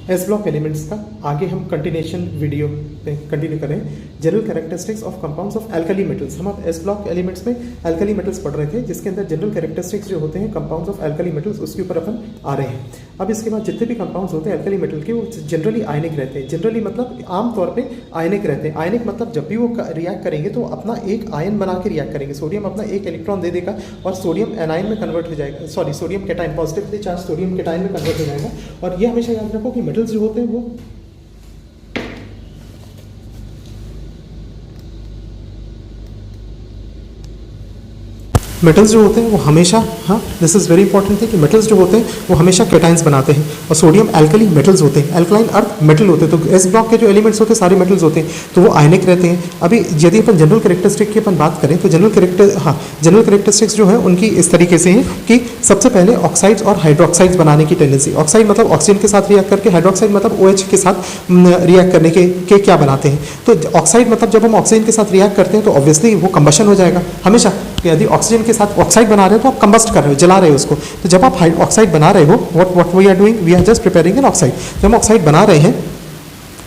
S block elements का आगे हम कंटिन्यूएशन वीडियो पे कंटिन्यू करें। General characteristics of compounds of alkali metals. हम अब एस ब्लॉक एलिमेंट्स में एल्कली मेटल्स पढ़ रहे थे, जिसके अंदर जनरल कैरेक्टरिस्टिक्स जो होते हैं कंपाउंड्स ऑफ एल्कली मेटल्स, उसके ऊपर अपन आ रहे हैं। अब इसके बाद जितने भी कंपाउंड्स होते हैं एल्कली मेटल के, वो जनरली आयनिक रहते हैं। जनरली मतलब आमतौर पर आयनिक रहते हैं। आयनिक मतलब जब भी वो रिएक्ट करेंगे तो अपना एक आयन बना के रिएक्ट करेंगे। सोडियम अपना एक इलेक्ट्रॉन दे देगा और सोडियम एनायन में कन्वर्ट हो जाएगा, sorry sodium cation, positively charge sodium cation में कन्वर्ट हो जाएगा। और ये हमेशा याद रखो कि मेटल्स जो होते हैं वो मेटल्स जो होते हैं वो हमेशा, हाँ दिस इज़ वेरी इंपॉर्टेंट है कि मेटल्स जो होते हैं वो हमेशा केटाइंस बनाते हैं और सोडियम एल्कली मेटल्स होते हैं, एल्कलाइन अर्थ मेटल होते हैं। तो एस ब्लॉक के जो एलिमेंट्स होते हैं सारे मेटल्स होते हैं, तो वो आयनिक रहते हैं। अभी यदि अपन जनरल कैरेक्टरिस्टिक की अपन बात करें तो जनरल कैरेक्टरिस्टिक्स जो है उनकी इस तरीके से हैं कि सबसे पहले ऑक्साइड्स और हाइड्रोक्साइड्स बनाने की टेंडेंसी। ऑक्साइड मतलब ऑक्सीजन के साथ रिएक्ट करके, हाइड्रोक्साइड मतलब OH के साथ रिएक्ट करने के क्या बनाते हैं। तो ऑक्साइड मतलब जब हम ऑक्सीजन के साथ रिएक्ट करते हैं तो ऑब्वियसली वो कंबशन हो जाएगा हमेशा। यदि ऑक्सीजन के साथ ऑक्साइड बना रहे हो तो आप कंबस्ट कर रहे हो, जला रहे हो उसको। तो जब आप ऑक्साइड बना रहे हो, what we are doing, we are just preparing an oxide. जब हम ऑक्साइड बना रहे हैं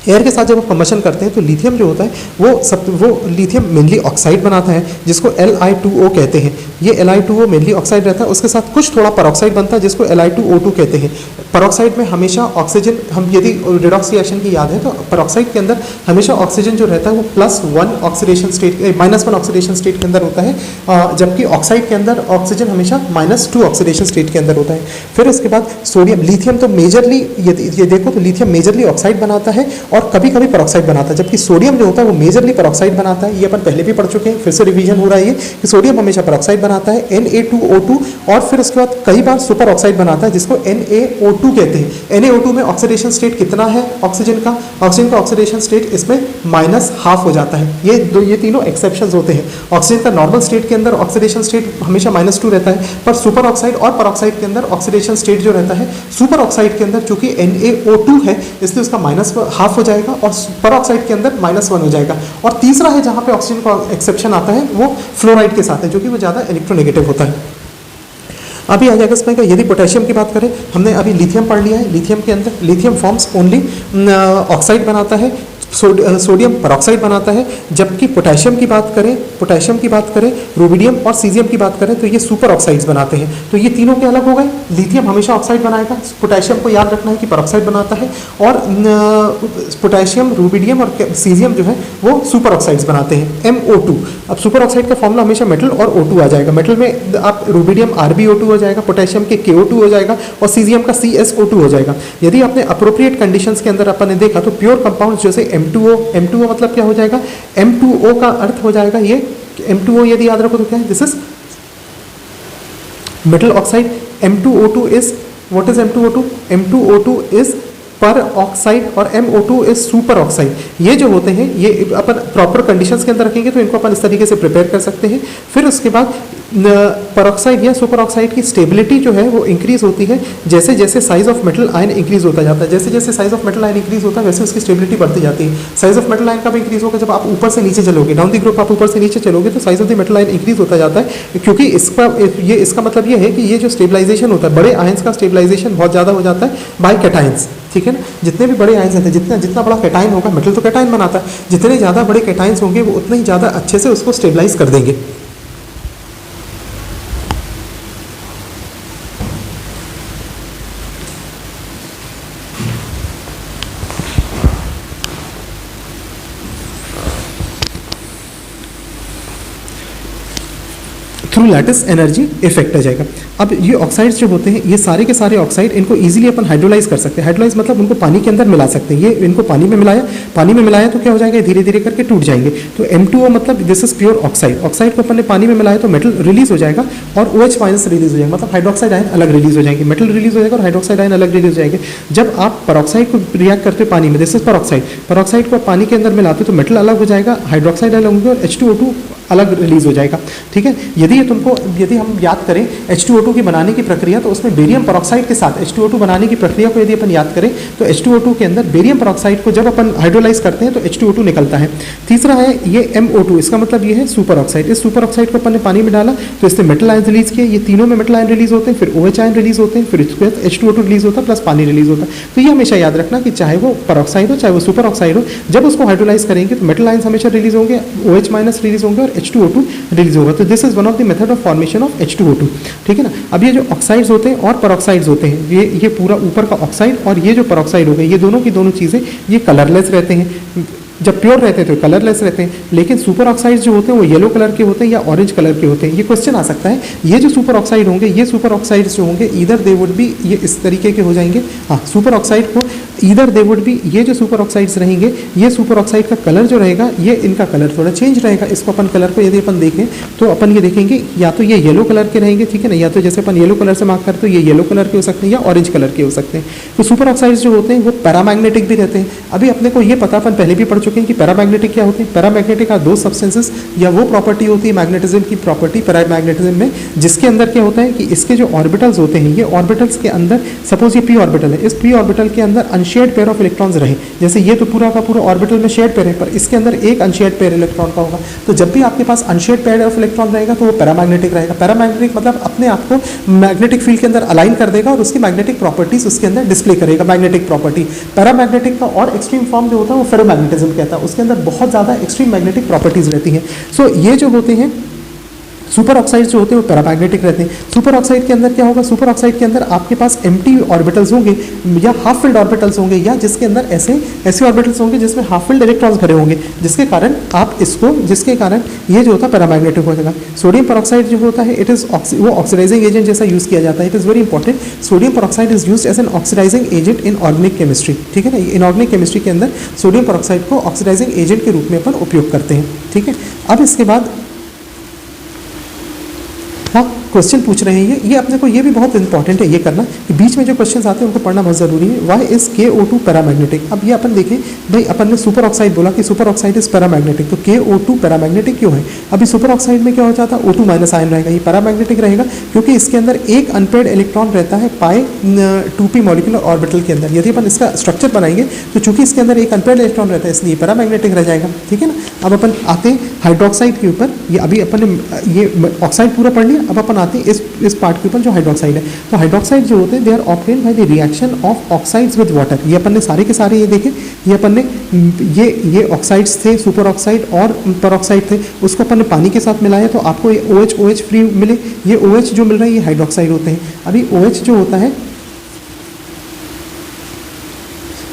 एयर के साथ, जब आप कंबशन करते हैं तो लिथियम जो होता है वो लिथियम मेनली ऑक्साइड बनाता है, जिसको Li2O कहते हैं। ये Li2O मेनली ऑक्साइड रहता है, उसके साथ कुछ थोड़ा पेरोक्साइड बनता है जिसको Li2O2 कहते हैं। पेरोक्साइड में हमेशा ऑक्सीजन, हम यदि रिडॉक्स रिएक्शन की याद है तो पेरोक्साइड के अंदर हमेशा ऑक्सीजन जो रहता है वो +1 ऑक्सीडेशन स्टेट, -1 ऑक्सीडेशन स्टेट के अंदर होता है, जबकि ऑक्साइड के अंदर ऑक्सीजन हमेशा -2 ऑक्सीडेशन स्टेट के अंदर होता है। फिर उसके बाद सोडियम, लिथियम तो मेजरली, ये देखो तो लिथियम मेजरली ऑक्साइड बनाता है और कभी कभी पेरोक्साइड बनाता है, जबकि सोडियम जो होता है वो मेजरली पेरोक्साइड बनाता है। ये अपन पहले भी पढ़ चुके हैं, फिर से रिवीजन हो रहा है ये कि सोडियम हमेशा पेरोक्साइड बनाता है Na2O2, और फिर उसके बाद कई बार सुपर ऑक्साइड बनाता है जिसको NaO2 कहते हैं। Na2O में ऑक्सीडेशन स्टेट कितना है ऑक्सीजन का ऑक्सीडेशन स्टेट इसमें -½ हो जाता है। ये तीनों एक्सेप्शंस होते हैं। ऑक्सीजन का नॉर्मल स्टेट के अंदर ऑक्सीडेशन स्टेट हमेशा -2 रहता है, पर सुपर ऑक्साइड और पेरोक्साइड के अंदर ऑक्सीडेशन स्टेट जो रहता है, सुपर ऑक्साइड के अंदर चूंकि NaO2 है इसलिए उसका -½ हो जाएगा और पेरोक्साइड के अंदर -1 हो जाएगा। और तीसरा है जहां पे ऑक्सीजन का एक्सेप्शन आता है वो फ्लोराइड के साथ है, जो कि वो ज़्यादा इलेक्ट्रोनेगेटिव होता है। अभी आ जाएगा इसमें यदि पोटेशियम की बात करें, हमने अभी लिथियम पढ़ लिया है। लिथियम के अंदर लिथियम फॉर्म्स ओनली ऑक्साइड बनाता है, सोडियम पेरोक्साइड बनाता है, जबकि पोटेशियम की बात करें, रूबिडियम और सीजियम की बात करें तो ये सुपर ऑक्साइड्स बनाते हैं। तो ये तीनों के अलग हो गए। लिथियम हमेशा ऑक्साइड बनाएगा, पोटेशियम को याद रखना है कि पेरोक्साइड बनाता है, और पोटेशियम, रूबिडियम और सीजियम जो है वो सुपर ऑक्साइड्स बनाते हैं, MO2। अब सुपर ऑक्साइड का फॉर्मूला हमेशा मेटल और O2 आ जाएगा। मेटल में आप रूबिडियम RbO2 हो जाएगा, पोटेशियम के KO2 हो जाएगा और सीजियम का CSO2 हो जाएगा। यदि आपने अप्रोप्रिएट कंडीशंस के अंदर अपन ने देखा तो प्योर कंपाउंड्स जैसे M2O मतलब क्या हो जाएगा, M2O का अर्थ हो जाएगा ये M2O, यदि याद रखो तो क्या है, this is metal oxide. M2O2 is, what is M2O2? M2O2 is पर ऑक्साइड और MO2 इज सुपर ऑक्साइड। ये जो होते हैं ये अपन प्रॉपर कंडीशंस के अंदर रखेंगे तो इनको अपन इस तरीके से प्रिपेयर कर सकते हैं। फिर उसके बाद पेरोक्साइड या सुपर ऑक्साइड की स्टेबिलिटी जो है वो इंक्रीज होती है जैसे जैसे size of metal ion increase होता जाता है। जैसे जैसे size of metal ion increase होता है वैसे उसकी स्टेबिलिटी बढ़ती जाती है। साइज ऑफ मेटल आयन कब इंक्रीज होगा, जब आप ऊपर से नीचे चलोगे, डाउन द ग्रुप आप ऊपर से नीचे चलोगे तो size of the metal ion increase होता जाता है, क्योंकि इसका मतलब ये है कि ये जो स्टेबलाइजेशन होता है, बड़े आयंस का स्टेबलाइजेशन बहुत ज़्यादा हो जाता है बाय कैटाइंस। ठीक है ना, जितने भी बड़े आयंस रहते हैं, जितना बड़ा कैटाइन होगा, मेटल तो कैटाइन बनाता है, जितने ज़्यादा बड़े कैटाइंस होंगे वो उतने ही ज़्यादा अच्छे से उसको स्टेबलाइज कर देंगे। थ्रू लैटिस एनर्जी इफेक्ट आ जाएगा। अब ये ऑक्साइड्स जो होते हैं, ये सारे के सारे ऑक्साइड, इनको इजीली अपन हाइड्रोलाइज कर सकते हैं। हाइड्रोलाइज मतलब उनको पानी के अंदर मिला सकते हैं। ये इनको पानी में मिलाया तो क्या हो जाएगा, धीरे धीरे करके टूट जाएंगे। तो M2O मतलब this is pure oxide. Oxide को अपन ने पानी में मिलाया तो मेटल रिलीज हो जाएगा और OH- रिलीज हो जाएगा, मतलब हाइड्रोक्साइड आयन अलग रिलीज हो जाएंगे, मेटल रिलीज हो जाएगा और हाइड्रोक्साइड आयन अलग रिलीज हो जाएंगे। जब आप पेरोक्साइड को रिएक्ट करते हो पानी में, दिस इज पेरोक्साइड को पानी के अंदर मिलाते हो तो मेटल अलग हो जाएगा, हाइड्रोक्साइड अलग होंगे और H2O2 अलग रिलीज हो जाएगा। ठीक है, यदि हम याद करें H2O2 की बनाने की प्रक्रिया, तो उसमें बेरियम पेरोक्साइड के साथ H2O2 बनाने की प्रक्रिया को यदि अपन याद करें तो H2O2 के अंदर बेरियम पेरोक्साइड को जब अपन हाइड्रोलाइज करते हैं तो H2O2 निकलता है। तीसरा है ये MO2, इसका मतलब ये है सुपर ऑक्साइड। इस सुपर ऑक्साइड को अपन ने पानी में डाला तो इससे मेटल आयन रिलीज किए, ये तीनों में मेटल आयन रिलीज होते हैं, फिर OH आयन रिलीज होते हैं, फिर इसके बाद H2O2 रिलीज होता है प्लस पानी रिलीज होता है। तो ये हमेशा याद रखना कि चाहे वो पेरोक्साइड हो चाहे वो सुपर ऑक्साइड हो, जब उसको हाइड्रोलाइज करेंगे तो मेटल आयंस हमेशा रिलीज होंगे, OH माइनस रिलीज होंगे और H2O2 रिलीज होगा। तो this is one of the method of formation of H2O2। ठीक है ना। अब ये जो ऑक्साइड्स होते हैं और पेरोक्साइड्स होते हैं, ये पूरा ऊपर का ऑक्साइड और ये जो पेरोक्साइड हो गए, ये दोनों की दोनों चीज़ें ये कलरलेस रहते हैं। जब प्योर रहते हैं तो कलरलेस रहते हैं, लेकिन सुपर ऑक्साइड्स जो होते हैं वो येलो कलर के होते हैं या ऑरेंज कलर के होते हैं। ये क्वेश्चन आ सकता है, ये जो सुपर ऑक्साइड होंगे, ये सुपर ऑक्साइड्स जो होंगे ईदर दे वुड बी, ये इस तरीके के हो जाएंगे। हाँ, सुपर ऑक्साइड को ईदर दे वुड बी, ये जो सुपर ऑक्साइड्स रहेंगे, ये सुपर ऑक्साइड का कलर जो रहेगा, ये इनका कलर थोड़ा चेंज रहेगा। इसको अपन कलर को यदि अपन देखें तो अपन ये देखेंगे या तो ये येलो कलर के रहेंगे, ठीक है ना, या तो जैसे अपन येलो कलर से मार्क करते तो ये येलो कलर के हो सकते हैं या ऑरेंज कलर के हो सकते हैं। तो सुपर ऑक्साइड्स जो होते हैं वो पैरामैग्नेटिक भी रहते हैं। अभी अपने को ये पता, अपन पहले भी पढ़ चुके हैं कि पैरामैग्नेटिक क्या होते हैं। पैरामैग्नेटिक का दो सब्सटेंसेस या वो प्रॉपर्टी होती है मैग्नेटिज्म की प्रॉपर्टी पैरामैग्नेटिज्म में, जिसके अंदर क्या होता है कि इसके जो ऑर्बिटल्स होते हैं, ये ऑर्बिटल्स के अंदर सपोज ये p ऑर्बिटल है, इस p ऑर्बिटल के अंदर अनशेयर्ड पेयर ऑफ इलेक्ट्रॉन्स रहे। जैसे ये तो पूरा का पूरा ऑर्बिटल में शेयर्ड पेयर है, पर इसके अंदर एक अनशेयर्ड पेयर इलेक्ट्रॉन का होगा। तो जब भी आपके पास अनशेयर्ड पेयर ऑफ इलेक्ट्रॉन रहेगा तो वो पैरामैग्नेटिक रहेगा। पैरामैग्नेटिक मतलब अपने आप को मैग्नेटिक फील्ड के अंदर अलाइन कर देगा और उसकी मैग्नेटिक प्रॉपर्टीज उसके अंदर डिस्प्ले करेगा, मैग्नेटिक प्रॉपर्टी। पैरामैग्नेटिक का और एक्सट्रीम फॉर्म जो होता है वो फेरोमैग्नेटिज्म कहता है, उसके अंदर बहुत ज़्यादा एक्सट्रीम मैग्नेटिक प्रॉपर्टीज रहती हैं। सो ये जो होते हैं सुपर ऑक्साइड जो होते हैं वो पैरामैग्नेटिक रहते हैं। सुपर ऑक्साइड के अंदर क्या होगा, सुपर ऑक्साइड के अंदर आपके पास एम्प्टी ऑर्बिटल्स होंगे या हाफ फिल्ड ऑर्बिटल्स होंगे, या जिसके अंदर ऐसे ऑर्बिटल्स होंगे जिसमें हाफ फिल्ड इलेक्ट्रॉन्स भरे होंगे, जिसके कारण ये जो होता है पैरामैग्नेटिक हो जाएगा। सोडियम पेरोक्साइड जो होता है, इट इज वो ऑक्सीडाइजिंग एजेंट जैसा यूज किया जाता है। It is very important, sodium peroxide is used as an oxidising agent in organic chemistry. ठीक है ना, इनऑर्गेनिक केमिस्ट्री के अंदर सोडियम पेरोक्साइड को ऑक्सीडाइजिंग एजेंट के रूप में अपन उपयोग करते हैं। ठीक है, अब इसके बाद क्वेश्चन पूछ रहे हैं ये अपने को, ये भी बहुत इंपॉर्टेंट है ये करना कि बीच में जो क्वेश्चंस आते हैं उनको पढ़ना बहुत जरूरी है। Why is KO2 paramagnetic. अब ये अपन देखें भाई, अपन ने सुपर ऑक्साइड बोला कि सुपर ऑक्साइड इज पैरामैग्नेटिक, तो KO2 पैरामैग्नेटिक क्यों है। अभी सुपर ऑक्साइड में क्या हो जाता है, O2 माइनस आयन रहेगा, ये पैरामैग्नेटिक रहेगा क्योंकि इसके अंदर एक अनपेयर्ड इलेक्ट्रॉन रहता है पाई 2p मॉलिक्यूलर ऑर्बिटल के अंदर। यदि अपन इसका स्ट्रक्चर बनाएंगे तो चूंकि इसके अंदर एक अनपेयर्ड इलेक्ट्रॉन रहता है इसलिए पैरामैग्नेटिक रह जाएगा। ठीक है ना। अब अपन आते हैं हाइड्रोक्साइड के ऊपर। ये अभी अपन ने ये ऑक्साइड पूरा पढ़ लिया, अब अपन आते हैं इस पार्ट के ऊपर जो हाइड्रोक्साइड है। तो हाइड्रोक्साइड जो होते हैं they are obtained by the reaction of oxides with water. ये अपन ने सारे के सारे ये देखे, ये अपन ने ये ऑक्साइड्स थे, सुपर ऑक्साइड और पेरोक्साइड थे, उसको अपन ने पानी के साथ मिलाया तो आपको ये OH फ्री मिले। ये OH जो मिल रहा है ये हाइड्रोक्साइड होते हैं। अभी OH जो होता है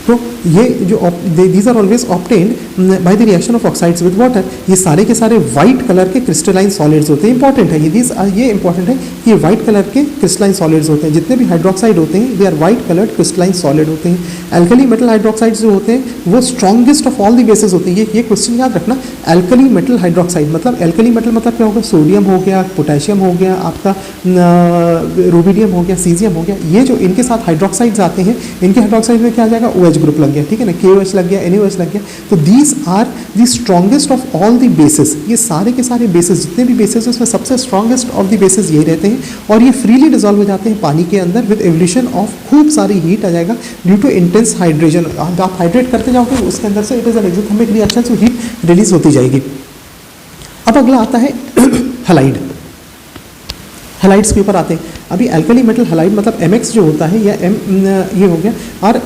तो ये जो these are always obtained by the reaction of oxides with water. ये सारे के सारे व्हाइट कलर के क्रिस्टलाइन सॉलिड्स होते हैं। इंपॉर्टेंट है ये इंपॉर्टेंट है कि ये व्हाइट कलर के क्रिस्टलाइन सॉलिड्स होते हैं। जितने भी हाइड्रोक्साइड होते हैं they are white coloured crystalline solid होते हैं। एल्कली मेटल हाइड्रोक्साइड्स जो होते हैं वो strongest of all the bases होते हैं। ये क्वेश्चन याद रखना, एल्कली मेटल हाइड्रोक्साइड मतलब एल्कली मेटल मतलब क्या होगा, सोडियम हो गया, पोटेशियम हो गया, आपका रूबिडियम हो गया, सीजियम हो गया। ये जो इनके साथ हाइड्रोक्साइड्स आते हैं, इनके हाइड्रोक्साइड में क्या आ जाएगा, OH ग्रुप लग गया। ठीक है ना, KOH लग गया, NaOH लग गया। तो these are the strongest of all the bases. ये सारे के सारे बेसिस जितने भी बेसिस उसमें सबसे स्ट्रॉन्गेस्ट ऑफ द बेसिस यही रहते हैं और ये फ्रीली डिजॉल्व हो जाते हैं पानी के अंदर विद एवोल्यूशन ऑफ खूब सारी हीट आ जाएगा ड्यू टू इंटेंस हाइड्रेशन। आप हाइड्रेट करते जाओगे उसके अंदर से it is an exothermic reaction, so heat release होती जाएगी। अब अगला आता है हैलाइड। हैलाइड्स के ऊपर आते हैं। अभी एल्कली मेटल हैलाइड मतलब MX जो होता है या ये हो गया और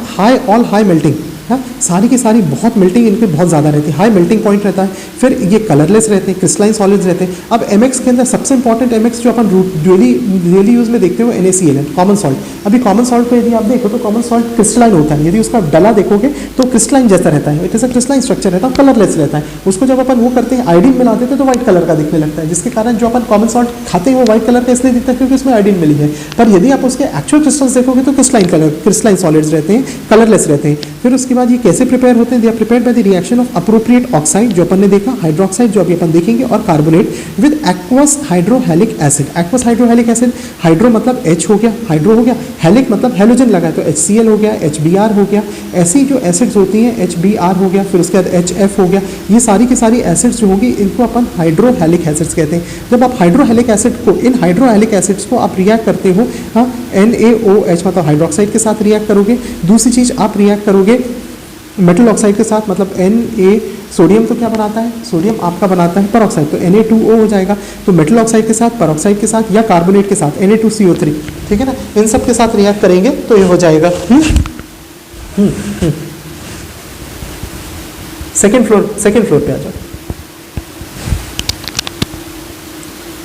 हाई मेल्टिंग। हाँ, सारी की सारी बहुत मेल्टिंग इनके बहुत ज़्यादा रहती है, हाई मेल्टिंग पॉइंट रहता है। फिर ये कलरलेस रहते हैं, क्रिस्टलाइन सॉलिड्स रहते हैं। अब MX के अंदर सबसे इंपॉर्टेंट MX जो अपन डेली यूज में देखते हो NaCl है, कॉमन सॉल्ट। अभी कॉमन सॉल्ट को यदि आप देखो तो कॉमन सॉल्ट क्रिस्टलाइन होता है। यदि उसका डला देखोगे तो क्रिस्टलाइन जैसा रहता है, it is a crystalline structure रहता है, कलरलेस रहता है। उसको जब अपन वो करते हैं आयोडीन मिला देते हैं तो व्हाइट कलर का दिखने लगता है, जिसके कारण जो अपन कॉमन सॉल्ट खाते हैं वो व्हाइट कलर का इसलिए दिखता है क्योंकि उसमें आयोडीन मिली है। पर यदि आप उसके एक्चुअल क्रिस्टल्स देखोगे तो क्रिस्टलाइन सॉलिड्स रहते हैं, कलरलेस रहते हैं। फिर उसके उसके बाद ये कैसे प्रिपेयर होते हैं, they are prepared by the reaction of appropriate oxide जो अपन ने देखा, हाइड्रोक्साइड जो अभी अपन देखेंगे, और carbonate with aqueous hydrohalic acid. Aqueous hydrohalic acid, hydro मतलब H हो गया, हाइड्रो हो गया, हेलिक मतलब हेलोजन लगा है तो HCl हो गया, HBr हो गया। ऐसी जो एसिड्स होती हैं HBr हो गया, फिर उसके बाद HF हो गया, ये सारी की सारी एसिड्स जो होगी इनको अपन हाइड्रोहेलिक एसिड्स कहते हैं। जब आप हाइड्रोहेलिक एसिड को, इन हाइड्रोहेलिक एसिड्स को आप रिएक्ट करते हो, हाँ, NaOH मतलब हाइड्रोक्साइड के साथ रिएक्ट करोगे। दूसरी चीज़ आप रिएक्ट करोगे मेटल ऑक्साइड के साथ, मतलब Na, सोडियम तो क्या बनाता है, सोडियम आपका बनाता है परऑक्साइड, तो Na2O हो जाएगा। तो मेटल ऑक्साइड के साथ, परऑक्साइड के साथ या कार्बोनेट के साथ Na2CO3, ठीक है ना, इन सब के साथ रिएक्ट करेंगे तो ये हो जाएगा। सेकेंड फ्लोर पे आ जाओ।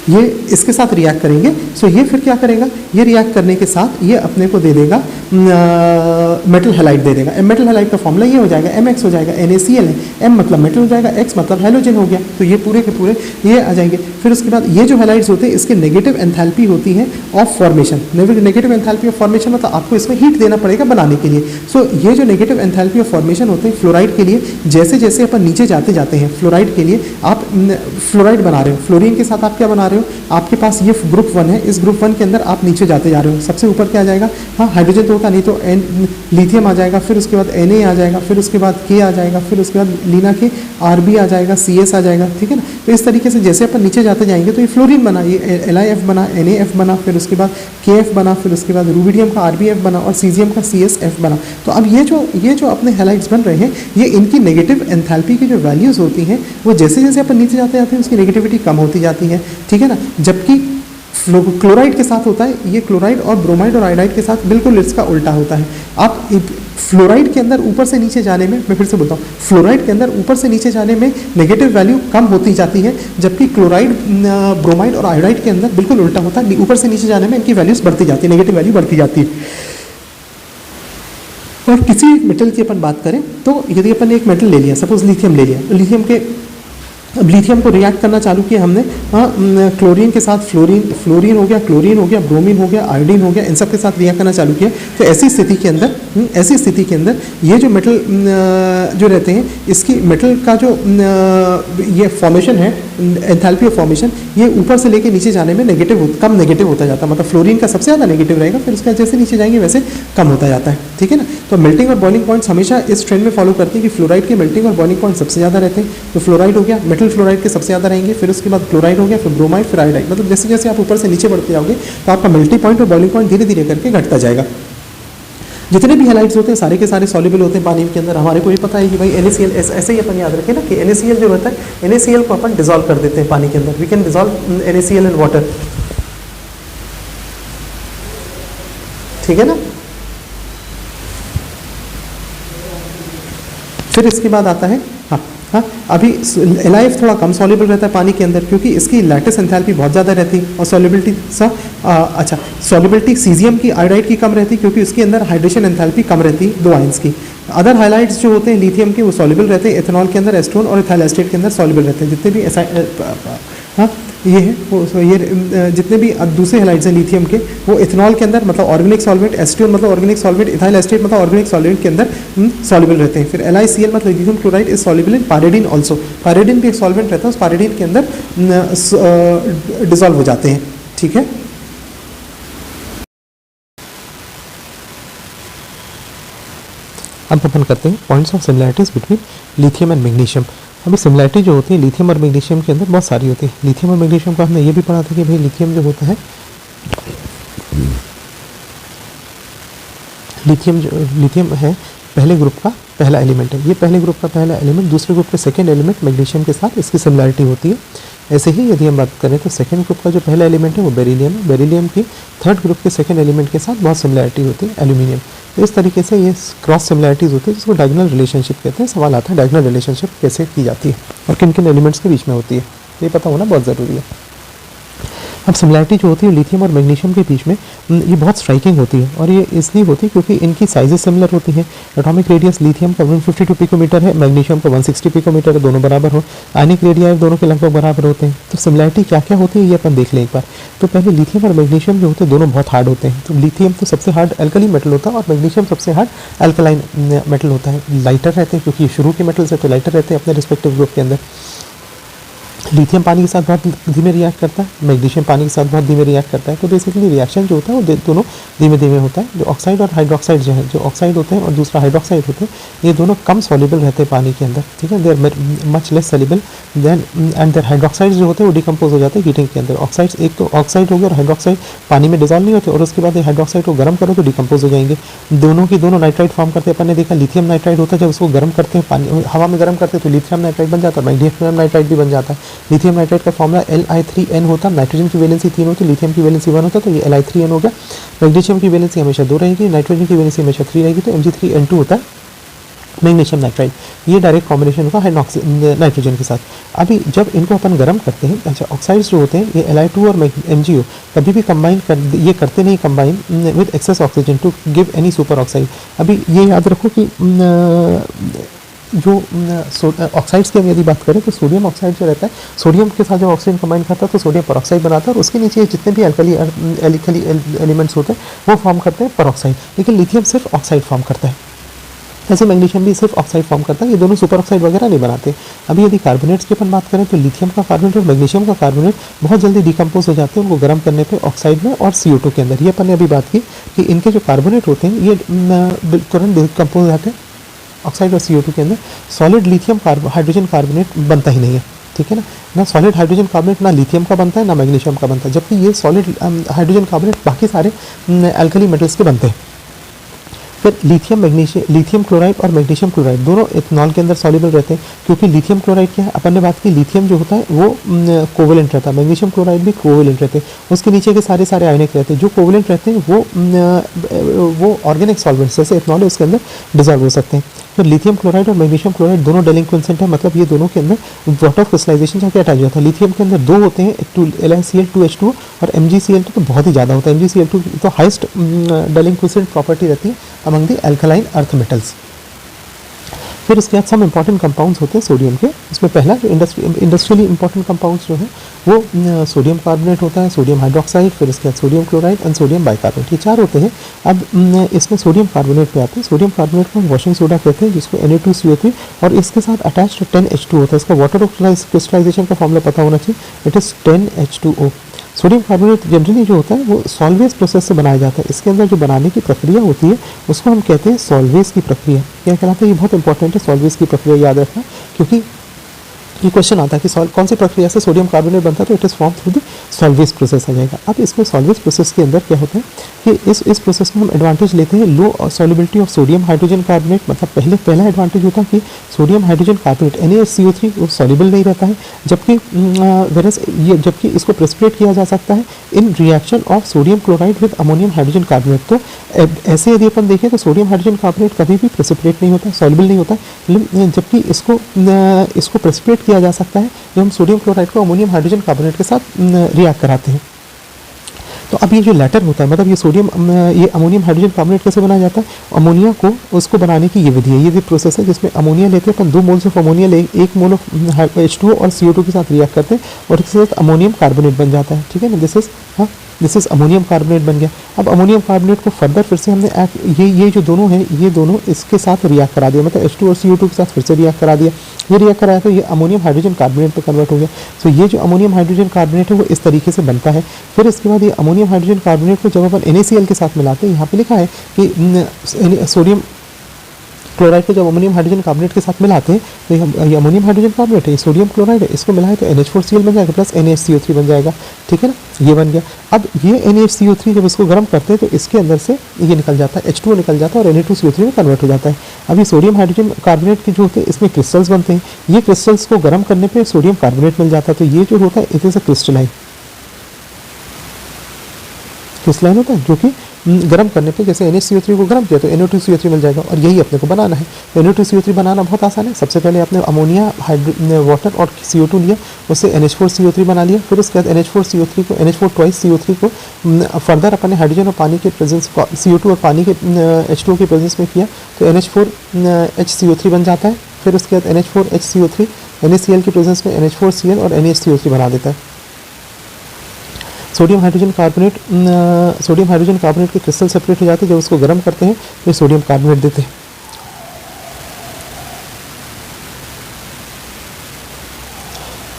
ये इसके साथ रिएक्ट करेंगे, सो ये फिर क्या करेगा, ये रिएक्ट करने के साथ ये अपने को दे देगा मेटल हैलाइड दे देगा। मेटल हैलाइड का फॉर्मूला ये हो जाएगा MX हो जाएगा, NaCl है, M मतलब मेटल हो जाएगा, X मतलब हेलोजन हो गया, तो ये पूरे के पूरे ये आ जाएंगे। फिर उसके बाद ये जो हैलाइड्स होते हैं इसके नेगेटिव एंथैल्पी होती है of formation. Negative enthalpy of formation मतलब आपको इसमें हीट देना पड़ेगा बनाने के लिए। सो ये जो नेगेटिव एंथैल्पी ऑफ फॉर्मेशन होते हैं फ्लोराइड के लिए, जैसे जैसे अपन नीचे जाते हैं फ्लोराइड के लिए, आप फ्लोराइड बना रहे हो, फ्लोरीन के साथ आप क्या बना रहे हो, आपके पास ये ग्रुप 1 है, इस ग्रुप 1 के अंदर आप नीचे जाते जा रहे हो, सबसे ऊपर क्या आ जाएगा, हाँ हाइड्रोजन तो होता नहीं तो लिथियम आ जाएगा, फिर उसके बाद Na आ जाएगा, फिर उसके बाद K आ जाएगा, फिर उसके बाद लीना के Rb आ जाएगा, CS आ जाएगा, ठीक है ना। तो इस तरीके से जैसे अपन नीचे जाते जाएंगे तो ये फ्लोरीन बना, ये LiF बना, NaF बना, फिर उसके बाद KF बना, फिर उसके बाद रूबिडियम का RbF बना और सीजियम का CSF बना। तो अब ये जो अपने हैलाइड्स बन रहे हैं, ये इनकी नेगेटिव एंथैल्पी की जो वैल्यूज़ होती हैं वो जैसे जैसे अपन नीचे जाते जाते हैं उसकी नेगेटिविटी कम होती जाती है, ठीक है ना। जबकि क्लोराइड के साथ होता है, ये क्लोराइड और ब्रोमाइड और आयोडाइड के साथ बिल्कुल इसका उल्टा होता है। आप फ्लोराइड के अंदर ऊपर से नीचे जाने में, मैं फिर से बोलता हूँ, फ्लोराइड के अंदर ऊपर से नीचे जाने में नेगेटिव वैल्यू कम होती जाती है, जबकि क्लोराइड, ब्रोमाइड और आयोडाइड के अंदर बिल्कुल उल्टा होता है, ऊपर से नीचे जाने में इनकी वैल्यूज बढ़ती जाती है, नेगेटिव वैल्यू बढ़ती जाती है। और किसी मेटल की अपन बात करें तो यदि अपन ने एक मेटल ले लिया, सपोज लिथियम ले लिया, लिथियम के अब लिथियम को रिएक्ट करना चालू किया हमने, क्लोरीन के साथ फ्लोरीन हो गया, क्लोरीन हो गया, ब्रोमीन हो गया, आयोडीन हो गया, इन सब के साथ रिएक्ट करना चालू किया। तो ऐसी स्थिति के अंदर ये जो मेटल जो रहते हैं, इसकी मेटल का जो ये फॉर्मेशन है, एंथैल्पी ऑफ फॉर्मेशन, ये ऊपर से लेके नीचे जाने में कम नेगेटिव होता जाता है। मतलब फ्लोरीन का सबसे ज़्यादा नेगेटिव रहेगा, फिर उसका जैसे नीचे जाएंगे वैसे कम होता जाता है, ठीक है ना। तो मेल्टिंग और बॉइलिंग पॉइंट्स हमेशा इस ट्रेंड में फॉलो करते हैं कि फ्लोराइड के मेल्टिंग और बॉइलिंग पॉइंट सबसे ज़्यादा रहते हैं। तो फ्लोराइड हो गया, मेटल फ्लोराइड के सबसे ज़्यादा रहेंगे, फिर उसके बाद क्लोराइड हो गया, फिर ब्रोमाइड, फिर आयोडाइड। मतलब जैसे जैसे आप ऊपर से नीचे बढ़ते जाओगे तो आपका मेल्टिंग पॉइंट और बॉइलिंग पॉइंट धीरे धीरे करके घटता जाएगा। जितने भी हैलाइड्स होते हैं सारे के सारे सॉल्युबल होते हैं पानी के अंदर। हमारे को भी पता है कि भाई NaCl, ऐसे ही अपन याद रखें ना कि NaCl जो होता है, NaCl को अपन डिजोल्व कर देते हैं पानी के अंदर। We can dissolve NaCl in water, ठीक है ना। फिर इसके बाद आता है अभी LiF थोड़ा कम सॉल्युबल रहता है पानी के अंदर, क्योंकि इसकी लैटिस एंथैल्पी बहुत ज़्यादा रहती है और सॉल्युबिलिटी सॉल्युबिलिटी सीजियम की, आयोडाइड की कम रहती है, क्योंकि उसके अंदर हाइड्रेशन एंथैल्पी कम रहती है 2 आयंस की। अदर हाइलाइट्स जो होते हैं लिथियम के, वो सॉल्युबल रहते हैं, एथेनॉल के अंदर एस्टोन और इथाइल एस्टेट के अंदर सॉल्युबल रहते हैं। जितने भी ये है वो ये जितने भी दूसरे हैलाइड्स हैं लिथियम के, वो इथेनॉल के अंदर मतलब ऑर्गेनिक सॉल्वेंट, एस्टोन मतलब ऑर्गेनिक सॉल्वेंट, इथाइल एस्टेट मतलब ऑर्गेनिक सॉल्वेंट के अंदर सॉल्युबल रहते हैं। फिर LiCl मतलब lithium chloride is soluble in pyridine also. Pyridine भी एक सॉल्वेंट रहता है, उस पायरिडीन के अंदर डिजॉल्व हो जाते हैं, ठीक है। अब अपन करते हैं points of similarities between lithium and magnesium. अभी सिमिलैरिटी जो होती है लिथियम और मैग्नीशियम के अंदर बहुत सारी होती है। लिथियम और मैग्नीशियम को हमने ये भी पढ़ा था कि भाई लिथियम जो होता है, लिथियम है पहले ग्रुप का पहला एलिमेंट है। ये पहले ग्रुप का पहला एलिमेंट दूसरे ग्रुप के सेकंड एलिमेंट मैग्नीशियम के साथ इसकी सिमिलैरिटी होती है। ऐसे ही यदि हम बात करें तो सेकंड ग्रुप का जो पहला एलिमेंट है वो बेरिलियम है। बेरिलियम की थर्ड ग्रुप के सेकंड एलिमेंट के साथ बहुत सिमिलैरिटी होती है एल्यूमिनियम। तो इस तरीके से ये क्रॉस सिमिलैरिटीज़ होती है, जिसको डायगोनल रिलेशनशिप कहते हैं। सवाल आता है डायगोनल रिलेशनशिप कैसे की जाती है और किन किन एलिमेंट्स के बीच में होती है, ये पता होना बहुत ज़रूरी है। अब सिमिलैरिटी जो होती है लिथियम और मैग्नीशियम के बीच में ये बहुत स्ट्राइकिंग होती है, और ये इसलिए होती है क्योंकि इनकी साइजेस सिमिलर होती हैं। एटॉमिक रेडियस लिथियम का 152 पिकोमीटर है, मैग्नीशियम का 160 पिकोमीटर है, दोनों बराबर हो। आयनिक रेडियाई दोनों के लगभग बराबर होते हैं। तो सिमिलैरिटी क्या क्या होती है ये अपन देख लें एक बार। तो पहले लिथियम और मैग्नीशियम जो होते हैं दोनों बहुत हार्ड होते हैं। तो लिथियम तो सबसे हार्ड एल्कली मेटल होता है और मैग्नीशियम सबसे हार्ड एल्कलाइन मेटल होता है। लाइटर रहते हैं क्योंकि ये शुरू के मेटल्स है तो लाइटर रहते हैं अपने रिस्पेक्टिव ग्रुप के अंदर। लिथियम पानी के साथ बहुत धीमे रिएक्ट करता है, मैग्नीशियम पानी के साथ बहुत धीमे रिएक्ट करता है। तो बेसिकली रिएक्शन जो होता है वो दोनों धीमे धीमे होता है। जो ऑक्साइड और हाइड्रोक्साइड जो है, जो ऑक्साइड होते हैं और दूसरा हाइड्रोक्साइड होते हैं, ये दोनों कम सॉल्युबल रहते हैं पानी के अंदर, ठीक है। They are much less soluble than and their hydroxide जो होते हैं वो डिकम्पोज हो जाते हैं हीटिंग के अंदर। ऑक्साइड्स एक तो ऑक्साइड हो गया और हाइड्रोक्साइड पानी में डिजॉल्व नहीं होते, और उसके बाद हाइड्रोक्साइड को गर्म करो तो डिकम्पोज हो जाएंगे। दोनों की दोनों नाइट्राइड फॉर्म करते हैं। अपन ने देखा लिथियम नाइट्राइड होता है, जब उसको गर्म करते हैं पानी हवा में गर्म करते हैं तो लिथियम नाइट्राइड बन जाता है, मैग्नीशियम नाइट्राइड भी बन जाता है। लिथियम नाइट्राइड का फॉर्मूला Li3n होता है, नाइट्रोजन की वैलेंसी 3 होती है, लिथियम की वैलेंसी 1 होता है, तो ये Li3n हो गया। मैग्नीशियम की वैलेंसी हमेशा 2 रहेगी, नाइट्रोजन की वैलेंसी हमेशा 3 रहेगी, तो Mg3n2 होता है मैग्नीशियम नाइट्राइड। ये डायरेक्ट कॉम्बिनेशन होगा नाइट्रोजन के साथ। अभी जब इनको अपन गर्म करते हैं, अच्छा ऑक्साइड्स जो होते हैं ये Li2 और MgO कभी भी कंबाइन ये करते नहीं combine with excess oxygen to give any super oxide. अभी ये याद रखो कि जो ऑक्साइड्स की हम यदि बात करें तो सोडियम ऑक्साइड जो रहता है, सोडियम के साथ जब ऑक्सीजन कंबाइन करता है तो सोडियम परऑक्साइड बनाता है, और उसके नीचे जितने भी एल्कली एलिमेंट्स होते हैं वो फॉर्म करते हैं परऑक्साइड। लेकिन लिथियम सिर्फ ऑक्साइड फॉर्म करता है, ऐसे मैग्नीशियम भी सिर्फ ऑक्साइड फॉर्म करता है। ये दोनों सुपर ऑक्साइड वगैरह नहीं बनाते। अभी यदि कार्बोनेट्स की अपन बात करें तो लिथियम का कार्बोनेट और मैग्नीशियम का कार्बोनेट बहुत जल्दी डिकम्पोज हो जाते हैं उनको गर्म करने पे ऑक्साइड में और CO2 के अंदर। ये अपन ने अभी बात की कि इनके जो कार्बोनेट होते हैं ये तुरंत डिकम्पोज हो जाते हैं ऑक्साइड और CO2 के अंदर। सॉलिड लिथियम हाइड्रोजन कार्बोनेट बनता ही नहीं है, ठीक है ना सॉलिड हाइड्रोजन कार्बोनेट ना लिथियम का बनता है ना मैग्नीशियम का बनता है, जबकि ये सॉलिड हाइड्रोजन कार्बोनेट बाकी सारे एल्कली मेटल्स के बनते हैं। फिर लिथियम क्लोराइड और मैग्नीशियम क्लोराइड दोनों इथेनॉल के अंदर सॉल्युबल रहते हैं, क्योंकि लिथियम क्लोराइड क्या है, अपन ने बात की लिथियम जो होता है वो कोवेलेंट रहता है, मैग्नीशियम क्लोराइड भी कोवेलेंट रहते हैं, उसके नीचे के सारे आयनिक रहते हैं। जो कोवेलेंट रहते हैं वो ऑर्गेनिक सॉल्वेंट्स जैसे इथेनॉल है उसके अंदर डिजॉल्व हो सकते हैं। फिर लिथियम क्लोराइड और मैग्नीशियम क्लोराइड दोनों डेलिंक्वेंसेंट है, मतलब ये दोनों के अंदर वाटर क्रिस्टलाइजेशन जाके अटैच जाता है। लिथियम के अंदर 2 होते हैं, LiCl2H2 और MgCl2 तो बहुत ही ज़्यादा होता है। MgCl2 तो हाइस्ट डेलिंक्वेंसेंट प्रॉपर्टी रहती है among the alkaline earth metals. फिर उसके बाद सम इंपॉर्टेंट कंपाउंड्स होते हैं सोडियम के। इसमें पहला जो इंडस्ट्रियली इंपॉर्टेंट कंपाउंड्स जो है वो सोडियम कार्बोनेट होता है, सोडियम हाइड्रोक्साइड, फिर उसके बाद sodium chloride and sodium bicarbonate, ये 4 होते हैं। अब इसमें सोडियम कार्बोनेट पे आते हैं। सोडियम कार्बोनेट को वॉशिंग सोडा कहते हैं, जिसको Na2CO3 और इसके साथ अटैच्ड 10H2 होता है। इसका वाटर क्रिस्टलाइजेशन का फॉर्मूला पता होना चाहिए, it is 10H2O। Sodium carbonate generally जो होता है वो सॉल्वेज प्रोसेस से बनाया जाता है। इसके अंदर जो बनाने की प्रक्रिया होती है उसको हम कहते हैं सॉल्वेज की प्रक्रिया। क्या कहलाता है, ये बहुत इंपॉर्टेंट है सॉल्वेज की प्रक्रिया याद रखना, क्योंकि ये क्वेश्चन आता है कि कौन सी प्रक्रिया से सोडियम कार्बोनेट बनता है, तो it is form through the Solvay process आ जाएगा। अब इसमें सॉल्वेज प्रोसेस के अंदर क्या होता है कि इस प्रोसेस में हम एडवांटेज लेते हैं low solubility of sodium hydrogen carbonate, मतलब पहला एडवांटेज होता है कि सोडियम हाइड्रोजन कार्बोनेट NaCO3 वो सॉल्युबल नहीं रहता है, जबकि इसको प्रेसिपिटेट किया जा सकता है in reaction of sodium chloride with ammonium hydrogen carbonate. तो ऐसे यदि अपन देखें तो सोडियम हाइड्रोजन कार्बोनेट कभी भी प्रेसिपिटेट नहीं होता, सॉल्युबल नहीं होता, जबकि इसको प्रेसिपिटेट किया जा सकता है जब हम सोडियम क्लोराइड को अमोनियम हाइड्रोजन कार्बोनेट के साथ रिएक्ट कराते हैं। तो अब ये जो लेटर होता है, मतलब ये अमोनियम हाइड्रोजन कार्बोनेट कैसे बनाया जाता है, अमोनिया को उसको बनाने की ये विधि है, ये प्रोसेस है जिसमें अमोनिया लेते हैं अपन 2 मोल्स ऑफ अमोनिया ले 1 मोल ऑफ H2O और CO2 के साथ रिएक्ट करते हैं और इसके साथ अमोनियम कार्बोनेट बन जाता है, ठीक है ना। दिस इज अमोनियम कार्बोनेट बन गया। अब अमोनियम कार्बोनेट को फर्दर फिर से हमने ये जो दोनों हैं ये दोनों इसके साथ रिएक्ट करा दिया, मतलब H2 और CO2 के साथ फिर से रिएक्ट करा दिया। ये रिएक्ट कराया तो ये अमोनियम हाइड्रोजन कार्बोनेट पे कन्वर्ट हो गया। तो ये जो अमोनियम हाइड्रोजन कार्बोनेट है वो इस तरीके से बनता है। फिर इसके बाद ये अमोनियम हाइड्रोजन कार्बोनेट को जब अपन NaCl के साथ मिलाते हैं, यहाँ पे लिखा है कि सोडियम क्लोराइड को जब अमोनियम हाइड्रोजन कार्बोनेट के साथ मिलाते हैं तो ये अमोनियम हाइड्रोजन कार्बोनेट है, ये सोडियम क्लोराइड है, इसको मिलाए तो NH4Cl बन जाएगा प्लस NaHCO3 बन जाएगा, ठीक है ना, ये बन गया। अब ये NaHCO3 जब इसको गर्म करते हैं तो इसके अंदर से ये निकल जाता है, H2O निकल जाता है और Na2CO3 में कन्वर्ट हो जाता है। अब ये सोडियम हाइड्रोजन कार्बोनेट के जो होते हैं इसमें क्रिस्टल्स बनते हैं, ये क्रिस्टल्स को गर्म करने पर सोडियम कार्बोनेट मिल जाता है। तो ये जो होता है इट इज़ अ क्रिस्टलाइन होता है जो कि गर्म करने पे जैसे NaCO3 को गर्म किया तो NO2CO3 मिल जाएगा, और यही अपने को बनाना है। तो NO2CO3 बनाना बहुत आसान है। सबसे पहले आपने अमोनिया, वाटर और CO2 लिया, उससे NH4CO3 बना लिया। फिर उसके बाद NH4CO3 को NH4 ट्वाइस CO3 को फर्दर अपने हाइड्रोजन और पानी के प्रेजेंस, CO2 और पानी के H2O के प्रेजेंस में किया तो NH4HCO3 बन जाता है। फिर उसके बाद NH4HCO3 NaCl के प्रेजेंस में NH4Cl और NaHCO3 बना देता है। सोडियम हाइड्रोजन कार्बोनेट के क्रिस्टल सेपरेट हो जाते हैं। जब उसको गर्म करते हैं तो सोडियम कार्बोनेट देते हैं।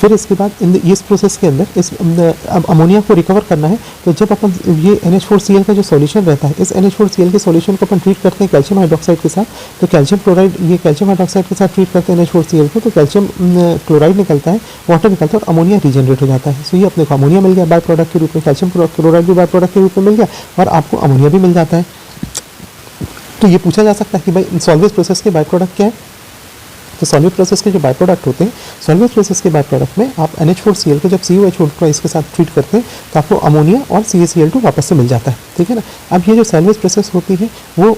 फिर इसके बाद इस प्रोसेस के अंदर इस अमोनिया को रिकवर करना है, तो जब अपन ये NH4Cl का जो सॉल्यूशन रहता है, इस NH4Cl के सॉल्यूशन को अपन ट्रीट करते हैं कैल्शियम हाइड्रोक्साइड के साथ, तो कैल्शियम क्लोराइड, ये कैल्शियम हाइड्रोक्साइड के साथ ट्रीट करते हैं NH4Cl को, तो कैल्शियम क्लोराइड निकलता है, वाटर निकलता है और अमोनिया रीजनरेट हो जाता है। सो ये अपने को अमोनिया मिल गया बाय प्रोडक्ट के रूप में, कैल्शियम क्लोराइड भी बाय प्रोडक्ट के रूप में मिल गया और आपको अमोनिया भी मिल जाता है। तो ये पूछा जा सकता है कि भाई सॉल्वेज प्रोसेस के बाय प्रोडक्ट क्या है। तो सॉल्वेज प्रोसेस के जो बाय प्रोडक्ट होते हैं, सॉल्वेज प्रोसेस के बाय प्रोडक्ट में आप NH4Cl को जब COH इसके साथ ट्रीट करते हैं तो आपको अमोनिया और CaCl2 वापस से मिल जाता है, ठीक है ना। अब ये जो सॉल्वेज प्रोसेस होती है वो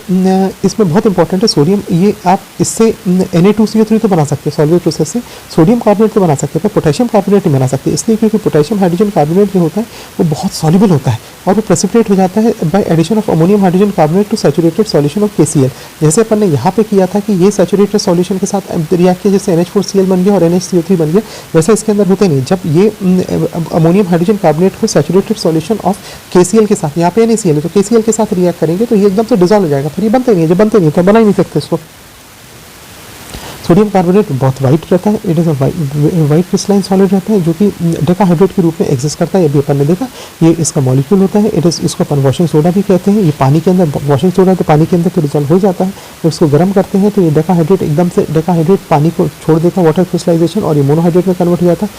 इसमें बहुत इंपॉर्टेंट है सोडियम। ये आप इससे Na2CO3 तो बना सकते हैं सॉल्वेज प्रोसेस से, सोडियम कार्बोनेट तो बना सकते हैं, पर पोटेशियम कार्बोनेट नहीं बना सकते, इसलिए क्योंकि पोटेशियम हाइड्रोजन कार्बोनेट जो होता है वो बहुत सॉल्युबल होता है और वो प्रेसिपिटेट हो जाता है by addition of ammonium hydrogen carbonate to saturated solution of KCl। जैसे अपन ने यहाँ पे किया था कि ये सैचुरेटेड सॉल्यूशन के साथ रिएक्ट किया, जैसे NH4Cl बन गया और NHCO3 बन गया, वैसा इसके अंदर होते नहीं। जब ये अमोनियम हाइड्रोजन कार्बोनेट को सैचुरेटेड सॉल्यूशन ऑफ KCl के साथ, यहाँ पे NaCl है तो KCl के साथ रिएक्ट करेंगे तो ये एकदम से डिजॉल्व हो जाएगा, फिर ये बनते नहीं है, जब बनते नहीं तो बना ही नहीं सकते इसको। सोडियम कार्बोनेट बहुत वाइट रहता है, it is a white crystalline solid रहता है जो कि डेकाहाइड्रेट के रूप में एग्जिस्ट करता है। अभी अपन ने देखा ये इसका मॉलिक्यूल होता है, इट इज़, इसको अपन वॉशिंग सोडा भी कहते हैं। ये पानी के अंदर, वॉशिंग सोडा तो पानी के अंदर तो डिजॉल्व हो जाता है, तो इसको गर्म करते हैं तो ये डेकाहाइड्रेट एकदम से डेकाहाइड्रेट पानी को छोड़ देता है वाटर क्रिस्टलाइजेशन और ये मोनोहाइड्रेट में कन्वर्ट हो जाता है।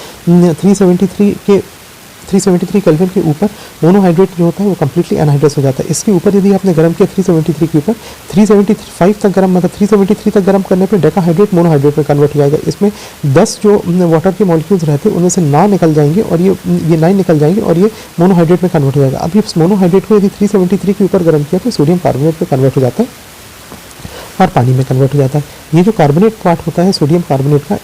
373 केल्विन के ऊपर मोनोहाइड्रेट जो होता है वो कम्प्लीटली एनहाइड्रस हो जाता है। इसके ऊपर यदि आपने गर्म किया 373 के ऊपर 375 तक गर्म, मतलब 373 तक गर्म करने पे डेकाहाइड्रेट मोनोहाइड्रेट में कन्वर्ट हो जाएगा। इसमें 10 जो वाटर के मॉलिक्यूल्स रहते हैं उनमें से 9 निकल जाएंगे और ये 9 निकल जाएंगे और ये मोनोहाइड्रेट में कन्वर्ट हो जाएगा। अब इस मोनोहाइड्रेट को यदि 373 के ऊपर गर्म किया तो सोडियम कार्बोनेट में कन्वर्ट हो जाता है और पानी में कन्वर्ट हो जाता है। ये जो कार्बोनेट पार्ट होता है सोडियम कार्बोनेट का,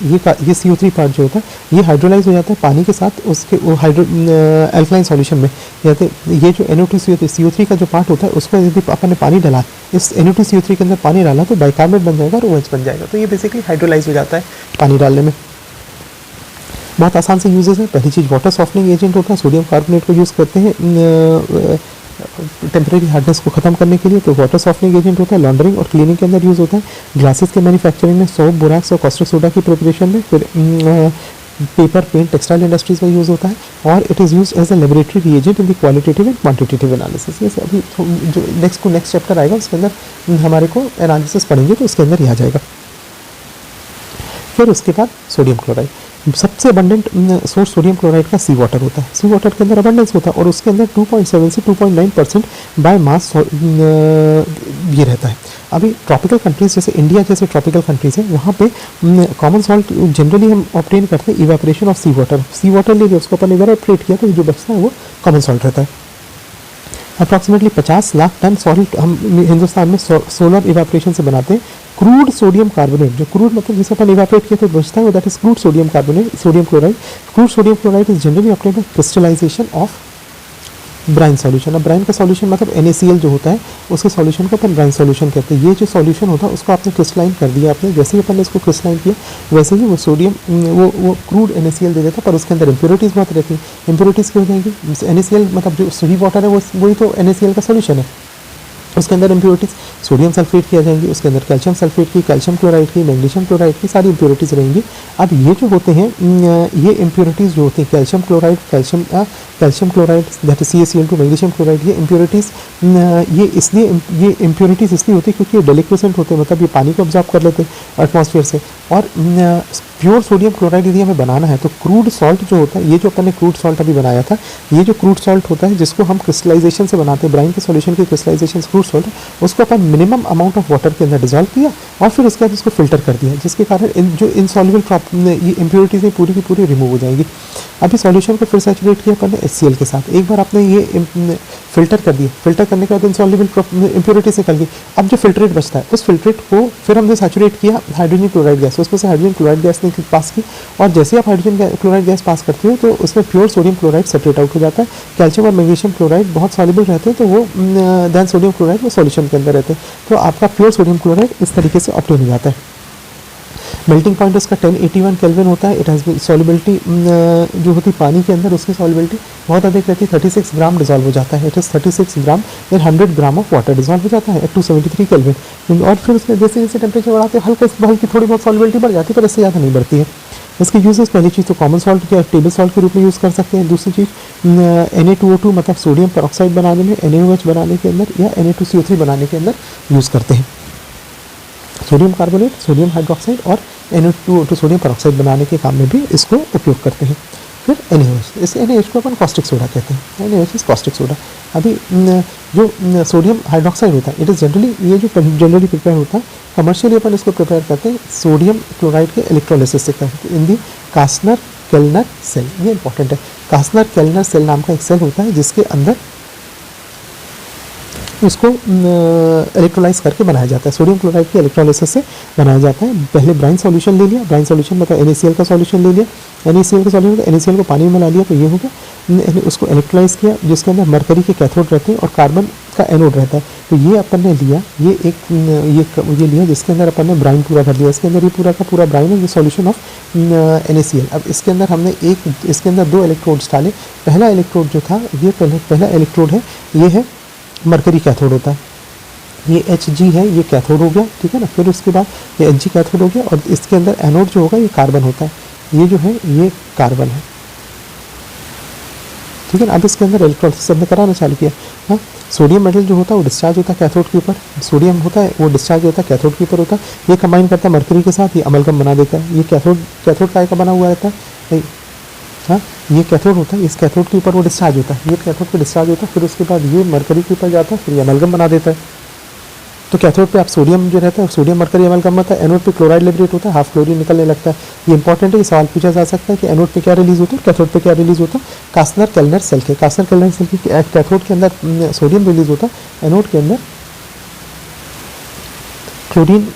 ये CO3 पार्ट जो होता है ये हाइड्रोलाइज हो जाता है पानी के साथ उसके एल्कलाइन सॉल्यूशन में। ये जो NO2CO3 का जो पार्ट होता है उसको यदि अपन ने पानी डाला, इस NO2CO3 के अंदर पानी डाला तो बाइकार्बोनेट बन जाएगा और OH बन जाएगा। तो ये बेसिकली हाइड्रोलाइज हो जाता है पानी डालने में। बहुत आसान से यूजेस है। पहली चीज़ वाटर सॉफ्टनिंग एजेंट होता है, सोडियम कार्बोनेट को यूज़ करते हैं टेम्परेरी हार्डनेस को खत्म करने के लिए, तो वाटर सॉफ्टनिंग एजेंट होता है। लॉन्डरिंग और क्लीनिंग के अंदर यूज़ होता है। ग्लासेस के मैन्युफैक्चरिंग में, सोप, बोरैक्स और कॉस्टिक सोडा की प्रिपरेशन में, फिर पेपर, पेंट, टेक्सटाइल इंडस्ट्रीज में यूज़ होता है और it is use as a laboratory reagent in the qualitative and quantitative analysis. ये अभी जो नेक्स्ट चैप्टर आएगा उसके अंदर हमारे को एनालिसिस पढ़ेंगे तो उसके अंदर ही आ जाएगा। फिर उसके बाद सोडियम क्लोराइड, सबसे अबंडेंट सोर्स सोडियम क्लोराइड का सी वाटर होता है। सी वाटर के अंदर अबंडेंस होता है और उसके अंदर 2.7 से 2.9% बाय मास ये रहता है। अभी ट्रॉपिकल कंट्रीज जैसे इंडिया जैसे ट्रॉपिकल कंट्रीज हैं वहाँ पे कॉमन सॉल्ट जनरली हम ऑब्टेन करते हैं evaporation of sea water. Sea water लेके उसको अपन इवेपोरेट किया तो जो बचता है वो कॉमन सॉल्ट रहता है। अप्रॉक्सीमेटली 50 लाख टन सॉल्ट हम हिंदुस्तान में सोलर इवेपोरेशन से बनाते हैं। क्रूड सोडियम कार्बोनेट, जो क्रूड मतलब जिसे अपन इवेपोरेट किया तो बचता है वो that is crude sodium carbonate, sodium chloride. Crude sodium chloride is generally obtained by crystallisation of brine solution. अब ब्राइन का सॉल्यूशन मतलब NaCl जो होता है उसके सॉल्यूशन को अपन ब्राइन सॉल्यूशन कहते हैं। ये जो सॉल्यूशन होता है उसको आपने क्रिस्टलाइन कर दिया, आपने जैसे ही अपन ने इसको क्रिस्टलाइन किया वैसे ही वो सोडियम वो क्रूड NaCl दे देता, पर उसके अंदर इंप्योरिटीज़ बहुत रहती हैं। इंप्योरिटीज़ क्यों हो जाएंगी? NaCl मतलब जो सही वाटर है वो वही तो NaCl का सॉल्यूशन है, उसके अंदर इंप्योरिटीज़ सोडियम सल्फेट की आ जाएंगी, उसके अंदर कैल्शियम सल्फेट की, कैल्शियम क्लोराइड की, मैग्नीशियम क्लोराइड की सारी इंप्योरिटीज़ रहेंगी। अब ये जो होते हैं ये इंप्योरिटीज़ जो होती हैं calcium chloride, calcium chloride that is CaCl2, magnesium chloride, ये इंप्योरिटीज़ ये इंप्योरिटीज़ इसलिए होती है क्योंकि ये डेलिक्वेसेंट होते हैं, मतलब ये पानी को ऑब्जॉर्ब कर लेते हैं एटमॉस्फेयर से। और प्योर सोडियम क्लोराइड यदि हमें बनाना है तो क्रूड सॉल्ट जो होता है, ये जो अपन ने क्रूड सॉल्ट अभी बनाया था, ये जो क्रूड सॉल्ट होता है जिसको हम क्रिस्टलाइजेशन से बनाते हैं, ब्राइन के सॉल्यूशन की क्रिस्टलाइजेशन क्रूड सॉल्ट, उसको अपन मिनिमम अमाउंट ऑफ वाटर के अंदर डिजॉल्व किया और फिर उसके बाद उसको फिल्टर कर दिया, जिसके कारण जो इनसॉल्युबल ये इंप्योरिटीज़ पूरी की पूरी रिमूव हो जाएंगी। अभी सॉल्यूशन को फिर सैचुरेट किया अपन ने HCl के साथ। एक बार आपने ये फिल्टर कर दिया, फिल्टर करने के बाद इनसॉल्युबल इंप्योरिटीज निकल गई। अब जो फिल्ट्रेट बचता है उस फिल्ट्रेट को फिर हमने सैचुरेट किया हाइड्रोजन क्लोराइड गैस, उसमें से हाइड्रोजन क्लोराइड गैस ने पास की, और जैसे आप हाइड्रोजन क्लोराइड गैस पास करते हो तो उसमें pure sodium chloride separate out हो जाता है। कैल्शियम और मैग्नीशियम क्लोराइड बहुत सॉल्युबल रहते हैं, तो वो देन सोडियम क्लोराइड वो सॉल्यूशन के अंदर रहते हैं, तो आपका प्योर सोडियम क्लोराइड इस तरीके से ऑब्टेन हो जाता है। मेल्टिंग पॉइंट उसका 1081 केल्विन होता है। इट हैज़ सॉल्युबिलिटी जो होती है पानी के अंदर उसकी सॉल्युबिलिटी बहुत अधिक रहती है, 36 ग्राम डिजॉल्व हो जाता है। It is 36 gram in 100 gram of water dissolve हो जाता है एट 273 केल्विन। और फिर उसमें जैसे जैसे टेम्परेचर बढ़ाते हैं हल्की थोड़ी बहुत सॉल्युबिलिटी बढ़ जाती है, पर इससे ज़्यादा नहीं बढ़ती है। इसके यूजेस पहली चीज़ तो कॉमन सॉल्ट या टेबल सॉल्ट के रूप में यूज़ कर सकते हैं। दूसरी चीज़ Na2O2 मतलब सोडियम पेरोक्साइड बनाने में, NaOH बनाने के अंदर या Na2CO3 बनाने के अंदर यूज़ करते हैं। सोडियम कार्बोनेट, सोडियम हाइड्रोक्साइड और Na2O2 सोडियम पेरोक्साइड बनाने के काम में भी इसको उपयोग करते हैं। फिर NaOH, इस NaOH को अपन कॉस्टिक सोडा कहते हैं। NaOH is caustic soda. अभी जो सोडियम हाइड्रोक्साइड होता है, इट इज़ जनरली, ये जो जनरली प्रिपेयर होता है कमर्शियली अपन इसको प्रिपेयर करते हैं सोडियम क्लोराइड के इलेक्ट्रोलिसिस से करते हैं इन दी कास्नर केल्नर सेल। ये इंपॉर्टेंट है। कास्नर केल्नर सेल नाम का एक सेल होता है जिसके अंदर उसको इलेक्ट्रोलाइज करके बनाया जाता है, सोडियम क्लोराइड के इलेक्ट्रोलाइसिस से बनाया जाता है। पहले ब्राइन सॉल्यूशन ले लिया, ब्राइन सॉल्यूशन मतलब NaCl का सॉल्यूशन ले लिया, NaCl का सॉल्यूशन NaCl को पानी में मिला लिया, तो ये हो गया। उसको इलेक्ट्रोलाइज किया जिसके अंदर मरकरी के कैथोड रहते हैं और कार्बन का एनोड रहता है, तो ये अपन ने लिया, ये लिया जिसके अंदर अपन ने ब्राइन पूरा भर दिया। इसके अंदर ये पूरा का पूरा ब्राइन है, ये सॉल्यूशन ऑफ NaCl। अब इसके अंदर हमने इसके अंदर 2 इलेक्ट्रोड्स डाले। पहला इलेक्ट्रोड जो था ये पहला इलेक्ट्रोड है, ये है मरकरी कैथोड होता है, ये Hg है, ये कैथोड हो गया, ठीक है ना। फिर उसके बाद ये Hg कैथोड हो गया और इसके अंदर एनोड जो होगा ये कार्बन होता है, ये जो है ये कार्बन है, ठीक है ना। अब इसके अंदर इलेक्ट्रोलाइसिस हमने कराना चालू किया। हाँ, सोडियम मेटल जो होता है वो डिस्चार्ज होता है कैथोड के ऊपर, सोडियम होता है वो डिस्चार्ज होता है कैथोड के ऊपर होता है। ये कंबाइन करता है मरकरी के साथ, ये अमलगम बना देता है। ये कैथोड काय का बना हुआ रहता है, हाँ, ये कैथोड होता है, इस कैथोड के ऊपर वो डिस्चार्ज होता है, ये कैथोड पे डिस्चार्ज होता है, फिर उसके बाद ये मरकरी के ऊपर जाता है, फिर ये अमलगम बना देता है। तो कैथोड पे आप सोडियम जो रहता है सोडियम मरकरी अमलगम होता है, एनोड पे क्लोराइड लिबरेट होता है, हाफ क्लोरीन निकलने लगता है। ये इंपॉर्टेंट है, ये सवाल पूछा जा सकता है कि एनोड पे क्या रिलीज होता है, कैथोड पे क्या रिलीज होता है। कास्नर केल्नर सेल के कैथोड के अंदर सोडियम रिलीज होता है, एनोड के अंदर क्लोरीन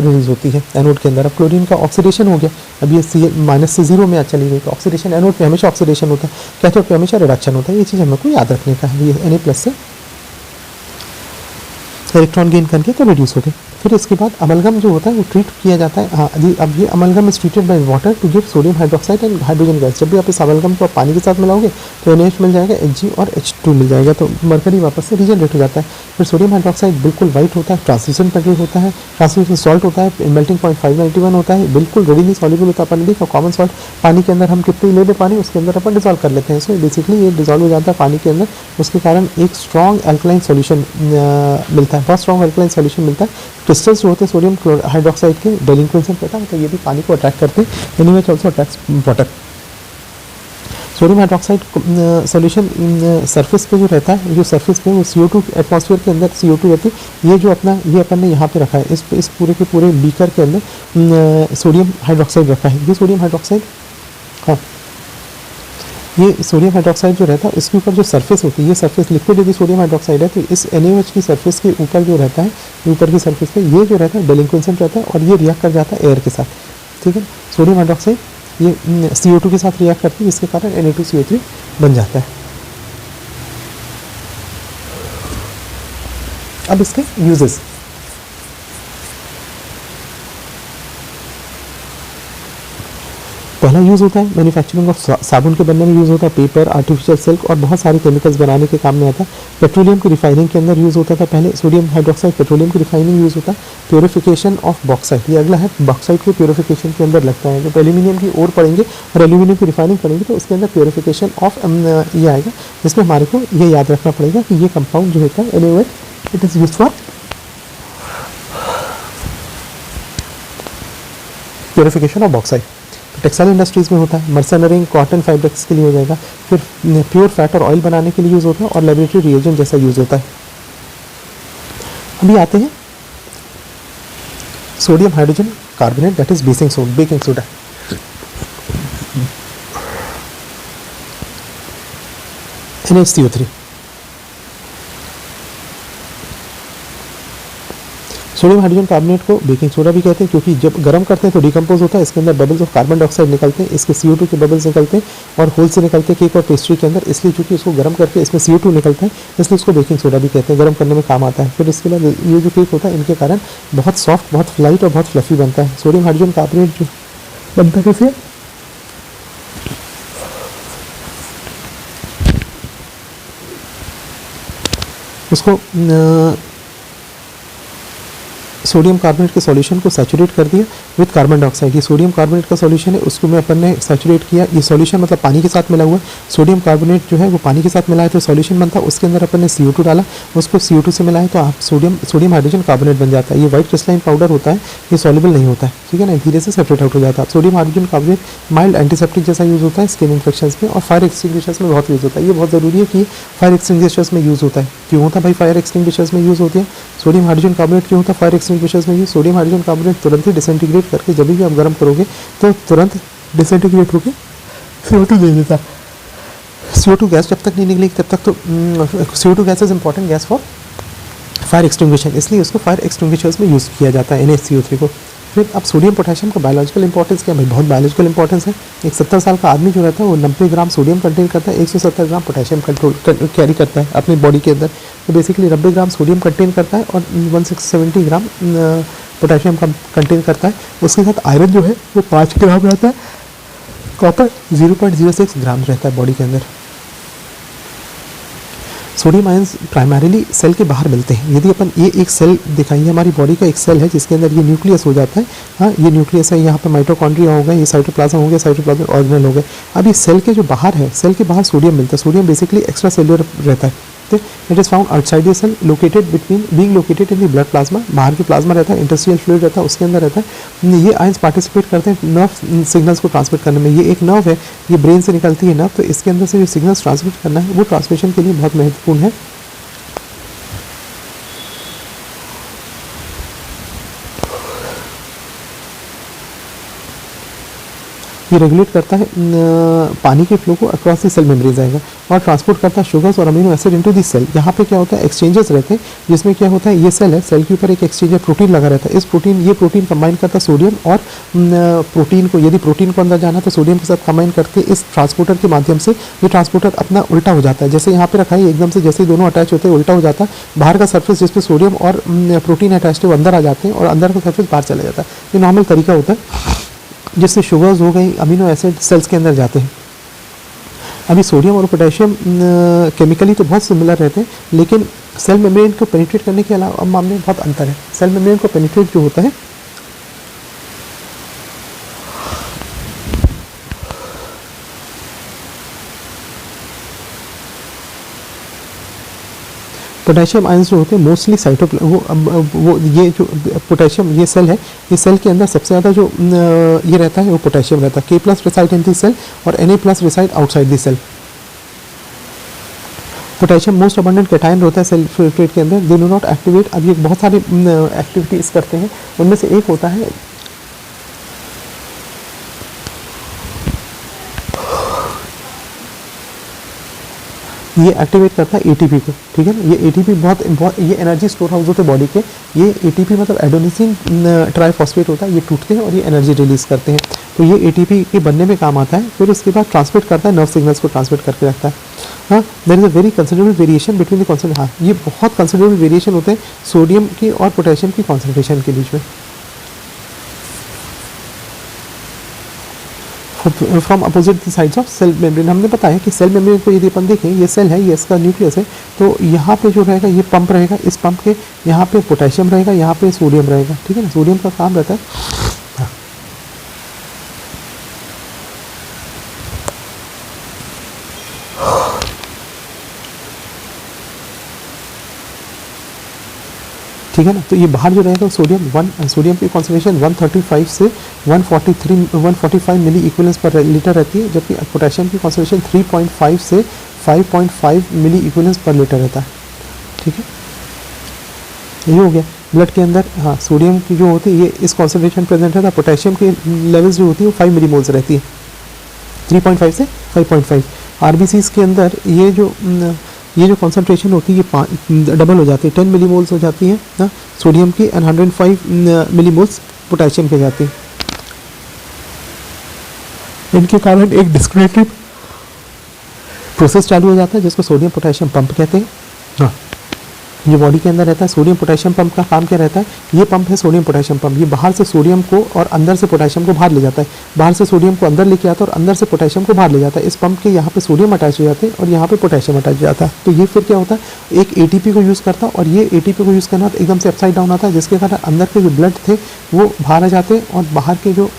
रिलीज होती है एनोड के अंदर। अब क्लोरीन का ऑक्सीडेशन हो गया, अब ये -से 0 में चली गई, तो ऑक्सीडेशन एनोड पे हमेशा ऑक्सीडेशन होता है, कैथोड पे हमेशा रिडक्शन होता है। ये चीज़ हमको याद रखने का है। ये Na+ से इलेक्ट्रॉन गेन करके तो रिड्यूस हो गए। फिर इसके बाद अमलगम जो होता है वो ट्रीट किया जाता है। हाँ, अब ये amalgam is treated by water to give sodium hydroxide and hydrogen gas. जब भी आप इस अमलगम को पानी के साथ मिलाओगे तो NaH मिल जाएगा, Hg और H2 मिल जाएगा, तो मरकरी वापस से रीजनरेट हो जाता है। फिर सोडियम हाइड्रोक्साइड बिल्कुल वाइट होता है, ट्रांसल्यूसेंट मेटल होता है, ट्रांसल्यूसेंट सॉल्ट होता है, मेल्टिंग पॉइंट 591 होता है, बिल्कुल रेडीली सॉल्युबल होता है। अपन देखा कॉमन सॉल्ट पानी के अंदर हम कितनी ले लें पानी, उसके अंदर अपन डिजॉल्व कर लेते हैं, सो बेसिकली ये डिजॉल्व हो जाता है पानी के अंदर, उसके कारण एक स्ट्रॉन्ग अल्कलाइन सॉल्यूशन मिलता है, बहुत स्ट्रॉन्ग अल्कलाइन सॉल्यूशन मिलता है। क्रिस्टल्स जो होते हैं सोडियम हाइड्रोक्साइड के डेलिंक्वेंसेंट कहता है, मतलब ये भी पानी को अट्रैक्ट करते हैं। NaOH also attracts water. Sodium hydroxide solution surface पे जो रहता है, जो सरफेस पे वो CO2 एटमॉस्फेयर के अंदर CO2 रहती है। ये जो ये अपन ने यहाँ पे रखा है, इस पूरे के पूरे बीकर के अंदर सोडियम हाइड्रोक्साइड रखा है। ये सोडियम हाइड्रोक्साइड, हाँ, ये सोडियम हाइड्रोक्साइड जो रहता है इसके ऊपर जो सरफेस होती है, ये सरफेस लिक्विड यदि सोडियम हाइड्रोक्साइड है, तो इस NaOH की सरफेस के ऊपर जो रहता है, ऊपर की सरफेस पे ये जो रहता है डेलिंक्वेंसेंट रहता है और ये रिएक्ट कर जाता है एयर के साथ, ठीक है। सोडियम हाइड्रोक्साइड ये CO2 के साथ रिएक्ट करती है, जिसके कारण Na2CO3 बन जाता है। अब इसके यूजेस, पहला यूज़ होता है मैन्युफैक्चरिंग ऑफ साबुन के बनने में यूज़ होता है, पेपर, आर्टिफिशियल सिल्क और बहुत सारे केमिकल्स बनाने के काम में आता है। पेट्रोलियम की रिफाइनिंग के अंदर यूज़ होता था पहले, सोडियम हाइड्रोक्साइड पेट्रोलियम की रिफाइनिंग यूज़ होता है। प्योरिफिकेशन ऑफ बॉक्साइट, ये अगला है, बॉक्साइट के प्योरिफिकेशन के अंदर लगता है। जब एल्यूमिनियम की ओर पढ़ेंगे और एल्यूमिनियम की रिफाइनिंग पढ़ेंगे तो उसके अंदर प्योरिफिकेशन ऑफ ये आएगा, जिसमें हमारे को ये याद रखना पड़ेगा कि ये कंपाउंड जो होता है NaOH it is use for purification of bauxite. Textile industries में होता है, मर्सनरिंग कॉटन फैब्रिक्स के लिए हो जाएगा, फिर प्योर फैट और ऑयल बनाने के लिए यूज़ होता है और लेबोरेटरी रिएजेंट जैसा यूज़ होता है। अभी आते हैं sodium hydrogen carbonate, that is baking soda. NaCO3। Sodium hydrogen carbonate को बेकिंग सोडा भी कहते हैं, क्योंकि जब गर्म करते हैं तो डिकम्पोज होता है, इसके अंदर बबल्स ऑफ कार्बन डाइऑक्साइड निकलते हैं, इसके CO2 के बबल्स निकलते हैं और होल से निकलते हैं केक और पेस्ट्री के अंदर, इसलिए चूंकि इसको गर्म करके इसमें CO2 निकलता है, इसलिए इसको बेकिंग सोडा भी कहते हैं, गर्म करने में काम आता है। फिर इसके बाद ये जो केक होता है इनके कारण बहुत सॉफ्ट, बहुत फ्लाइट और बहुत फ्लफी बनता है। सोडियम हाइड्रोजन कार्बोनेट जो बनता है कैसे, उसको सोडियम कार्बोनेट के सॉल्यूशन को सैचुरेट कर दिया विद कार्बन डाइऑक्साइड। ये सोडियम कार्बोनेट का सॉल्यूशन है, उसको मैं अपन ने सैचुरेट किया। ये सॉल्यूशन मतलब पानी के साथ मिला हुआ है, सोडियम कार्बोनेट जो है वो पानी के साथ मिला है तो सॉल्यूशन बनता है, उसके अंदर अपन ने CO2 डाला, उसको CO2 से मिला है तो आप सोडियम हाइड्रोजन कार्बोनेट बन जाता है। ये व्हाइट क्रिस्टलाइन पाउडर होता है, ये सॉल्युबल नहीं होता है, ठीक है ना, धीरे से सेपरेट आउट हो जाता है। Sodium hydrogen carbonate mild antiseptic जैसा यूज़ होता है स्किन इन्फेक्शन में और फायर एक्सटिंग्विशर्स में बहुत यूज़ होता है। ये बहुत ज़रूरी है कि फायर एक्सटिंग्विशर्स में यूज़ होता है। क्यों होता है भाई फायर एक्सटिंग्विशर्स में यूज़ होती है? सोडियम हाइड्रोजन कार्बोनेट क्यों होता है फायर एक्सटिंग्विशर्स में यूज़? सोडियम हाइड्रोजन कार्बोनेट तुरंत ही डिसइंटीग्रेट करके जब भी आप गर्म करोगे तो तुरंत डिसइंटीग्रेट होकर CO2 दे देता है। CO2 गैस जब तक नहीं निकलेगी तब तक तो CO2 gas is important gas for fire extinguishing, इसलिए उसको फायर एक्सटिंग्विशर्स में यूज़ किया जाता है NaCO3 को। फिर अब सोडियम पोटेशियम का बायोलॉजिकल इंपॉर्टेंस क्या है भाई? बहुत बायोलॉजिकल इंपॉर्टेंस है। एक 70 साल का आदमी जो रहता है वो 90 ग्राम सोडियम कंटेन करता है, 170 ग्राम पोटेशियम कैरी करता है अपनी बॉडी के अंदर, तो बेसिकली 90 ग्राम सोडियम कंटेन करता है और 170 ग्राम पोटेशियम कंटेन करता है। उसके साथ आयरन जो है वो 5 ग्राम रहता है, कॉपर 0.06 ग्राम रहता है बॉडी के अंदर। सोडियम आयंस प्राइमरीली सेल के बाहर मिलते हैं। यदि अपन ये एक सेल दिखाएंगे, हमारी बॉडी का एक सेल है जिसके अंदर ये न्यूक्लियस हो जाता है, हाँ ये न्यूक्लियस है, यहाँ पे माइटोकॉन्ड्रिया हो गए, ये साइटोप्लाज्म हो गया, साइटोप्लाज्मिक ऑर्गेनेल हो गए। अब ये सेल के जो बाहर है, सेल के बाहर सोडियम मिलता है। सोडियम बेसिकली एक्स्ट्रा सेल्युलर रहता है, it is found outside the cell, located between being located in the blood plasma. बाहर के प्लाज्मा रहता है, इंटरस्टिशियल फ्लूइड रहता है, उसके अंदर रहता है। ये आयंस पार्टिसिपेट करते हैं नर्व सिग्नल्स को ट्रांसमिट करने में। ये एक नर्व है, ये ब्रेन से निकलती है नर्व, तो इसके अंदर से जो सिग्नल्स ट्रांसमिट करना है वो ट्रांसमिशन के लिए बहुत महत्वपूर्ण है। ये रेगुलेट करता है पानी के फ्लो को अक्रॉस द सेल मेम्ब्रेन जाएगा और ट्रांसपोर्ट करता है शुगर्स और amino acid into the cell. यहाँ पे क्या होता है, एक्सचेंजेस रहते हैं, जिसमें क्या होता है, ये सेल है, सेल के ऊपर एक एक्सचेंजर प्रोटीन लगा रहता है। इस प्रोटीन ये प्रोटीन कंबाइन करता है सोडियम और प्रोटीन को, यदि प्रोटीन को अंदर जाना तो सोडियम के साथ कंबाइन करके इस ट्रांसपोर्टर के माध्यम से ये ट्रांसपोर्टर अपना उल्टा हो जाता है। जैसे यहाँ पे रखा है एकदम से, जैसे दोनों अटैच होते हैं उल्टा हो जाता है। बाहर का सर्फेस जिसपे सोडियम और प्रोटीन अटैच है वो अंदर आ जाते हैं और अंदर का सर्फेस बाहर चला जाता है। ये नॉर्मल तरीका होता है जिससे शुगर्स हो गई, अमीनो एसिड सेल्स के अंदर जाते हैं। अभी सोडियम और पोटेशियम केमिकली तो बहुत सिमिलर रहते हैं, लेकिन सेल मेम्ब्रेन को पेनिट्रेट करने के अलावा मामले में बहुत अंतर है। सेल मेम्ब्रेन को पेनिट्रेट जो होता है पोटेशियम आयंस जो होते हैं मोस्टली वो ये जो पोटेशियम ये सेल है, ये सेल के अंदर सबसे ज़्यादा जो ये रहता है वो पोटेशियम रहता है। K+ reside in the cell और Na+ reside outside the cell. Potassium most abundant cation होता है सेल फ्लूइड के अंदर, दे डू नॉट एक्टिवेट। अब ये बहुत सारी एक्टिविटीज़ करते हैं, उनमें से एक होता है ये एक्टिवेट करता है ATP को, ठीक है ना। ये ATP बहुत ये एनर्जी स्टोर हाउस होते हैं बॉडी के। ये ATP मतलब एडोनिसिन ट्राइफॉस्फेट होता है, ये टूटते हैं और ये एनर्जी रिलीज करते हैं, तो ये ATP के बनने में काम आता है। फिर उसके बाद ट्रांसमिट करता है, नर्व सिग्नल्स को ट्रांसमिट करके रखता है। हाँ, there is a very considerable variation between the concentration. हाँ, ये बहुत कंसिडरेबल वेरिएशन होते हैं सोडियम की और पोटेशियम की कॉन्सेंट्रेशन के बीच में। From opposite sides of cell membrane. हमने बताया कि सेल मेम्ब्रेन को यदि अपन देखें, ये सेल है, ये इसका न्यूक्लियस है, तो यहाँ पे जो रहेगा ये पंप रहेगा, इस पंप के यहाँ पे पोटेशियम रहेगा, यहाँ पे सोडियम रहेगा, ठीक है ना। सोडियम का काम रहता है ठीक है ना। तो ये बाहर जो रहेगा सोडियम की कॉन्सेंट्रेशन 135 से 145 मिली इक्विवेलेंस पर लीटर रहती है, जबकि पोटेशियम की कॉन्सेंट्रेशन 3.5 से 5.5 मिली इक्विवेलेंस पर लीटर रहता है, ठीक है। ये हो गया ब्लड के अंदर। हाँ, सोडियम की जो होती है ये इस कॉन्सेंट्रेशन प्रेजेंट रहता है, पोटेशियम की लेवल्स जो होती है वो 5 मिलीमोल्स रहती है, 3.5 से 5.5। आरबीसीज के अंदर ये जो कॉन्सेंट्रेशन होती है ये डबल हो जाती है, 10 मिलीमोल्स हो जाती है ना सोडियम की एंड 105 मिलीमोल्स पोटेशियम की जाती है। इनके कारण एक डिस्क्रिमिनेटिव प्रोसेस चालू हो जाता है जिसको सोडियम पोटेशियम पंप कहते हैं। हाँ, जो बॉडी के अंदर रहता है सोडियम पोटेशियम पंप का काम क्या रहता है, ये पंप है सोडियम पोटेशियम पंप, ये बाहर से सोडियम को और अंदर से पोटेशियम को बाहर ले जाता है, बाहर से सोडियम को अंदर लेके आता है और अंदर से पोटेशियम को बाहर ले जाता है। इस पंप के यहाँ पे सोडियम अटैच हो जाते हैं और यहाँ पे पोटेशियम अटैच हो जाता है। तो ये फिर क्या होता है, एक एटीपी को यूज़ करता है और ये एटीपी को यूज़ करना एकदम से अपसाइड डाउन आता है, जिसके कारण अंदर के जो ब्लड थे वो बाहर आ जाते हैं और बाहर के जो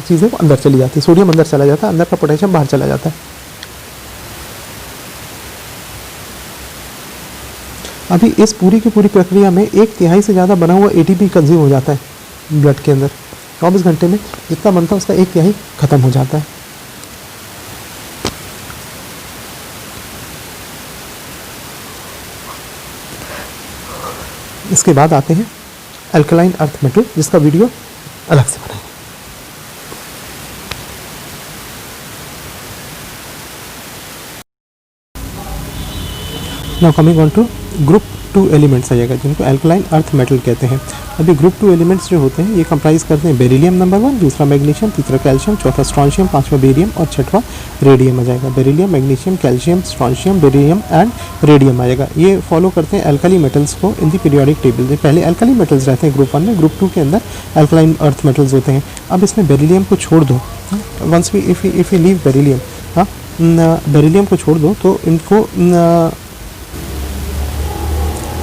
चीज़ें वो अंदर चली जाती है, सोडियम अंदर चला जाता है, अंदर का पोटेशियम बाहर चला जाता है। अभी इस पूरी की पूरी प्रक्रिया में 1/3 से ज़्यादा बना हुआ एटीपी कंज्यूम हो जाता है ब्लड के अंदर। 24 घंटे में जितना बनता है उसका 1/3 खत्म हो जाता है। इसके बाद आते हैं अल्कलाइन अर्थ मेटल, जिसका वीडियो अलग से बनाएंगे। Now coming on to group 2 elements आ जाएगा जिनको अल्कलाइन अर्थ मेटल कहते हैं। अभी ग्रुप 2 एलिमेंट्स जो होते हैं ये कंप्राइज करते हैं बेरिलियम नंबर 1, दूसरा मैग्नीशियम, तीसरा कैल्शियम, चौथा स्ट्रॉन्शियम, पांचवा बेरियम और छठवां रेडियम आ जाएगा। Beryllium, magnesium, calcium, strontium, barium and radium आ जाएगा। ये फॉलो करते हैं अल्कली मेटल्स को इन द पीरियोडिक टेबल। पहले अल्कली मेटल्स रहते हैं ग्रुप 1 में, ग्रुप 2 के अंदर अल्कलाइन अर्थ मेटल्स होते हैं। अब इसमें बेरिलियम को छोड़ दो, once we if you leave beryllium, हाँ बेरिलियम को छोड़ दो तो इनको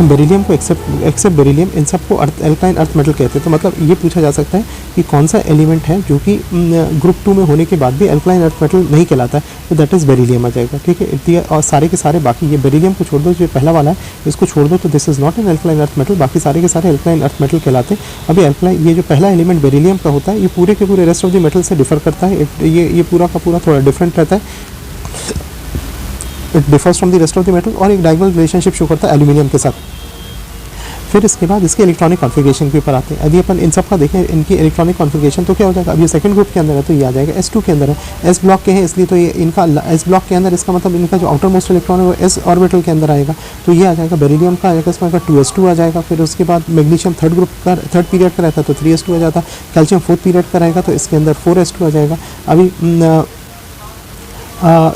बेरिलियम को एक्सेप्ट बेरिलियम, इन सबको अल्काइन अर्थ मेटल कहते हैं। तो मतलब ये पूछा जा सकता है कि कौन सा एलिमेंट है जो कि ग्रुप 2 में होने के बाद भी अल्काइन अर्थ मेटल नहीं कहलाता है, तो दैट इज़ बेरिलियम आ जाएगा। ठीक है, और सारे के सारे बाकी ये बेरिलियम को छोड़ दो, जो पहला वाला है इसको छोड़ दो तो this is not an alkyne earth metal, बाकी सारे के सारे अल्काइन अर्थ मेटल कहलाते हैं। अभी अल्काइन ये जो पहला एलिमेंट बेरिलियम का होता है ये पूरे के पूरे रेस्ट ऑफ द मेटल से डिफर करता है। ये पूरा का पूरा थोड़ा डिफरेंट रहता है, it differs from the rest of the metal और एक डायगोनल रिलेशनशिप शो करता है एल्यूमिनियम के साथ। फिर इसके बाद इसके इलेक्ट्रॉनिक कॉन्फ़िगरेशन के ऊपर आते हैं। यदि अपन इन सब का देखें इनकी इलेक्ट्रॉनिक कॉन्फ़िगरेशन तो क्या हो जाएगा, अब ये सेकंड ग्रुप के अंदर है तो ये आ जाएगा S2 के अंदर है, S ब्लॉक के हैं इसलिए तो ये इनका S ब्लॉक के अंदर, इसका मतलब इनका जो आउटर मोस्ट इलेक्ट्रॉन है वो S ऑर्बिटल के अंदर आएगा, तो ये आ जाएगा बेरिलियम का, आ जाएगा इसमें 2s2 आ जाएगा। फिर उसके बाद मैग्नीशियम थर्ड ग्रुप का थर्ड पीरियड का रहता है तो 3s2 आ जाता है, कैल्शियम फोर्थ पीरियड का रहेगा तो इसके अंदर 4s2 आ जाएगा। अभी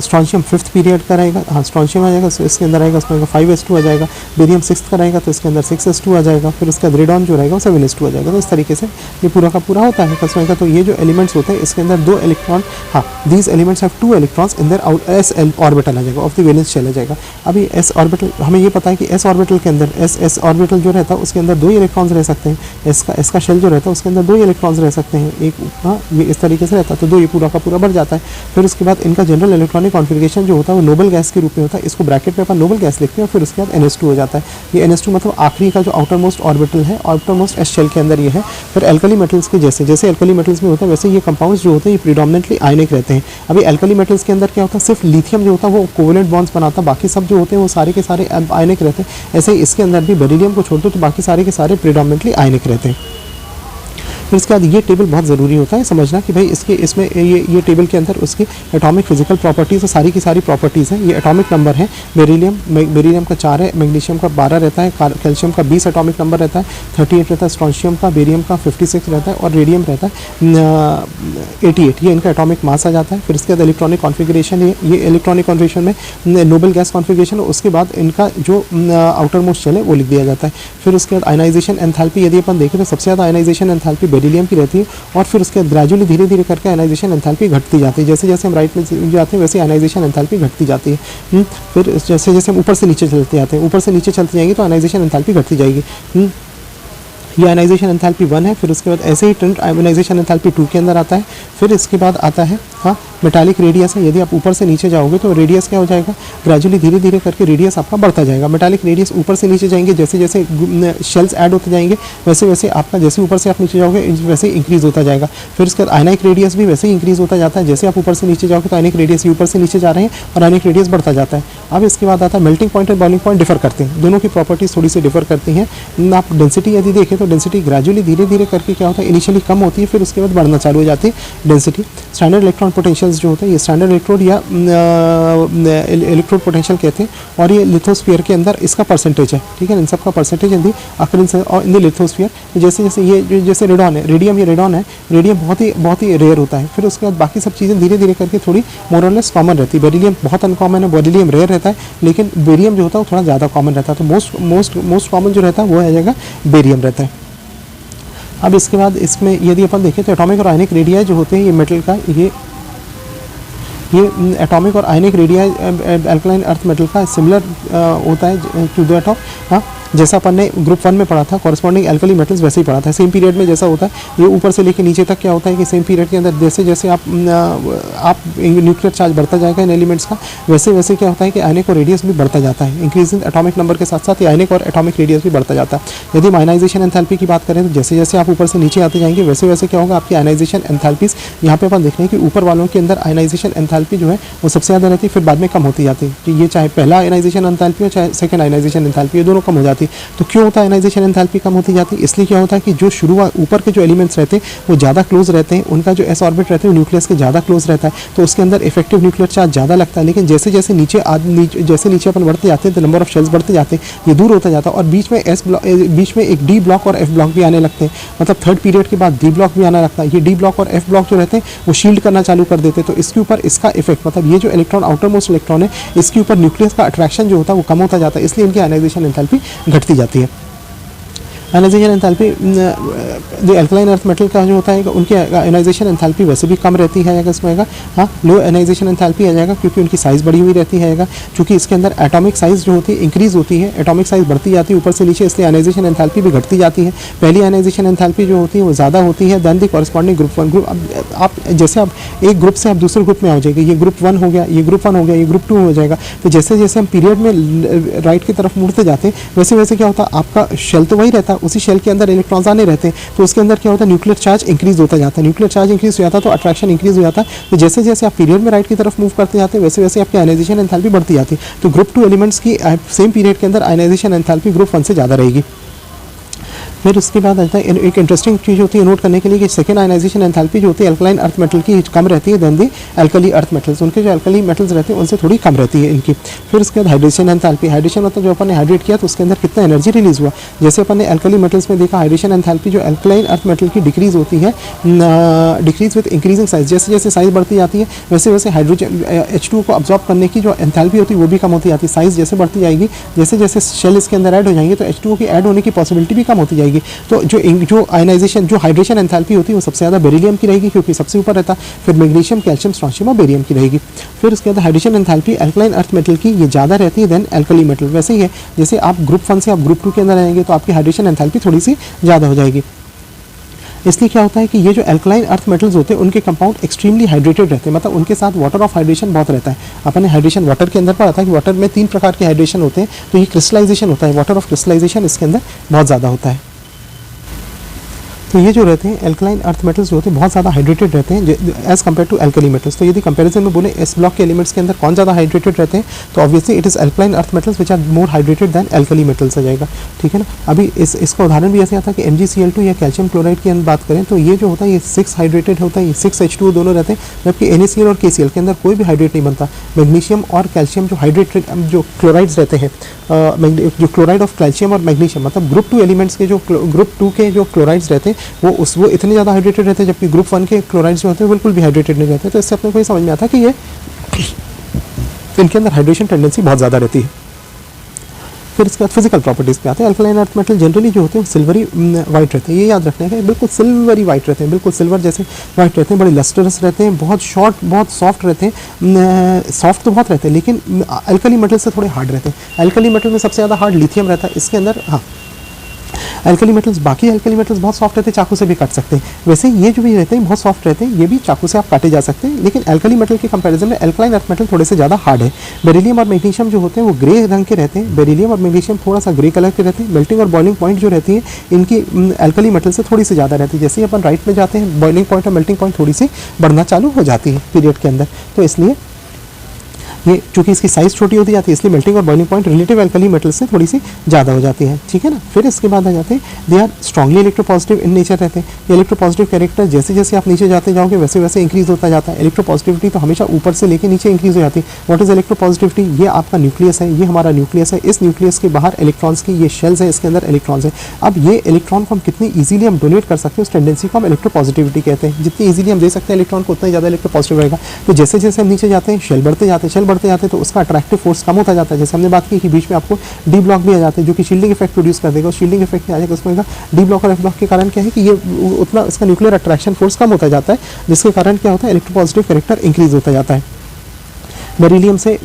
स्ट्रॉन्शियम फिफ्थ पीरियड का रहेगा, हाँ स्ट्रॉन्शियम आ जाएगा, इसके अंदर आएगा उसमें 5s2 आ जाएगा। बेरियम सिक्स्थ का रहेगा तो इसके अंदर 6s2 आ जाएगा। फिर उसका रेडॉन जो रहेगा वो 7s2 आ जाएगा। तो इस तरीके से ये पूरा का पूरा होता है कसम का। तो ये जो एलिमेंट्स होते हैं इसके अंदर 2 इलेक्ट्रॉन, हाँ these elements have 2 electrons in their s orbital आ जाएगा, ऑफ द वैलेंस शेल आ जाएगा। अभी s ऑर्बिटल हमें ये पता है कि s ऑर्बिटल के अंदर s ऑर्बिटल जो रहता है उसके अंदर 2 इलेक्ट्रॉन्स रह सकते हैं। s का शेल जो रहता है उसके अंदर 2 इलेक्ट्रॉन्स रह सकते हैं, एक हाँ ये इस तरीके से रहता है तो 2 ये पूरा का पूरा बढ़ जाता है। फिर उसके बाद इनका जनरल इलेक्ट्रॉनिक कॉन्फ़िगरेशन जो होता है वो नोबल गैस के रूप में होता है, इसको ब्रैकेट में अपन नोबल गैस लिखते हैं। और फिर उसके बाद NS2 हो जाता है। ये NS2 मतलब आखिरी का जो आउटर मोस्ट ऑर्बिटल है, आउटर मोस्ट s शेल के अंदर ये है। फिर अल्कली मेटल्स के जैसे जैसे अल्कली मेटल्स में होता है वैसे ये कंपाउंड्स जो होते हैं ये प्रीडोमिनेंटली आयनिक रहते हैं। अभी अल्कली मेटल्स के अंदर क्या होता है, सिर्फ लिथियम जो होता है वो कोवेलेंट बॉन्ड्स बनाता है, बाकी सब जो होते हैं वो सारे के सारे आयनिक रहते हैं। ऐसे ही इसके अंदर भी बेरिलियम को छोड़ दो तो बाकी सारे के सारे प्रीडोमिनेंटली आयनिक रहते हैं। फिर इसके बाद ये टेबल बहुत ज़रूरी होता है समझना कि भाई इसमें ये टेबल के अंदर उसकी एटॉमिक फिजिकल प्रॉपर्टीज़ और सारी की सारी प्रॉपर्टीज़ हैं। ये एटॉमिक नंबर है, बेरिलियम का 4 है, मैग्नीशियम का 12 रहता है, कैल्शियम का 20 एटॉमिक नंबर रहता है, 38 रहता है, स्ट्रॉन्शियम का, बेरियम का 56 रहता है और रेडियम रहता है 88। ये इनका एटॉमिक मास आ जाता है। फिर इसके बाद इलेक्ट्रॉनिक कॉन्फ़िगरेशन, ये इलेक्ट्रॉनिक कॉन्फ़िगरेशन में नोबल गैस कॉन्फ़िगरेशन, उसके बाद इनका जो आउटर मोस्ट शेल है वो लिख दिया जाता है। फिर उसके बाद आयनाइजेशन एंथैल्पी यदि अपन देखें तो सबसे ज़्यादा आयनाइजेशन एंथैल्पी बेरिलियम की रहती है और फिर उसके बाद ग्रेजुअली धीरे धीरे करके आयनाइजेशन एंथैल्पी घटती जाती है। जैसे जैसे हम राइट में जाते हैं वैसे आयनाइजेशन एंथैल्पी घटती जाती है। फिर जैसे जैसे हम ऊपर से नीचे चलते जाते हैं, ऊपर से नीचे चलते जाएंगे तो आयनाइजेशन एंथैल्पी घटती जाएगी। ये आयनाइजेशन एंथैल्पी 1 है। फिर उसके बाद ऐसे ही ट्रेंड आयनाइजेशन एंथैल्पी 2 के अंदर आता है। फिर इसके बाद आता है हाँ मेटालिक रेडियस है। यदि आप ऊपर से नीचे जाओगे तो रेडियस क्या हो जाएगा, ग्रेजुअली धीरे धीरे करके रेडियस आपका बढ़ता जाएगा। मेटालिक रेडियस ऊपर से नीचे जाएंगे, जैसे जैसे शेल्स ऐड होते जाएंगे वैसे वैसे आपका, जैसे ऊपर से आप नीचे जाओगे वैसे इंक्रीज होता जाएगा। फिर उसके बाद आयनिक रेडियस भी वैसे ही इंक्रीज होता जाता है, जैसे आप ऊपर से नीचे जाओगे तो आयनिक रेडियस ऊपर से नीचे जा रहे हैं और आयनिक रेडियस बढ़ता जाता है। अब इसके बाद आता है मेल्टिंग पॉइंट और बॉइलिंग पॉइंट डिफर करते हैं, दोनों की प्रॉपर्टीज थोड़ी सी डिफर करती हैं। आप डेंसिटी यदि देखें तो डेंसिटी ग्रेजुअली धीरे धीरे करके क्या होता है, इनिशियली कम होती है, फिर उसके बाद बढ़ना चालू हो जाती है density. Standard electron electron potentials जो होते हैं ये स्टैंडर्ड इलेक्ट्रोड या इलेक्ट्रोड पोटेंशियल कहते हैं, और ये लिथोस्फीयर के अंदर इसका परसेंटेज है, ठीक है, इन सब का परसेंटेज इन दी अकरेंस और इन द लिथोस्फीयर। जैसे जैसे ये जैसे रेडॉन है, रेडियम, ये रेडॉन है, रेडियम बहुत ही रेयर होता है। फिर उसके बाद बाकी सब चीज़ें धीरे धीरे करके थोड़ी मोर और लेस कॉमन रहती है। बेरिलियम बहुत अनकॉमन है, बेरिलियम रेयर रहता है, लेकिन बेरियम जो होता है वो थोड़ा ज़्यादा कॉमन रहता है। तो मोस्ट कॉमन जो रहता है वो आ जाएगा बेरियम रहता है। अब इसके बाद इसमें यदि अपन देखें तो एटॉमिक और आयनिक रेडियाई जो होते हैं ये मेटल का ये एटॉमिक और ionic radii alkaline earth metal का सिमिलर होता है टू दैट ऑफ, हाँ, जैसा अपन ने ग्रुप 1 में पढ़ा था कॉरस्पॉन्डिंग एल्कली मेटल्स वैसे ही पढ़ा था। सेम पीरियड में जैसा होता है ये ऊपर से लेके नीचे तक क्या होता है कि सेम पीरियड के अंदर जैसे जैसे आप न्यूक्लियर चार्ज बढ़ता जाएगा इन एलिमेंट्स का, वैसे वैसे क्या होता है कि आयनिक और रेडियस भी बढ़ता जाता है। इंक्रीजिंग एटॉमिक नंबर के साथ साथ ये आयनिक और एटॉमिक रेडियस भी बढ़ता जाता है। यदि हम आयनाइजेशन एंथैल्पी की बात करें तो जैसे जैसे आप ऊपर से नीचे आते जाएंगे वैसे वैसे क्या होगा आपकी आयनाइजेशन एंथैल्पीज, यहाँ पे अपन देख रहे हैं कि ऊपर वालों के अंदर आयनाइजेशन एंथैल्पी जो है वो सबसे ज़्यादा रहती है, फिर बाद में कम होती जाती है। कि ये चाहे पहला आयनाइजेशन एंथैल्पी हो चाहे सेकंड आयनाइजेशन एंथैल्पी, ये दोनों कम हो जाती है। तो क्यों होता है आयनाइजेशन एंथैल्पी कम होती जाती है? इसलिए क्या होता है कि जो शुरुआत ऊपर के जो एलिमेंट्स रहते हैं वो ज़्यादा क्लोज रहते हैं, उनका जो एस ऑर्बिट रहता है वो न्यूक्लियस के ज़्यादा क्लोज रहता है, तो उसके अंदर इफेक्टिव न्यूक्लियर चार्ज ज़्यादा लगता है। लेकिन जैसे जैसे जैसे नीचे अपन बढ़ते जाते हैं तो नंबर ऑफ शेल्स बढ़ते जाते हैं, ये दूर होता जाता है, और बीच में एक डी ब्लॉक और एफ ब्लॉक भी आने लगते हैं। मतलब थर्ड पीरियड के बाद डी ब्लॉक भी आना लगता है। ये डी ब्लॉक और एफ ब्लॉक जो रहते हैं वो शील्ड करना चालू कर देते हैं, तो इसके ऊपर इसका इफेक्ट, मतलब ये जो इलेक्ट्रॉन आउटर मोस्ट इलेक्ट्रॉन है इसके ऊपर न्यूक्लियस का अट्रैक्शन जो होता है वो कम होता जाता है, इसलिए इनकी आयनाइजेशन एंथैल्पी घटती जाती है। आयनाइजेशन एंथैल्पी जो अल्कलाइन अर्थ मेटल का जो होता है उनकी आयनाइजेशन एंथैल्पी वैसे भी कम रहती है, इसमें आएगा हाँ लो आयनाइजेशन एंथैल्पी आ जाएगा, क्योंकि उनकी साइज़ बढ़ी हुई रहती है, क्योंकि इसके अंदर एटॉमिक साइज़ जो होती है इंक्रीज होती है, एटॉमिक साइज़ बढ़ती जाती है ऊपर से नीचे, इसलिए आयनाइजेशन एंथैल्पी भी घटती जाती है। पहली आयनाइजेशन एंथैल्पी जो होती है वो ज़्यादा होती है than the corresponding group 1 group. आप जैसे आप एक ग्रुप से आप दूसरे ग्रुप में आ जाएंगे, ये ग्रुप 1 हो गया, ये ग्रुप 1 हो गया, ये ग्रुप 2 हो जाएगा, तो जैसे जैसे हम पीरियड में राइट की तरफ मुड़ते जाते हैं वैसे वैसे क्या होता है आपका शेल तो वही रहता है, उसी शेल के अंदर इलेक्ट्रॉन्स आने रहते हैं, तो उसके अंदर क्या होता है न्यूक्लियर चार्ज इंक्रीज होता जाता है। न्यूक्लियर चार्ज इंक्रीज हो जाता है तो अट्रैक्शन इंक्रीज हो जाता है, तो जैसे जैसे आप पीरियड में राइट की तरफ मूव करते जाते हैं वैसे वैसे आपकी आयनाइजेशन एंथैल्पी बढ़ती जाती है। तो ग्रुप 2 एलिमेंट्स की सेम पीरियड के अंदर आयनाइजेशन एंथैल्पी ग्रुप 1 से ज़्यादा रहेगी। फिर उसके बाद आता है एक इंटरेस्टिंग चीज़ होती है नोट करने के लिए कि सेकेंड आयनाइजेशन एंथैल्पी जो होती है अल्कलाइन अर्थ मेटल की कम रहती है देन दी अल्कली अर्थ मेटल्स, उनके जो अल्कली मेटल्स रहते हैं उनसे थोड़ी कम रहती है इनकी। फिर उसके बाद हाइड्रेशन एंथैल्पी, हाइड्रेशन मतलब जो अपन ने हाइड्रेट किया तो उसके अंदर कितना एनर्जी रिलीज हुआ। जैसे अपन ने अल्कली मेटल्स में देखा हाइड्रेशन एंथैल्पी जो अल्कलाइन अर्थ मेटल की डिक्रीज होती है, डिक्रीज विद इंक्रीजिंग साइज, जैसे जैसे साइज बढ़ती जाती है वैसे वैसे हाइड्रोजन H2O को अब्जॉर्ब करने की जो एंथैल्पी होती है वो भी कम होती जाती है। साइज जैसे बढ़ती जाएगी जैसे जैसे शेल इसके अंदर ऐड हो जाएंगे तो H2O की ऐड होने की पॉसिबिलिटी भी कम होती जाएगी। तो जो आयनाइजेशन जो हाइड्रेशन एंथैल्पी होती है वो सबसे ज़्यादा बेरिलियम की रहेगी क्योंकि सबसे ऊपर रहता, फिर मैग्नीशियम, कैल्शियम, स्ट्रोंशियम और बेरियम की रहेगी। फिर उसके बाद hydration enthalpy alkaline earth metal की ये ज़्यादा रहती है देन अल्कली मेटल। वैसे ही है जैसे आप ग्रुप 1 से आप ग्रुप 2 के अंदर आएंगे तो आपकी हाइड्रेशन एंथैल्पी थोड़ी सी ज़्यादा हो जाएगी। इसलिए क्या होता है कि ये जो अल्कलाइन अर्थ मेटल्स होते हैं उनके कंपाउंड एक्सट्रीमली हाइड्रेटेड रहते हैं, मतलब उनके साथ वाटर ऑफ हाइड्रेशन बहुत रहता है। अपन ने हाइड्रेशन वाटर के अंदर पढ़ा था कि वाटर में 3 प्रकार के हाइड्रेशन होते हैं, तो ये क्रिस्टलाइजेशन होता है, वाटर ऑफ क्रिस्टलाइजेशन इसके अंदर बहुत ज़्यादा होता है। तो ये जो रहते हैं अल्कलाइन अर्थ मेटल्स जो होते हैं बहुत ज़्यादा हाइड्रेटेड रहते हैं as compare to alkali metals. तो यदि कंपैरिजन में बोले एस ब्लॉक के एलिमेंट्स के अंदर कौन ज़्यादा हाइड्रेटेड रहते हैं तो obviously it is alkaline earth metals which are more hydrated than alkali metals आ जाएगा, ठीक है ना। अभी इसका उदाहरण भी ऐसे आता है कि MgCl2 या कैल्शियम क्लोराइड की हम बात करें तो ये जो होता है ये 6 हाइड्रेटेड होता है, ये 6 H2O दोनों रहते हैं, जबकि NaCl और KCl के अंदर कोई भी हाइड्रेट नहीं बनता। मैग्नीशियम और कैल्शियम जो हाइड्रेटेड जो क्लोराइड्स रहते हैं, जो क्लोराइड ऑफ कैल्शियम और मैग्नीशियम मतलब ग्रुप 2 एलिमेंट्स के जो ग्रुप 2 के जो क्लोराइड्स रहते हैं वो इतने ज़्यादा हाइड्रेटेड रहते हैं, जबकि ग्रुप 1 के क्लोराइड्स जो होते हैं बिल्कुल भी हाइड्रेटेड नहीं रहते। तो इससे अपने को ये समझ में आता है कि ये इनके अंदर हाइड्रेशन टेंडेंसी बहुत ज़्यादा रहती है। फिर इसके बाद फिजिकल प्रॉपर्टीज़ पे आते हैं। अल्कलाइन अर्थ मेटल जनरली जो होते हैं सिल्वरी वाइट रहते हैं, ये याद रखने का, बिल्कुल सिल्वरी वाइट रहते हैं, बिल्कुल सिल्वर जैसे वाइट रहते हैं, बड़े लस्टरस रहते हैं, बहुत शॉर्ट बहुत सॉफ्ट रहते हैं, सॉफ्ट तो बहुत रहते हैं लेकिन अल्कली मेटल से थोड़े हार्ड रहते हैं। अल्कली मेटल में सबसे ज़्यादा हार्ड लिथियम रहता है इसके अंदर। हाँ अल्कली मेटल्स, बाकी अल्कली मेटल्स बहुत सॉफ्ट रहते हैं, चाकू से भी काट सकते हैं। वैसे ये जो भी रहते हैं बहुत सॉफ्ट रहते हैं, ये भी चाकू से आप काटे जा सकते हैं, लेकिन अल्कली मेटल के कंपैरिजन में अल्कलाइन अर्थ मेटल थोड़े से ज़्यादा हार्ड है। बेरिलियम और मैग्नीशियम जो होते हैं वो ग्रे रंग के रहते हैं, बेरिलियम और मैग्नीशियम थोड़ा सा ग्रे कलर के रहते हैं। मेल्टिंग और बॉइलिंग पॉइंट जो रहती है इनकी अल्कली मेटल से थोड़ी सी ज़्यादा रहती है। जैसे ही अपन राइट में जाते हैं बॉइलिंग पॉइंट और मेल्टिंग पॉइंट थोड़ी सी बढ़ना चालू हो जाती है पीरियड के अंदर, तो इसलिए ये चूंकि इसकी साइज़ छोटी होती जाती है इसलिए मेल्टिंग और boiling point relative alkali metal से थोड़ी सी ज़्यादा हो जाती है, ठीक है ना। फिर इसके बाद आ जाते हैं they are strongly electropositive in nature रहते हैं। ये इलेक्ट्रोपॉजिटिव कैरेक्टर जैसे जैसे आप नीचे जाते जाओगे वैसे वैसे इंक्रीज होता जाता है। इलेक्ट्रोपॉजिटिविटी तो हमेशा ऊपर से लेके नीचे इंक्रीज हो जाती है। What is electropositivity? ये आपका न्यूक्लियस है, ये हमारा न्यूक्लियस है। इस न्यूक्लियस के बाहर इलेक्ट्रॉन्स की ये शेल्स है, इसके अंदर इलेक्ट्रॉन्स है। अब ये इलेक्ट्रॉन को हम कितनी ईजिली हम डोनेट कर सकते हैं उस टेंडेंसी को हम इलेक्ट्रोपॉजिटिविटी कहते हैं। जितनी ईजिली हम दे सकते हैं इलेक्ट्रॉन को उतना ही ज़्यादा इलेक्ट्रोपॉजिटिव रहेगा। तो जैसे जैसे हम नीचे जाते हैं शेल बढ़ते जाते हैं तो उसका अट्रैक्टिव फोर्स कम होता जाता है। जैसे हमने बात की कि बीच में आपको डी ब्लॉक भी आ जाते हैं जो कि शील्डिंग इफेक्ट प्रोड्यूस कर देगा। शील्डिंग इफेक्ट आ जाएगा उसमें डी ब्लॉक और एफ ब्लॉक के कारण क्या है कि ये उतना इसका न्यूक्लियर अट्रैक्शन फोर्स कम होता जाता है, जिसके कारण क्या होता है इलेक्ट्रोपॉजिटिव कैरेक्टर इंक्रीज होता जाता है। बेरिलियम से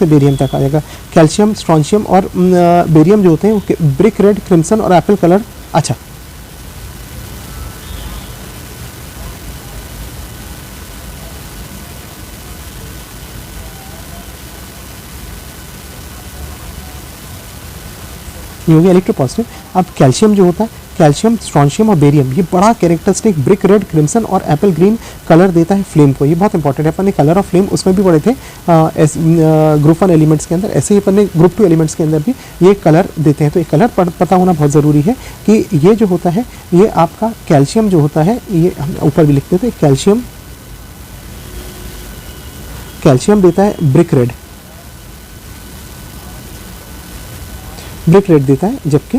बेरियम तक आ जाएगा। कैल्शियम, स्ट्रॉन्शियम और बेरियम जो होते हैं वो ब्रिक रेड, क्रिम्सन और एप्पल कलर। अच्छा, ये हो गया इलेक्ट्रोपॉजिटिव। अब कैल्शियम जो होता है, कैल्शियम, स्ट्रॉन्शियम और बेरियम ये बड़ा कैरेक्टरिस्टिक ब्रिक रेड, क्रिम्सन और एप्पल ग्रीन कलर देता है फ्लेम को। ये बहुत इंपॉर्टेंट है। अपन ने कलर ऑफ फ्लेम उसमें भी पढ़े थे ग्रुप 1 एलिमेंट्स के अंदर, ऐसे ही अपन ने ग्रुप 2 एलिमेंट्स के अंदर भी ये कलर देते हैं। तो ये कलर पता होना बहुत ज़रूरी है कि ये जो होता है ये आपका कैल्शियम जो होता है, ये हम ऊपर भी लिखते थे, कैल्शियम देता है ब्रिक रेड देता है, जबकि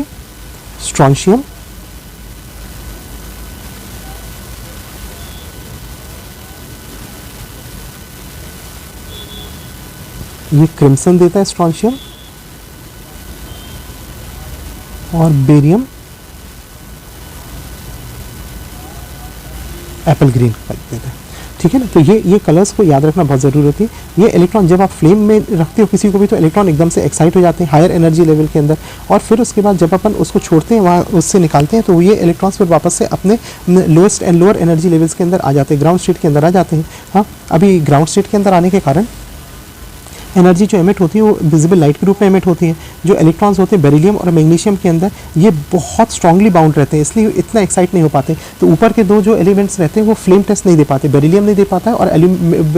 स्ट्रॉन्शियम ये क्रिम्सन देता है, स्ट्रॉन्शियम, और बेरियम एप्पल ग्रीन कलर देता है, ठीक है ना। तो ये कलर्स को याद रखना बहुत ज़रूरी होती है। ये इलेक्ट्रॉन जब आप फ्लेम में रखते हो किसी को भी तो इलेक्ट्रॉन एकदम से एक्साइट हो जाते हैं हायर एनर्जी लेवल के अंदर, और फिर उसके बाद जब अपन उसको छोड़ते हैं वहाँ उससे निकालते हैं तो ये इलेक्ट्रॉन्स फिर वापस से अपने lowest and lower energy levels के अंदर आ जाते हैं, ग्राउंड स्टेट के अंदर आ जाते हैं। हाँ, अभी ग्राउंड स्टेट के अंदर आने के कारण एनर्जी जो एमिट होती है वो विजिबल लाइट के रूप में एमिट होती है। जो इलेक्ट्रॉन्स होते हैं बेरिलियम और मैग्नीशियम के अंदर ये बहुत स्ट्रांगली बाउंड रहते हैं, इसलिए इतना एक्साइट नहीं हो पाते। तो ऊपर के दो जो एलिमेंट्स रहते हैं वो फ्लेम टेस्ट नहीं दे पाते, बेरिलियम नहीं दे पाता है और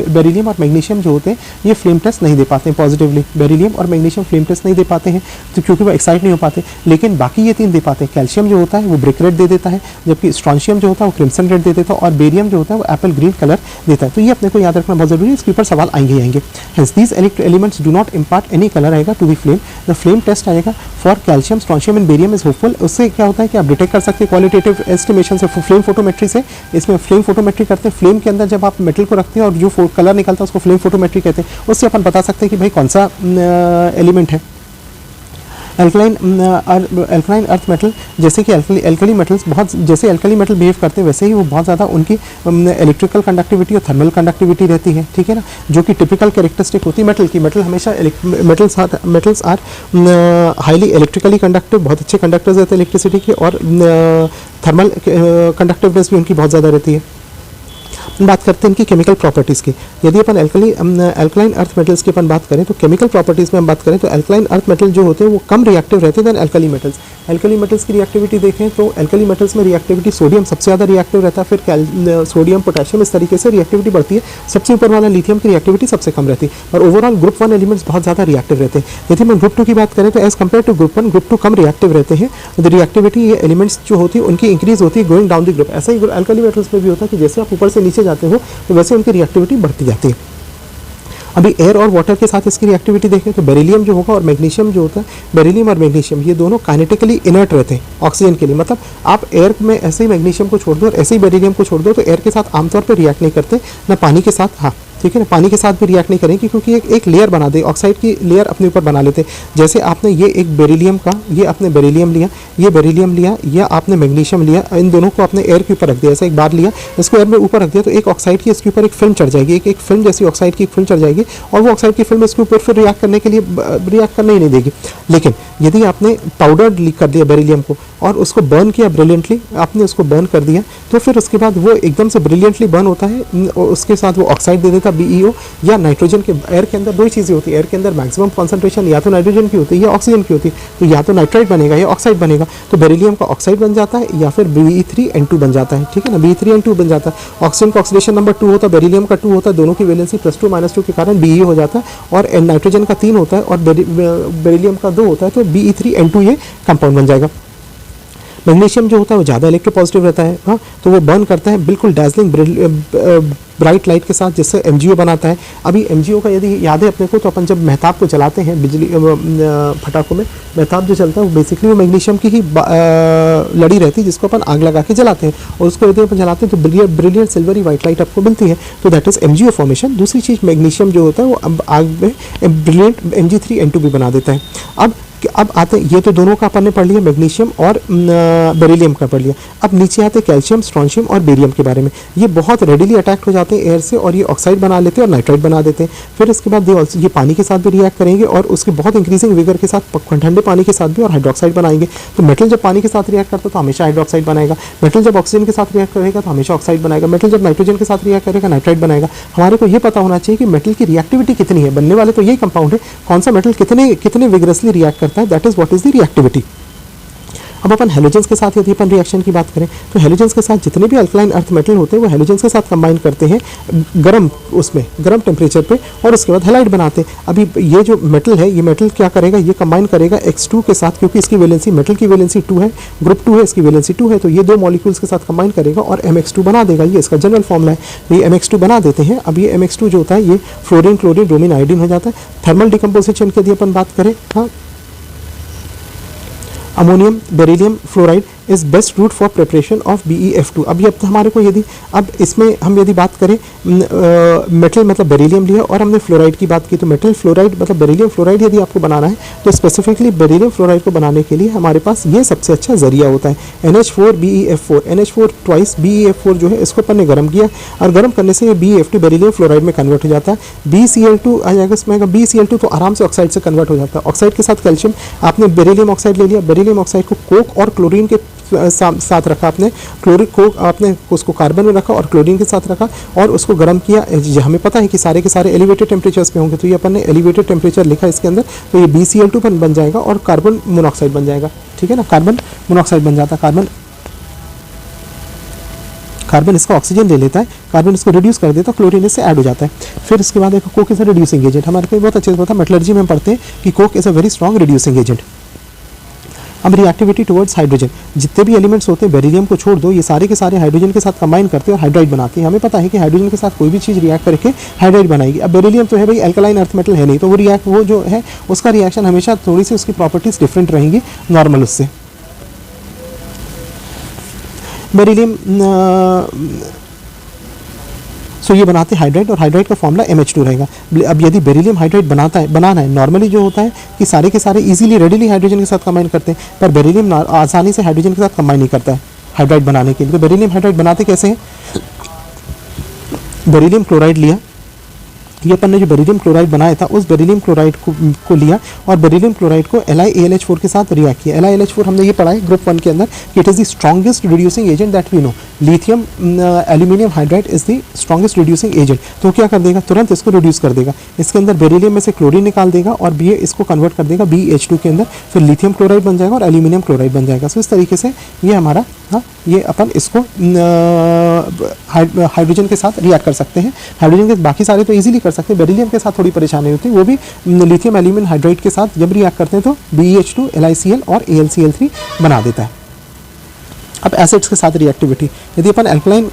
बेरिलियम और मैग्नीशियम जो होते हैं ये फ्लेम टेस्ट नहीं दे पाते हैं पॉजिटिवली। बेरिलियम और मैग्नीशियम फ्लेम टेस्ट नहीं दे पाते हैं तो क्योंकि वो एक्साइट नहीं हो पाते, लेकिन बाकी ये 3 दे पाते हैं। कैल्शियम जो होता है वो ब्रिक रेड दे देता है, जबकि स्ट्रॉन्शियम जो होता है वो क्रिम्सन रेड दे देता है, और बेरियम जो होता है वो एप्पल ग्रीन कलर देता है। तो ये अपने को याद रखना बहुत जरूरी है, इसके ऊपर सवाल आएंगे। Hence these elements do not impart any colour आएगा to be flame. The flame test आएगा for calcium, strontium and barium is hopeful. उससे क्या होता है कि आप डिटेक्ट कर सकते हैं क्वालिटेटिव एस्टिमेशन से, फ्लेम फोटोमेट्री से। इसमें फ्लेम फोटोमेट्री करते हैं, फ्लेम के अंदर जब आप मेटल को रखते हैं और जो कलर निकलता है उसको फ्लेम फोटोमेट्री कहते हैं। उससे अपन बता सकते हैं कि भाई कौन सा एलिमेंट है। एल्कलाइन अर्थ मेटल, जैसे कि एल्कली मेटल्स बहुत जैसे एल्कली मेटल बिहेव करते हैं वैसे ही वो बहुत ज़्यादा उनकी इलेक्ट्रिकल कंडक्टिविटी और थर्मल कंडक्टिविटी रहती है, ठीक है ना, जो कि टिपिकल कैरेक्टरिस्टिक होती है मेटल की। मेटल हमेशा metals are highly electrically conductive, बहुत अच्छे कंडक्टर्स रहते हैं इलेक्ट्रिसिटी के, और थर्मल कंडक्टिवनेस भी उनकी बहुत ज़्यादा रहती है। बात करते हैं इनकी केमिकल प्रॉपर्टीज़ की। यदि अपन एल्कलाइन अर्थ मेटल्स की अपन बात करें तो केमिकल प्रॉपर्टीज़ में हम बात करें तो एल्कलाइन अर्थ मेटल जो होते हैं वो कम रिएक्टिव रहते हैं than alkali metals. Alkali metals की रिएक्टिविटी देखें तो एल्कली मेटल्स में रिएक्टिविटी सोडियम सबसे ज़्यादा रिएक्टिव रहता है, फिर सोडियम, पोटेशियम, इस तरीके से रिएक्टिविटी बढ़ती है। सबसे ऊपर वाला लिथियम की रिएक्टिविटी सबसे कम रहती है, और ओवरऑल ग्रुप 1 एलिमेंट्स बहुत ज़्यादा रिएक्टिव रहते हैं। यदि हम ग्रुप 2 की बात करें तो as compare to group 1, group 2 कम रिएक्टिव रहते हैं। द रिएक्टिविटी ये एलिमेंट्स जो होती है उनकी इंक्रीज होती है गोइंग डाउन द ग्रुप। ऐसा ही एल्कली मेटल्स में भी होता है कि जैसे आप ऊपर से नीचे जाते हो तो वैसे उनकी रिएक्टिविटी बढ़ती जाती है। अभी एयर और वाटर के साथ इसकी रिएक्टिविटी देखें तो बेरिलियम जो होगा और मैग्नीशियम जो होता है, बेरिलियम और मैग्नीशियम ये दोनों काइनेटिकली इनर्ट रहते हैं ऑक्सीजन के लिए। मतलब आप एयर में ऐसे ही मैग्नीशियम को छोड़ दो और ऐसे ही बेरिलियम को छोड़ दो तो एयर के साथ आमतौर पर रिएक्ट नहीं करते, ना पानी के साथ, हाँ ठीक है ना, पानी के साथ भी रिएक्ट नहीं करेंगे क्योंकि एक लेयर बना दे, ऑक्साइड की लेयर अपने ऊपर बना लेते हैं। जैसे आपने ये एक बेरिलियम का, ये आपने बेरिलियम लिया, ये बेरिलियम लिया, या आपने मैग्नीशियम लिया, इन दोनों को आपने एयर के ऊपर रख दिया, ऐसा एक बार लिया, इसको एयर में ऊपर रख दिया तो एक ऑक्साइड की इसके ऊपर एक फिल्म चढ़ जाएगी, एक फिल्म जैसी ऑक्साइड की एक फिल्म चढ़ जाएगी, और वो ऑक्साइड की फिल्म इसके ऊपर फिर रिएक्ट करने के लिए रिएक्ट करने ही नहीं देगी। लेकिन यदि आपने पाउडर कर दिया बेरिलियम को और उसको बर्न किया ब्रिलियंटली, आपने उसको बर्न कर दिया तो फिर उसके बाद वो एकदम से ब्रिलियंटली बर्न होता है, उसके साथ वो ऑक्साइड दे देता है BeO, या नाइट्रोजन के एयर के अंदर दो ही चीज़ें होती है, एयर के अंदर मैक्सिमम कॉन्सेंट्रेशन या तो नाइट्रोजन की होती है या ऑक्सीजन की होती है, तो या तो नाइट्राइड बनेगा या ऑक्साइड बनेगा, तो बेरिलियम का ऑक्साइड बन जाता है या फिर Be3N2 बन जाता है, ठीक है ना, Be3N2 बन जाता है। ऑक्सीजन का ऑक्सीडेशन नंबर 2 होता है, बेरिलियम का 2 होता है, दोनों की वैलेंसी +2 -2 के कारण Be हो जाता है, और नाइट्रोजन का 3 होता है और बेरिलियम का 2 होता है, तो Be3N2 ये कंपाउंड बन जाएगा। मैग्नीशियम जो होता है वो ज़्यादा इलेक्ट्रोपॉजिटिव रहता है, हाँ, तो वो बर्न करता है बिल्कुल डैजलिंग ब्राइट लाइट के साथ, जिससे MgO बनाता है। अभी MgO का यदि याद है अपने को, तो अपन जब महताब को जलाते हैं बिजली फटाकों में, महताब जो चलता है वो बेसिकली वो मैग्नीशियम की ही लड़ी रहती है जिसको अपन आग लगा के जलाते हैं, और उसको यदि अपन जलाते हैं तो ब्रिलियंट सिल्वरी वाइट लाइट आपको मिलती है, तो दैट इज MgO फॉर्मेशन। दूसरी चीज़ मैग्नीशियम जो होता है वो अब आग में ब्रिलियंट Mg3N2 भी बना देता है। अब आते ये तो दोनों का अपन ने पढ़ लिया, मैग्नीशियम और बेरिलियम का पढ़ लिया। अब नीचे आते कैल्शियम, स्ट्रोंशियम और बेरियम के बारे में। ये बहुत रेडिली अटैक हो जाते हैं एयर से, और ये ऑक्साइड बना लेते हैं और नाइट्राइड बना देते हैं। फिर इसके बाद ये पानी के साथ भी रिएक्ट करेंगे, और उसके बहुत इंक्रीजिंग विगर के साथ ठंडे पानी के साथ भी, और हाइड्रोक्साइड बनाएंगे। तो मेटल जब पानी के साथ रिएक्ट करता है तो हमेशा हाइड्रोक्साइड बनाएगा, मेटल जब ऑक्सीजन के साथ रिएक्ट करेगा तो हमेशा ऑक्साइड बनाएगा, मेटल जब नाइट्रोजन के साथ रिएक्ट करेगा नाइट्राइड बनाएगा। हमारे को ये पता होना चाहिए कि मेटल की रिएक्टिविटी कितनी है, बनने वाले तो यही कंपाउंड है, कौन सा मेटल कितने विगरसली रिएक्ट करता है, that is what is the reactivity. अब अपन हेलोजेंस के साथ यदि अपन रिएक्शन की बात करें तो हेलोजेंस के साथ जितने भी अल्कलाइन अर्थ मेटल होते हैं वो हेलोजेंस के साथ कंबाइन करते हैं गर्म टेम्परेचर पे, और उसके बाद हैलाइड बनाते हैं। अभी ये जो मेटल है, ये मेटल क्या करेगा, ये कंबाइन करेगा X2 के साथ, क्योंकि इसकी वैलेंसी, मेटल की वैलेंसी 2 है, ग्रुप 2 है, इसकी वैलेंसी 2 है, तो ये दो मॉलिक्यूल्स के साथ कंबाइन करेगा और MX2 बना देगा। ये इसका जनरल फॉर्मूला है, ये MX2 बना देते हैं। अब ये MX2 जो होता है ये फ्लोरीन, क्लोरीन, ब्रोमीन, आयोडीन हो जाता है। थर्मल डिकम्पोजिशन की यदि अपन बात करें, हाँ, ammonium beryllium fluoride is best route for preparation of BeF2। अब ये हमारे को यदि अब इसमें हम यदि बात करें मेटल मतलब बेरिलियम लिया और हमने फ्लोराइड की बात की, तो मेटल फ्लोराइड मतलब बेरिलियम फ्लोराइड यदि आपको बनाना है तो स्पेसिफिकली बेरिलियम फ्लोराइड को बनाने के लिए हमारे पास ये सबसे अच्छा जरिया होता है NH4BeF4। NH4 ट्वाइस BeF4 जो है इसको अपन ने गर्म किया, और गर्म करने से ये BeF2 बेरिलियम फ्लोराइड में कन्वर्ट हो जाता है। BCl2 आ जाएगा इसमें, BCl2 तो आराम से ऑक्साइड से कन्वर्ट हो जाता है। ऑक्साइड के साथ कैल्शियम, आपने बेरिलियम ऑक्साइड ले लिया, बेरिलियम ऑक्साइड को कोक और क्लोरीन के साथ रखा, आपने क्लोरिक को आपने उसको कार्बन में रखा और क्लोरीन के साथ रखा और उसको गर्म किया। हमें पता है कि सारे के सारे एलिवेटेड टेम्परेचर्स पे होंगे, तो ये अपन ने एलिवेटेड टेम्परेचर लिखा इसके अंदर, तो ये BCl2 बन जाएगा और कार्बन मोनोऑक्साइड बन जाएगा, ठीक है ना, कार्बन मोनोऑक्साइड बन जाता है। कार्बन इसका ऑक्सीजन ले लेता है, कार्बन इसको रिड्यूस कर देता है, क्लोरीन इससे ऐड हो जाता है। फिर इसके बाद एक Coke is a reducing agent. हमारे को बहुत अच्छे से पता है, मेटलर्जी में हम पढ़ते हैं कि Coke is a very strong reducing agent. अब रिएक्टिविटी टुवर्ड्स हाइड्रोजन, जितने भी एलिमेंट्स होते हैं बेरिलियम को छोड़ दो, ये सारे के सारे हाइड्रोजन के साथ कंबाइन करते हैं और हाइड्राइड बनाते हैं। हमें पता है कि हाइड्रोजन के साथ कोई भी चीज़ रिएक्ट करके हाइड्राइड बनाएगी। अब बेरिलियम तो है भाई अल्कलाइन अर्थ मेटल है नहीं, तो वो जो है उसका रिएक्शन हमेशा थोड़ी सी उसकी प्रॉपर्टीज डिफरेंट रहेंगी नॉर्मल उससे। बेरिलियम सो ये बनाते हैं हाइड्राइड, और हाइड्राइड का फॉर्मूला MH2 रहेगा। अब यदि बेरिलियम हाइड्राइड बनाना है, नॉर्मली जो होता है कि सारे के सारे इजीली रेडिली हाइड्रोजन के साथ कंबाइन करते हैं, पर बेरिलियम आसानी से हाइड्रोजन के साथ कंबाइन नहीं करता है हाइड्राइड बनाने के लिए। तो बेरिलियम हाइड्राइड बनाते कैसे हैं, बेरिलियम क्लोराइड लिया, ये अपन ने जो बेरिलियम क्लोराइड बनाया था उस बेरिलियम क्लोराइड को लिया और बेरिलियम क्लोराइड को LiAlH4 के साथ रिएक्ट किया। LiAlH4 हमने ये पढ़ा है ग्रुप 1 के अंदर कि it is the strongest reducing agent that we know. Lithium aluminium hydride is the strongest reducing agent. तो क्या कर देगा, तुरंत इसको रिड्यूस कर देगा, इसके अंदर बेरिलियम में से क्लोरीन निकाल देगा और इसको कन्वर्ट कर देगा BH2 के अंदर, फिर लिथियम क्लोराइड बन जाएगा और एल्यूमिनियम क्लोराइड बन जाएगा। सो इस तरीके से ये हमारा, हाँ, ये अपन इसको हाइड्रोजन के साथ रिएक्ट कर सकते हैं। हाइड्रोजन के बाकी सारे तो इजीली कर सकते हैं, बेरिलियम के साथ थोड़ी परेशानी होती है, वो भी लिथियम एल्यूमिनियम हाइड्राइड के साथ जब रिएक्ट करते हैं तो BH2 LiCl और AlCl3 बना देता है। अब एसिड्स के साथ रिएक्टिविटी, यदि अपन अल्कलाइन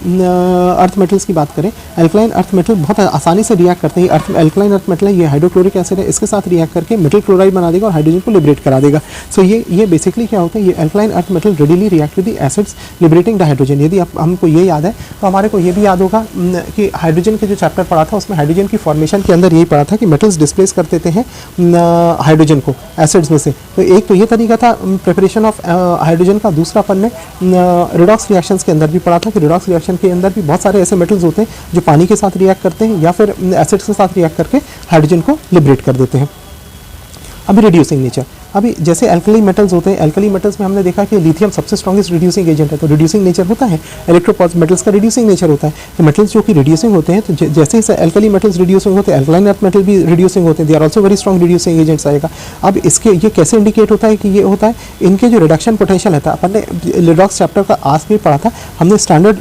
अर्थ मेटल्स की बात करें, अल्कलाइन अर्थ मेटल बहुत आसानी से रिएक्ट करते हैं। अल्कलाइन अर्थ मेटल है, ये हाइड्रोक्लोरिक एसिड है, इसके साथ रिएक्ट करके मेटल क्लोराइड बना देगा और हाइड्रोजन को लिबरेट करा देगा। सो ये बेसिकली क्या होता है, ये alkaline earth metal readily react with the acids liberating the hydrogen. यदि हमको ये याद है तो हमारे को ये भी याद होगा कि हाइड्रोजन के जो चैप्टर पढ़ा था उसमें हाइड्रोजन की फॉर्मेशन के अंदर यही पढ़ा था कि मेटल्स डिस्प्लेस कर देते हैं हाइड्रोजन को एसिड्स में से। तो एक तो ये तरीका था प्रिपरेशन ऑफ हाइड्रोजन का। दूसरा अपन ने रिडॉक्स रिएक्शंस के अंदर भी पढ़ा था कि रिडॉक्स रिएक्शन के अंदर भी बहुत सारे ऐसे मेटल्स होते हैं जो पानी के साथ रिएक्ट करते हैं या फिर एसिड्स के साथ रिएक्ट करके हाइड्रोजन को लिबरेट कर देते हैं। अभी रिड्यूसिंग नेचर, अभी जैसे एल्कली मेटल्स होते हैं, एल्कली मेटल्स में हमने देखा कि लिथियम सबसे स्ट्रॉन्गेस्ट रिड्यूसिंग एजेंट है, तो रिड्यूसिंग नेचर होता है, इलेक्ट्रोपॉज मेटल्स का रिड्यूसिंग नेचर होता है। तो मेटल्स जो कि रिड्यूसिंग होते हैं, तो जैसे ही एल्कली मेटल्स रिड्यूसिंग होते हैं, एल्कलाइन अर्थ मेटल भी रिड्यूसिंग होते हैं, they are also very strong reducing agents आएगा। अब इसके ये कैसे इंडिकेट होता है कि ये होता है, इनके जो रिडक्शन पोटेंशियल रहता है, अपन ने रिडॉक्स चैप्टर का आज भी पढ़ा था, हमने स्टैंडर्ड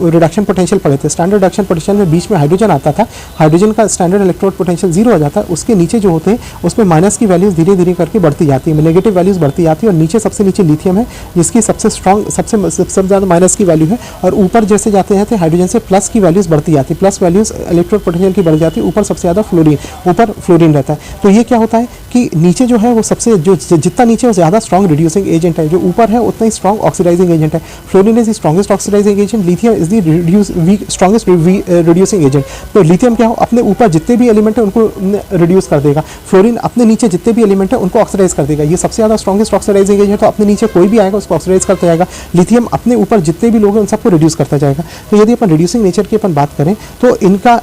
रिडक्शन पोटेंशियल पढ़े थे। स्टैंडर्ड रिडक्शन पोटेंशियल में बीच में हाइड्रोजन आता था, हाइड्रोजन का स्टैंडर्ड इलेक्ट्रोड पोटेंशियल 0 हो जाता है, उसके नीचे जो होते हैं उसमें माइनस की वैल्यूज धीरे धीरे करके बढ़ती जाती है, नेगेटिव वैल्यूज बढ़ती जाती है, और नीचे सबसे नीचे लिथियम है जिसकी सबसे स्ट्रॉन्ग सबसे ज़्यादा माइनस की वैल्यू है, और ऊपर जैसे जाते हैं हाइड्रोजन से प्लस की वैल्यूज बढ़ती जाती है, प्लस वैल्यूज इलेक्ट्रोड पोटेंशियल की बढ़ जाती है, ऊपर सबसे ज़्यादा ऊपर फ्लोरीन रहता है। तो ये क्या होता है कि नीचे जो है वो सबसे जो जितना नीचे वो ज़्यादा स्ट्रॉन्ग रिड्यूसिंग एजेंट है, जो ऊपर है उतना ही स्ट्रॉन्ग ऑक्सीडाइजिंग एजेंट है। Fluorine is the strongest oxidising agent, lithium is the strongest reducing agent. तो लिथियम क्या हो, अपने ऊपर जितने भी एलिमेंट है उनको रिड्यूस कर देगा, फ्लोरीन अपने नीचे जितने भी एलिमेंट है उनको ऑक्सीडाइज कर देगा। ये सबसे ज़्यादा स्ट्रॉन्गेस्ट ऑक्सीडाइजिंग एजेंट है, तो अपने नीचे कोई भी आएगा उसको ऑक्सीडाइज करता जाएगा। लिथियम अपने ऊपर जितने भी लोग हैं उन सबको रिड्यूस करता जाएगा। तो यदि अपन रिड्यूसिंग नेचर की अपन बात करें तो इनका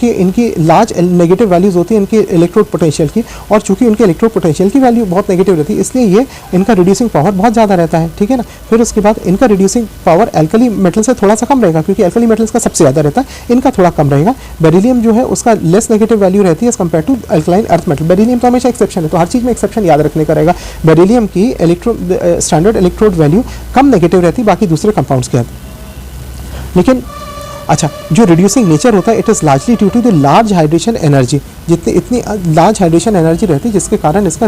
इनकी लार्ज नेगेटिव वैल्यूज होती है इनके इलेक्ट्रोड पोटेंशियल की, और चूंकि उनके इलेक्ट्रोड पोटेंशियल की वैल्यू बहुत नेगेटिव रहती है, इसलिए ये इनका रिड्यूसिंग पावर बहुत ज़्यादा रहता है, ठीक है ना। फिर उसके बाद इनका रिड्यूसिंग पावर एल्कली मेटल से थोड़ा सा कम रहेगा, क्योंकि एल्कली मेटल्स का सबसे ज़्यादा रहता है, इनका थोड़ा कम रहेगा। बेरिलियम जो है उसका लेस नेगेटिव वैल्यू रहती है as compare to alkaline earth metal. Beryllium तो हमेशा एक्सेप्शन है, तो हर चीज़ में एक्सेप्शन याद रखने का रहेगा। बेरिलियम की स्टैंडर्ड इलेक्ट्रोड वैल्यू कम नेगेटिव रहती है बाकी दूसरे कंपाउंड्स के साथ। लेकिन अच्छा, जो रिड्यूसिंग नेचर होता है it is largely due to the large hydration energy, इतनी लार्ज हाइड्रेशन एनर्जी रहती है जिसके कारण इसका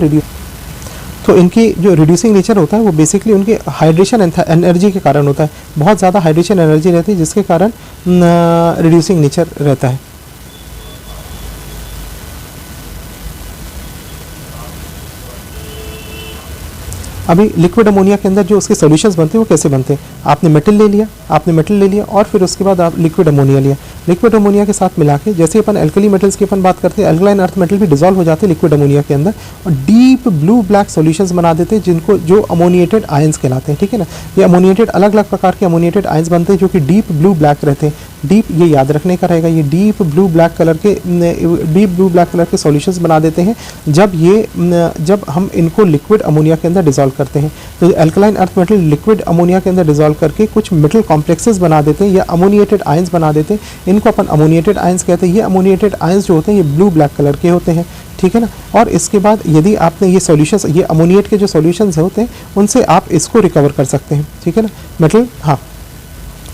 तो इनकी जो रिड्यूसिंग नेचर होता है वो बेसिकली उनके हाइड्रेशन एनर्जी के कारण होता है, बहुत ज़्यादा हाइड्रेशन एनर्जी रहती है जिसके कारण रिड्यूसिंग नेचर रहता है। अभी लिक्विड अमोनिया के अंदर जो उसके सॉल्यूशंस बनते हैं वो कैसे बनते हैं, आपने मेटल ले लिया और फिर उसके बाद आप लिक्विड अमोनिया लिया, लिक्विड अमोनिया के साथ मिला के, जैसे अपन एल्कली मेटल्स की अपन बात करते हैं, एल्कलाइन अर्थ मेटल भी डिजॉल्व हो जाते हैं लिक्विड अमोनिया के अंदर और डीप ब्लू ब्लैक सॉल्यूशंस बना देते हैं जिनको जो अमोनिएटेड आयंस कहलाते हैं, ठीक है ना। ये अमोनिएटेड अलग अलग प्रकार के अमोनिएटेड आयंस बनते हैं जो कि डीप ब्लू ब्लैक रहते हैं। डीप, ये याद रखने का रहेगा, ये डीप ब्लू ब्लैक कलर के सॉल्यूशंस बना देते हैं जब हम इनको लिक्विड अमोनिया के अंदर डिजॉल्व करते हैं। तो alkaline earth metal liquid ammonia के अंदर डिजॉल्व करके कुछ मेटल कॉम्प्लेक्सेस बना देते हैं या अमोनिएटेड आयंस बना देते हैं, इनको अपन अमोनिएटेड आयंस कहते हैं। ये अमोनिएटेड आयंस जो होते हैं ये ब्लू ब्लैक कलर के होते हैं, ठीक है ना। और इसके बाद यदि आपने ये सॉल्यूशंस, ये अमोनिएट के जो सॉल्यूशंस होते हैं उनसे आप इसको रिकवर कर सकते हैं, ठीक है ना, मेटल, हाँ,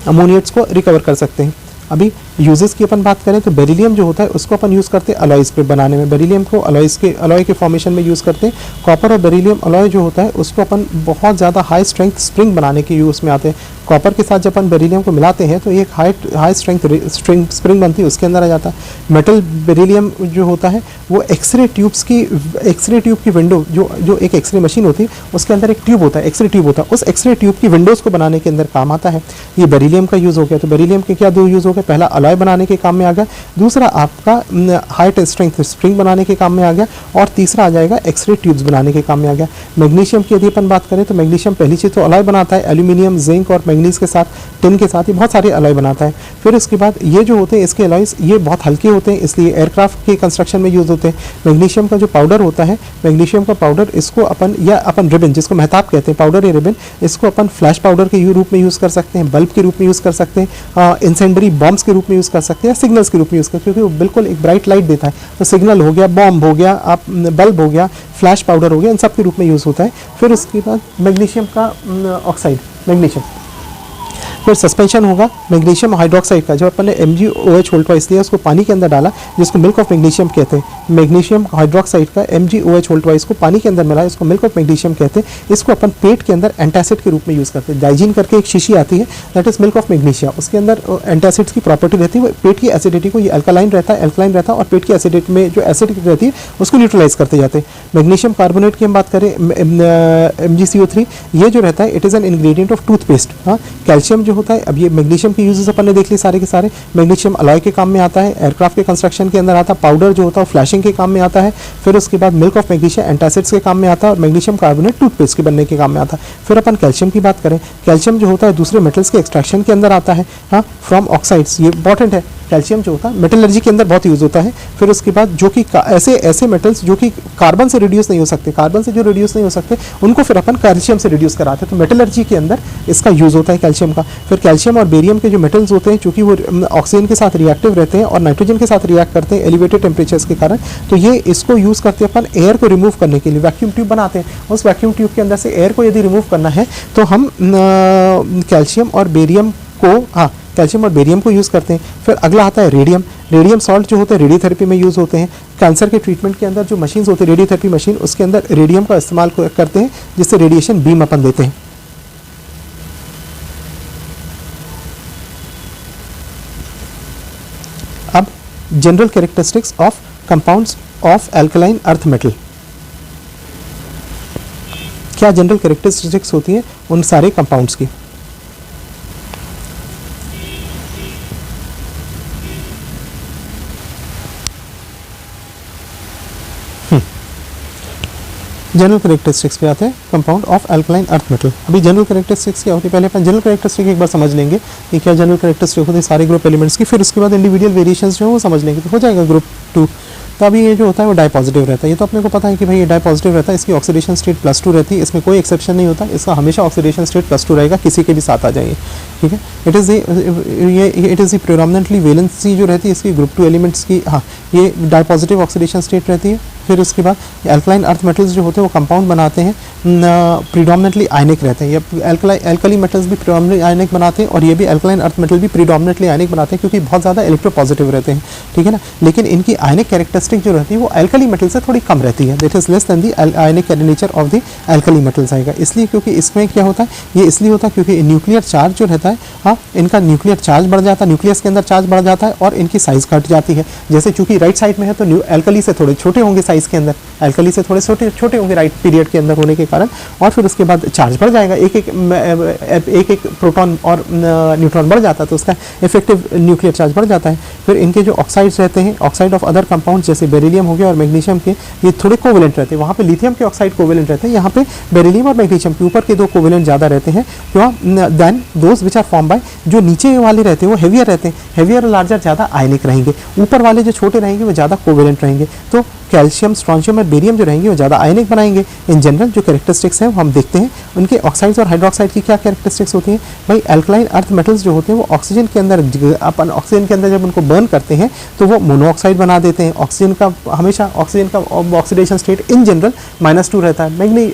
अमोनिएट्स को रिकवर कर सकते हैं। अभी यूजेस की अपन बात करें तो बेरिलियम जो होता है उसको अपन यूज़ करते हैं अलॉयज पे बनाने में, बेरिलियम को अलॉय के फॉर्मेशन में यूज़ करते हैं। कॉपर और बेरिलियम अलॉय जो होता है उसको अपन बहुत ज़्यादा हाई स्ट्रेंथ स्प्रिंग बनाने के यूज़ में आते हैं। कॉपर के साथ जब अपन बेरिलियम को मिलाते हैं तो एक हाई स्ट्रेंथ स्प्रिंग बनती है, उसके अंदर आ जाता है। मेटल बेरिलियम जो होता है वो एक्सरे ट्यूब की विंडो, जो एक एक्सरे मशीन होती है उसके अंदर एक ट्यूब होता है, एक्सरे ट्यूब होता है, उस एक्सरे ट्यूब की विंडोज़ को बनाने के अंदर काम आता है। ये बेरिलियम का यूज़ हो गया। तो बेरिलियम के क्या दो यूज़ हो गए, पहला अलॉय बनाने के काम में आ गया, दूसरा आपका हाई स्ट्रेंथ स्प्रिंग बनाने के काम में आ गया, और तीसरा आ जाएगा एक्सरे ट्यूब्स बनाने के काम में आ गया। मैग्नीशियम की यदि अपन बात करें तो मैग्नीशियम पहली चीज़ तो अलॉय बनाता है, एल्यूमिनियम, जिंक और मैग्नीज के साथ, टिन के साथ, ये बहुत सारे अलॉय बनाता है। फिर उसके बाद ये जो होते हैं इसके अलॉयज ये बहुत हल्के होते हैं, इसलिए एयरक्राफ्ट के कंस्ट्रक्शन में यूज़ होते हैं। मैग्नीशियम का जो पाउडर होता है, मैग्नीशियम का पाउडर, इसको अपन रिबन, जिसको महताब कहते हैं, पाउडर या रिबन, इसको अपन फ्लैश पाउडर के रूप में यूज़ कर सकते हैं, बल्ब के रूप में यूज़ कर सकते हैं, इंसेंडरी बॉम्ब्स के रूप में यूज़ कर सकते हैं, सिग्नल्स के रूप में यूज़ करते हैं, क्योंकि वो बिल्कुल एक ब्राइट लाइट देता है। तो सिग्नल हो गया, बॉम्ब हो गया, आप बल्ब हो गया, फ्लैश पाउडर हो गया, इन सब के रूप में यूज़ होता है। फिर उसके बाद मैग्नीशियम का ऑक्साइड, मैग्नीशियम, फिर सस्पेंशन होगा मैग्नीशियम हाइड्रोक्साइड का, जब अपन ने MgOH होल ट्वाइस लिया उसको पानी के अंदर डाला, जिसको मिल्क ऑफ मैग्नीशियम कहते हैं। मैग्नीशियम हाइड्रोक्साइड का MgOH होल ट्वाइस को पानी के अंदर मिला, इसको मिल्क ऑफ मैग्नीशियम कहते हैं। इसको अपन पेट के अंदर एंटासिड के रूप में यूज़ करते हैं। डाइजीन करके एक शीशी आती है, that is milk of magnesia, उसके अंदर एंटासिड्स की प्रॉपर्टी रहती है, वो पेट की एसिडिटी को, ये अल्कालाइन रहता है और पेट की एसिडिटी में जो एसिड रहती है उसको न्यूट्रलाइज करते जाते हैं। मैग्नीशियम कार्बोनेट की हम बात करें, MgCO3, ये जो रहता है it is an ingredient of toothpaste. हाँ, कैल्शियम जो होता है, अब ये मैग्नीशियम के यूजेस अपन ने देख लिए सारे के सारे। मैग्नीशियम अलॉय के काम में आता है, एयरक्राफ्ट के कंस्ट्रक्शन के अंदर आता है। पाउडर जो होता है फ्लैशिंग वॉशिंग के काम में आता है। फिर उसके बाद मिल्क ऑफ मैग्नीशिया एंटासिड्स के काम में आता है और मैग्नीशियम कार्बोनेट टूथपेस्ट के बनने के काम में आता है। फिर अपन कैल्शियम की बात करें, कैल्शियम जो होता है दूसरे मेटल्स के एक्सट्रैक्शन के अंदर आता है, हाँ, फ्रॉम ऑक्साइड्स, ये इंपॉर्टेंट है। कैल्शियम जो होता है मेटलर्जी के अंदर बहुत यूज़ होता है। फिर उसके बाद जो कि ऐसे मेटल्स जो कि कार्बन से रिड्यूस नहीं हो सकते, कार्बन से जो रिड्यूस नहीं हो सकते उनको फिर अपन कैल्शियम से रिड्यूस कराते हैं, तो मेटलर्जी के अंदर इसका यूज़ होता है कैल्शियम का। फिर कैल्शियम और बेरियम के जो मेटल्स होते हैं चूँकि वो ऑक्सीजन के साथ रिएक्टिव रहते हैं और नाइट्रोजन के साथ रिएक्ट करते हैं एलिवेटेड टेम्परेचर्स के कारण, तो ये इसको यूज़ करते हैं अपन एयर को रिमूव करने के लिए। वैक्यूम ट्यूब बनाते हैं, उस वैक्यूम ट्यूब के अंदर से एयर को यदि रिमूव करना है तो हम कैल्शियम और बेरियम को, हाँ, कैल्शियम और बेरियम को यूज़ करते हैं। फिर अगला आता है रेडियम। रेडियम सॉल्ट जो होते हैं रेडियोथेरेपी में यूज़ होते हैं। कैंसर के ट्रीटमेंट के अंदर जो मशीन्स होती है रेडियोथेरेपी मशीन, उसके अंदर रेडियम का इस्तेमाल करते हैं जिससे रेडिएशन बीम अपन देते हैं। अब general characteristics of compounds of alkaline earth metal, क्या जनरल कैरेक्टरिस्टिक्स होती है उन सारे कंपाउंड्स की। जनरल कैरेक्टरिस्टिक्स पे आते हैं compound of alkaline earth metal. अभी जनरल कैरेक्टरिस्टिक्स क्या होती है, पहले अपन जनरल कैरेक्टरिस्टिक एक बार समझ लेंगे कि क्या जनरल कैरेक्टरिस्टिक होती है सारे ग्रुप एलिमेंट्स की, फिर उसके बाद इंडिविजुअल वेरिएशंस जो है वो समझ लेंगे तो हो जाएगा ग्रुप 2। तो अभी ये जो होता है वो डाई पॉजिटिव रहता है, ये तो अपने को पता है कि भाई ये डाई पॉजिटिव रहता है, इसकी ऑक्सीडेशन स्टेट +2 रहती है, इसमें कोई एक्सेप्शन नहीं होता, इसका हमेशा ऑक्सीडेशन स्टेट +2 रहेगा, किसी के भी साथ आ जाइए, ठीक है। It is the predominantly valency जो रहती है इसकी ग्रुप 2 एलिमेंट्स की, हाँ, ये डाई पॉजिटिव ऑक्सीडेशन स्टेट रहती है। फिर उसके बाद अल्कलाइन अर्थ मेटल्स जो होते हैं वो कंपाउंड बनाते हैं, प्रीडोमिनेंटली आयनिक रहते हैं। ये अल्कली मेटल्स भी प्रीडोमिनेटली आयनिक बनाते हैं और ये भी अल्कलाइन अर्थ मेटल भी प्रीडोमिनेटली आयनिक बनाते हैं क्योंकि बहुत ज़्यादा इलेक्ट्रोपॉजिटिव रहते हैं, ठीक है ना। लेकिन इनकी आयनिक कैरेक्टरिस्टिक जो रहती है वो अल्कली मेटल से थोड़ी कम रहती है, that is less than the ionic nature of the alkali metals आएगा। इसलिए क्योंकि इसमें क्या होता है, ये इसलिए होता है क्योंकि न्यूक्लियर चार्ज जो रहता है, हाँ, इनका न्यूक्लियर चार्ज बढ़ जाता है, न्यूक्लियस के अंदर चार्ज बढ़ जाता है और इनकी साइज घट जाती है। जैसे चूंकि राइट साइड में है तो अल्कली से थोड़े छोटे होंगे साइज के अंदर, अल्कली से थोड़े छोटे होंगे राइट पीरियड के अंदर होने के कारण, और फिर उसके बाद चार्ज बढ़ जाएगा, एक एक प्रोटॉन और न्यूट्रॉन बढ़ जाता है तो उसका इफेक्टिव न्यूक्लियर चार्ज बढ़ जाता है। फिर इनके जो ऑक्साइड्स रहते हैं, ऑक्साइड ऑफ अदर कंपाउंड जैसे बेरिलियम हो गया और मैग्नीशियम के, ये थोड़े कोवेलेंट रहते हैं। वहाँ पे लिथियम के ऑक्साइड कोवेलेंट रहते हैं, यहाँ पे बेरिलियम और मैग्नीशियम के ऊपर के दो कोवेलेंट ज़्यादा रहते हैं then those which are form by, जो नीचे वाले रहते हैं वो हेवियर रहते हैं, हेवियर और लार्जर ज़्यादा आयनिक रहेंगे, ऊपर वाले जो छोटे रहेंगे वो ज़्यादा कोवेलेंट रहेंगे। तो कैल्शियम, स्ट्रॉन्शियम और बेरियम जो रहेंगे वो ज़्यादा आयनिक बनाएंगे। इन जनरल जो कैरेक्टरिस्टिक्स हैं वो हम देखते हैं, उनके ऑक्साइड्स और हाइड्रोक्साइड की क्या कैरेक्टरिस्टिक्स होती हैं। भाई अल्कलाइन अर्थ मेटल्स जो होते हैं वो ऑक्सीजन के अंदर, अपन ऑक्सीजन के अंदर जब उनको बर्न करते हैं तो वो मोनोऑक्साइड बना देते हैं। ऑक्सीजन का हमेशा ऑक्सीजन का ऑक्सीडेशन स्टेट इन जनरल -2 रहता है,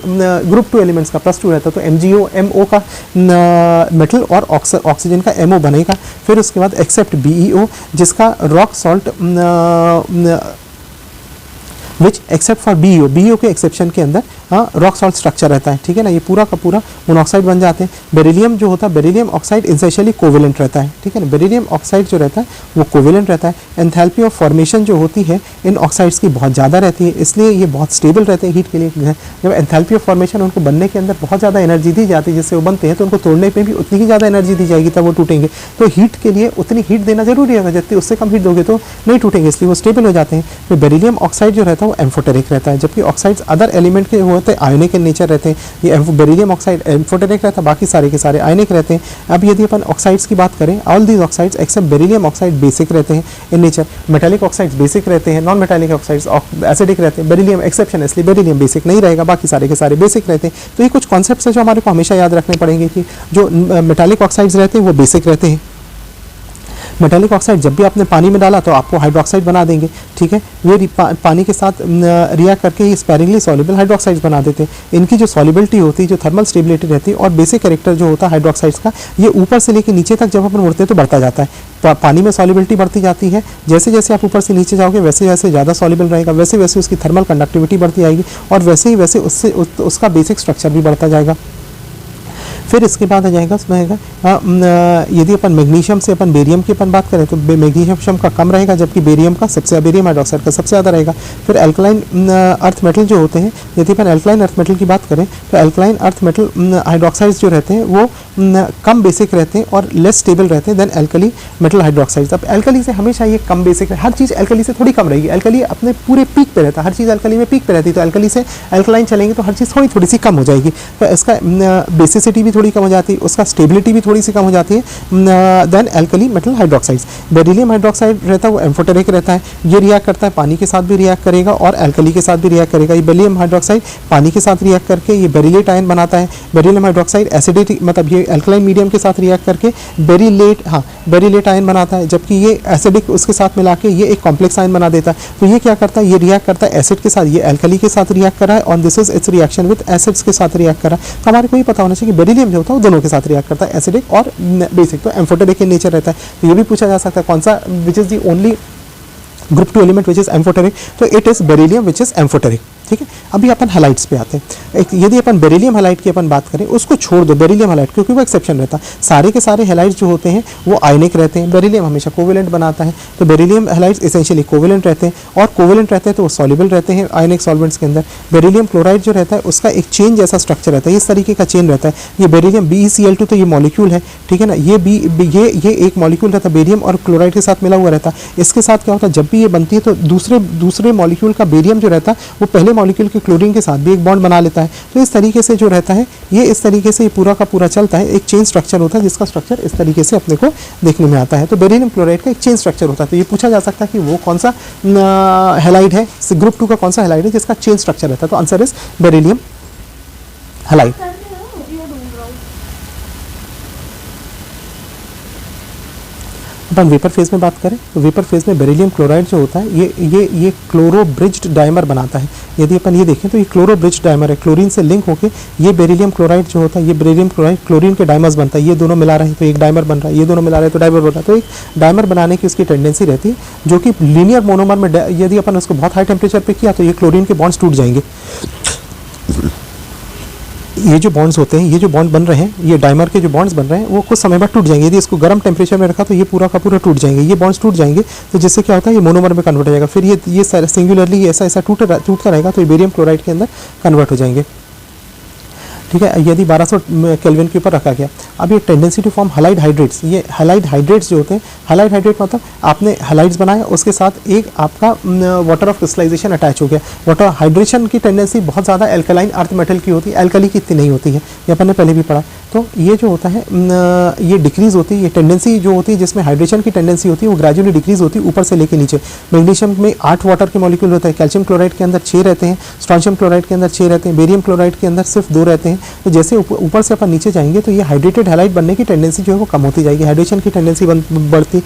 ग्रुप 2 एलिमेंट्स का +2 रहता है, तो MgO MO का मेटल और ऑक्सीजन का MO बनेगा। फिर उसके बाद एक्सेप्ट BeO जिसका rock salt which except for BeO के एक्सेप्शन के अंदर रॉक सॉल्ट स्ट्रक्चर रहता है, ठीक है ना। ये पूरा का पूरा मोनोऑक्साइड बन जाते हैं। बेरिलियम जो होता है, बेरिलियम ऑक्साइड एसेंशियली कोवेलेंट रहता है, ठीक है ना। बेरिलियम ऑक्साइड जो रहता है वो कोवेलेंट रहता है। एंथैल्पी ऑफ फॉर्मेशन जो होती है इन ऑक्साइड्स की बहुत ज़्यादा रहती है, इसलिए ये बहुत स्टेबल रहते हैं हीट के लिए। जब एंथैल्पी ऑफ फॉर्मेशन उनको बनने के अंदर बहुत ज़्यादा एनर्जी दी जाती है जिससे वो बनते हैं, तो उनको तोड़ने पर भी उतनी ही ज़्यादा एनर्जी दी जाएगी तब वो टूटेंगे। तो हीट के लिए उतनी हीट देना जरूरी है, जितनी उससे कम हीट दोगे तो नहीं टूटेंगे, इसलिए वो स्टेबल हो जाते हैं। फिर बेरिलियम ऑक्साइड जो रहता है वो एम्फोटेरिक रहता है, जबकि ऑक्साइड्स अदर एलिमेंट के होते हैं आयोनिक इन नेचर रहते हैं। ये बेरिलियम ऑक्साइड एम्फोटेरिक रहता है, बाकी सारे के सारे आयनिक रहते हैं। अब यदि अपन ऑक्साइड्स की बात करें, all these oxides except beryllium oxide basic रहते हैं in nature. Metallic oxides basic रहते हैं, नॉन मेटालिक ऑक्साइड्स एसिडिक रहते हैं। बेरिलियम एक्सेप्शन, इसलिए बेरिलियम बेसिक नहीं रहेगा, बाकी सारे के सारे बेसिक रहते हैं। तो ये कुछ कॉन्सेप्ट्स हैं जो हमारे को हमेशा याद रखने पड़ेंगे कि जो मेटालिक ऑक्साइड्स रहते हैं वो बेसिक रहते हैं। मेटालिक ऑक्साइड जब भी आपने पानी में डाला तो आपको हाइड्रोक्साइड बना देंगे, ठीक है। ये पानी के साथ रिएक्ट करके ही स्पेरिंगली सॉल्युबल हाइड्रोक्साइड्स बना देते हैं। इनकी जो सॉल्युबिलिटी होती है, जो थर्मल स्टेबिलिटी रहती है और बेसिक कैरेक्टर जो होता है हाइड्रोक्साइड्स का, ये ऊपर से लेकर नीचे तक जब अपन मुड़ते हैं तो बढ़ता जाता है। पानी में सॉल्युबिलिटी बढ़ती जाती है, जैसे जैसे आप ऊपर से नीचे जाओगे वैसे वैसे ज़्यादा सॉल्युबल रहेगा, वैसे वैसे उसकी थर्मल कंडक्टिविटी बढ़ती आएगी और वैसे ही वैसे उससे उसका बेसिक स्ट्रक्चर भी बढ़ता जाएगा। फिर इसके बाद आ जाएगा उसमें आएगा यदि अपन मैग्नीशियम से अपन बेरियम की अपन बात करें तो मैग्नीशियम का कम रहेगा, जबकि बेरियम का सबसे बेरियम हाइड्रोक्साइड का सबसे ज़्यादा रहेगा। फिर एल्कलाइन अर्थ मेटल जो होते हैं, यदि अपन एल्कलाइन अर्थ मेटल की बात करें तो एल्कलाइन अर्थ मेटल हाइड्रोक्साइड्स जो रहते हैं वो कम बेसिक रहते हैं और लेस स्टेबल रहते हैं देन एल्कली मेटल हाइड्रोक्साइड्स। अब एल्कली से हमेशा ये कम बेसिक है, हर चीज़ एल्कली से थोड़ी कम रहेगी। एल्कली अपने पूरे पीक पे रहता है, हर चीज़ एल्कली में पीक पे रहती है, तो एल्कली से एल्कलाइन चलेंगे तो हर चीज़ थोड़ी थोड़ी सी कम हो जाएगी। तो इसका बेसिसिटी भी थोड़ी कम हो जाती है, उसका स्टेबिलिटी भी थोड़ी सी कम हो जाती है than alkali metal hydroxides. Beryllium hydroxide रहता है वो एम्फोटेरिक रहता है, ये रिएक्ट करता है पानी के साथ भी रिएक्ट करेगा और एल्कली के साथ भी रिएक्ट करेगा। ये बेरिलियम हाइड्रोक्साइड पानी के साथ रिएक्ट करके ये बेरिलेट आयन बनाता है। बेरिलियम हाइड्रोक्साइड एसिडिटी मतलब ये एल्कलाइन मीडियम के साथ रिएक्ट करके बेरिलेट आयन बनाता है, जबकि ये एसिडिक उसके साथ मिला के ये एक कॉम्प्लेक्स आयन बना देता है। तो ये क्या करता है, ये रिएक्ट करता है एसिड के साथ, ये एल्कली के साथ रिएक्ट कर रहा है और this is it's reaction with acids के साथ रिएक्ट कर रहा है। तो हमारे को ये पता होना चाहिए कि बेरिलियम जो होता है वो दोनों के साथ रिएक्ट करता है, एसिडिक और बेसिक। तो एम्फोटेरिक इन नेचर रहता है। तो ये भी पूछा जा सकता है कौन सा which is the only group 2 element which is amphoteric, तो it is beryllium which is amphoteric. ठीक है, अभी अपन हैलाइड्स पे आते हैं। यदि अपन बेरिलियम हैलाइड की अपन बात करें, उसको छोड़ दो बेरिलियम हैलाइड, क्योंकि वो एक्सेप्शन रहता है। सारे के सारे हैलाइड्स जो होते हैं वो आयनिक रहते हैं, बेरिलियम हमेशा कोवेलेंट बनाता है। तो बेरिलियम हैलाइड्स एसेंशियली कोवेलेंट रहते हैं और कोवेलेंट रहते हैं तो वो सॉल्युबल रहते हैं आयनिक सॉल्वेंट्स के अंदर। बेरिलियम क्लोराइड जो रहता है उसका एक चेन जैसा स्ट्रक्चर रहता है, इस तरीके का चेन रहता है। ये बेरिलियम BeCl2 तो ये मॉलिक्यूल है, ठीक है ना, ये एक मॉलिक्यूल रहता है, बेरियम और क्लोराइड के साथ मिला हुआ रहता है। इसके साथ क्या होता है, जब भी ये बनती है तो दूसरे मॉलिक्यूल का बेरियम जो रहता है वो पहले मॉलिक्यूल के क्लोरीन के साथ भी एक बॉन्ड बना लेता है। तो इस तरीके से जो रहता है ये इस तरीके से ये पूरा का पूरा चलता है, एक चेन स्ट्रक्चर होता है जिसका स्ट्रक्चर इस तरीके से अपने को देखने में आता है। तो बेरिलियम क्लोराइड का एक चेन स्ट्रक्चर होता है। तो ये पूछा जा सकता है कि वो कौन सा हैलाइड है, ग्रुप 2 का कौन सा हैलाइड है जिसका चेन स्ट्रक्चर रहता है। तो answer is beryllium halide. Upon vapour phase में बात करें तो वेपर फेज में बेरिलियम क्लोराइड जो होता है ये क्लोरो ब्रिज्ड डायमर बनाता है। यदि अपन ये देखें तो ये क्लोरो ब्रिज्ड डायमर है, क्लोरीन से लिंक होकर ये बेरिलियम क्लोराइड जो होता है, ये बेरिलियम क्लोराइड क्लोरीन के डायमर्स बनता है। ये दोनों मिला रहे हैं तो एक डायमर बन रहा है, ये दोनों मिला रहे हैं तो डायमर बन रहा है। तो एक डायमर बनाने की उसकी टेंडेंसी रहती है, जो कि लीनियर मोनोमर में यदि अपन उसको बहुत हाई टेम्परेचर पर किया तो ये क्लोरीन के बॉन्ड्स टूट जाएंगे। ये जो बॉन्ड्स होते हैं, ये जो बॉन्ड बन रहे हैं, ये डायमर के जो बॉन्ड्स बन रहे हैं वो कुछ समय बाद टूट जाएंगे। यदि इसको गर्म टेम्परेचर में रखा तो ये पूरा का पूरा टूट जाएंगे, ये बॉन्ड्स टूट जाएंगे। तो जिससे क्या होता है, ये मोनोमर में कन्वर्ट हो जाएगा। फिर ये सिंगुलरली ऐसा टूटता रहेगा तो ये बेरियम क्लोराइड के अंदर कन्वर्ट हो जाएंगे। ठीक है, यदि 1200 केल्विन के ऊपर रखा गया। अब ये tendency to form halide hydrates, ये हैलाइड हाइड्रेट्स जो होते हैं, हैलाइड हाइड्रेट मतलब आपने हैलाइड्स बनाया, उसके साथ एक आपका वाटर ऑफ क्रिस्टलाइजेशन अटैच हो गया। वाटर हाइड्रेशन की टेंडेंसी बहुत ज़्यादा एल्कलाइन अर्थ मेटल की होती है, एल्कली की इतनी नहीं होती है, ये अपन ने पहले भी पढ़ा। तो ये जो होता है ये डिक्रीज होती है, ये टेंडेंसी जो होती है जिसमें हाइड्रेशन की टेंडेंसी होती है वो ग्रेजुअली डिक्रीज होती है ऊपर से लेके नीचे। मैग्नीशियम में 8 वाटर के मॉलिक्यूल होते हैं, कैल्शियम क्लोराइड के अंदर 6 रहते हैं, स्ट्रोंशियम क्लोराइड के अंदर 6 रहते हैं, बेरियम क्लोराइड के अंदर सिर्फ 2 रहते हैं। तो जैसे ऊपर से अपन नीचे जाएंगे तो ये हाइड्रेटेड हैलाइड बनने की टेंडेंसी जो है वो कम होती जाएगी, हाइड्रेशन की टेंडेंसी बढ़ती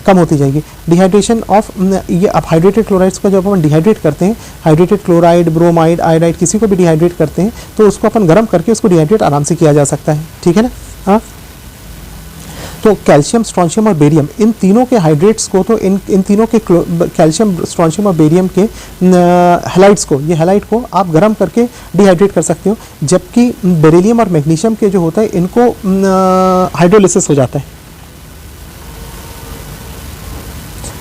कम होती जाएगी। डिहाइड्रेशन ऑफ ये अब हाइड्रेटेड क्लोराइड्स को जब अपन डिहाइड्रेट करते हैं, हाइड्रेटेड क्लोराइड, ब्रोमाइड, आयोडाइड किसी को भी डिहाइड्रेट करते हैं तो उसको अपन गर्म करके उसको डिहाइड्रेट आराम से किया जा सकता है। ठीक है ना, हाँ। तो कैल्शियम, स्ट्रोंशियम और बेरियम, इन तीनों के हाइड्रेट्स को, तो इन तीनों के कैल्शियम, स्ट्रोंशियम और बेरियम के हैलाइड्स को, ये हैलाइड को आप गर्म करके डिहाइड्रेट कर सकते हो। जबकि बेरिलियम और मैग्नीशियम के जो होता है इनको हाइड्रोलिसिस हो जाता है,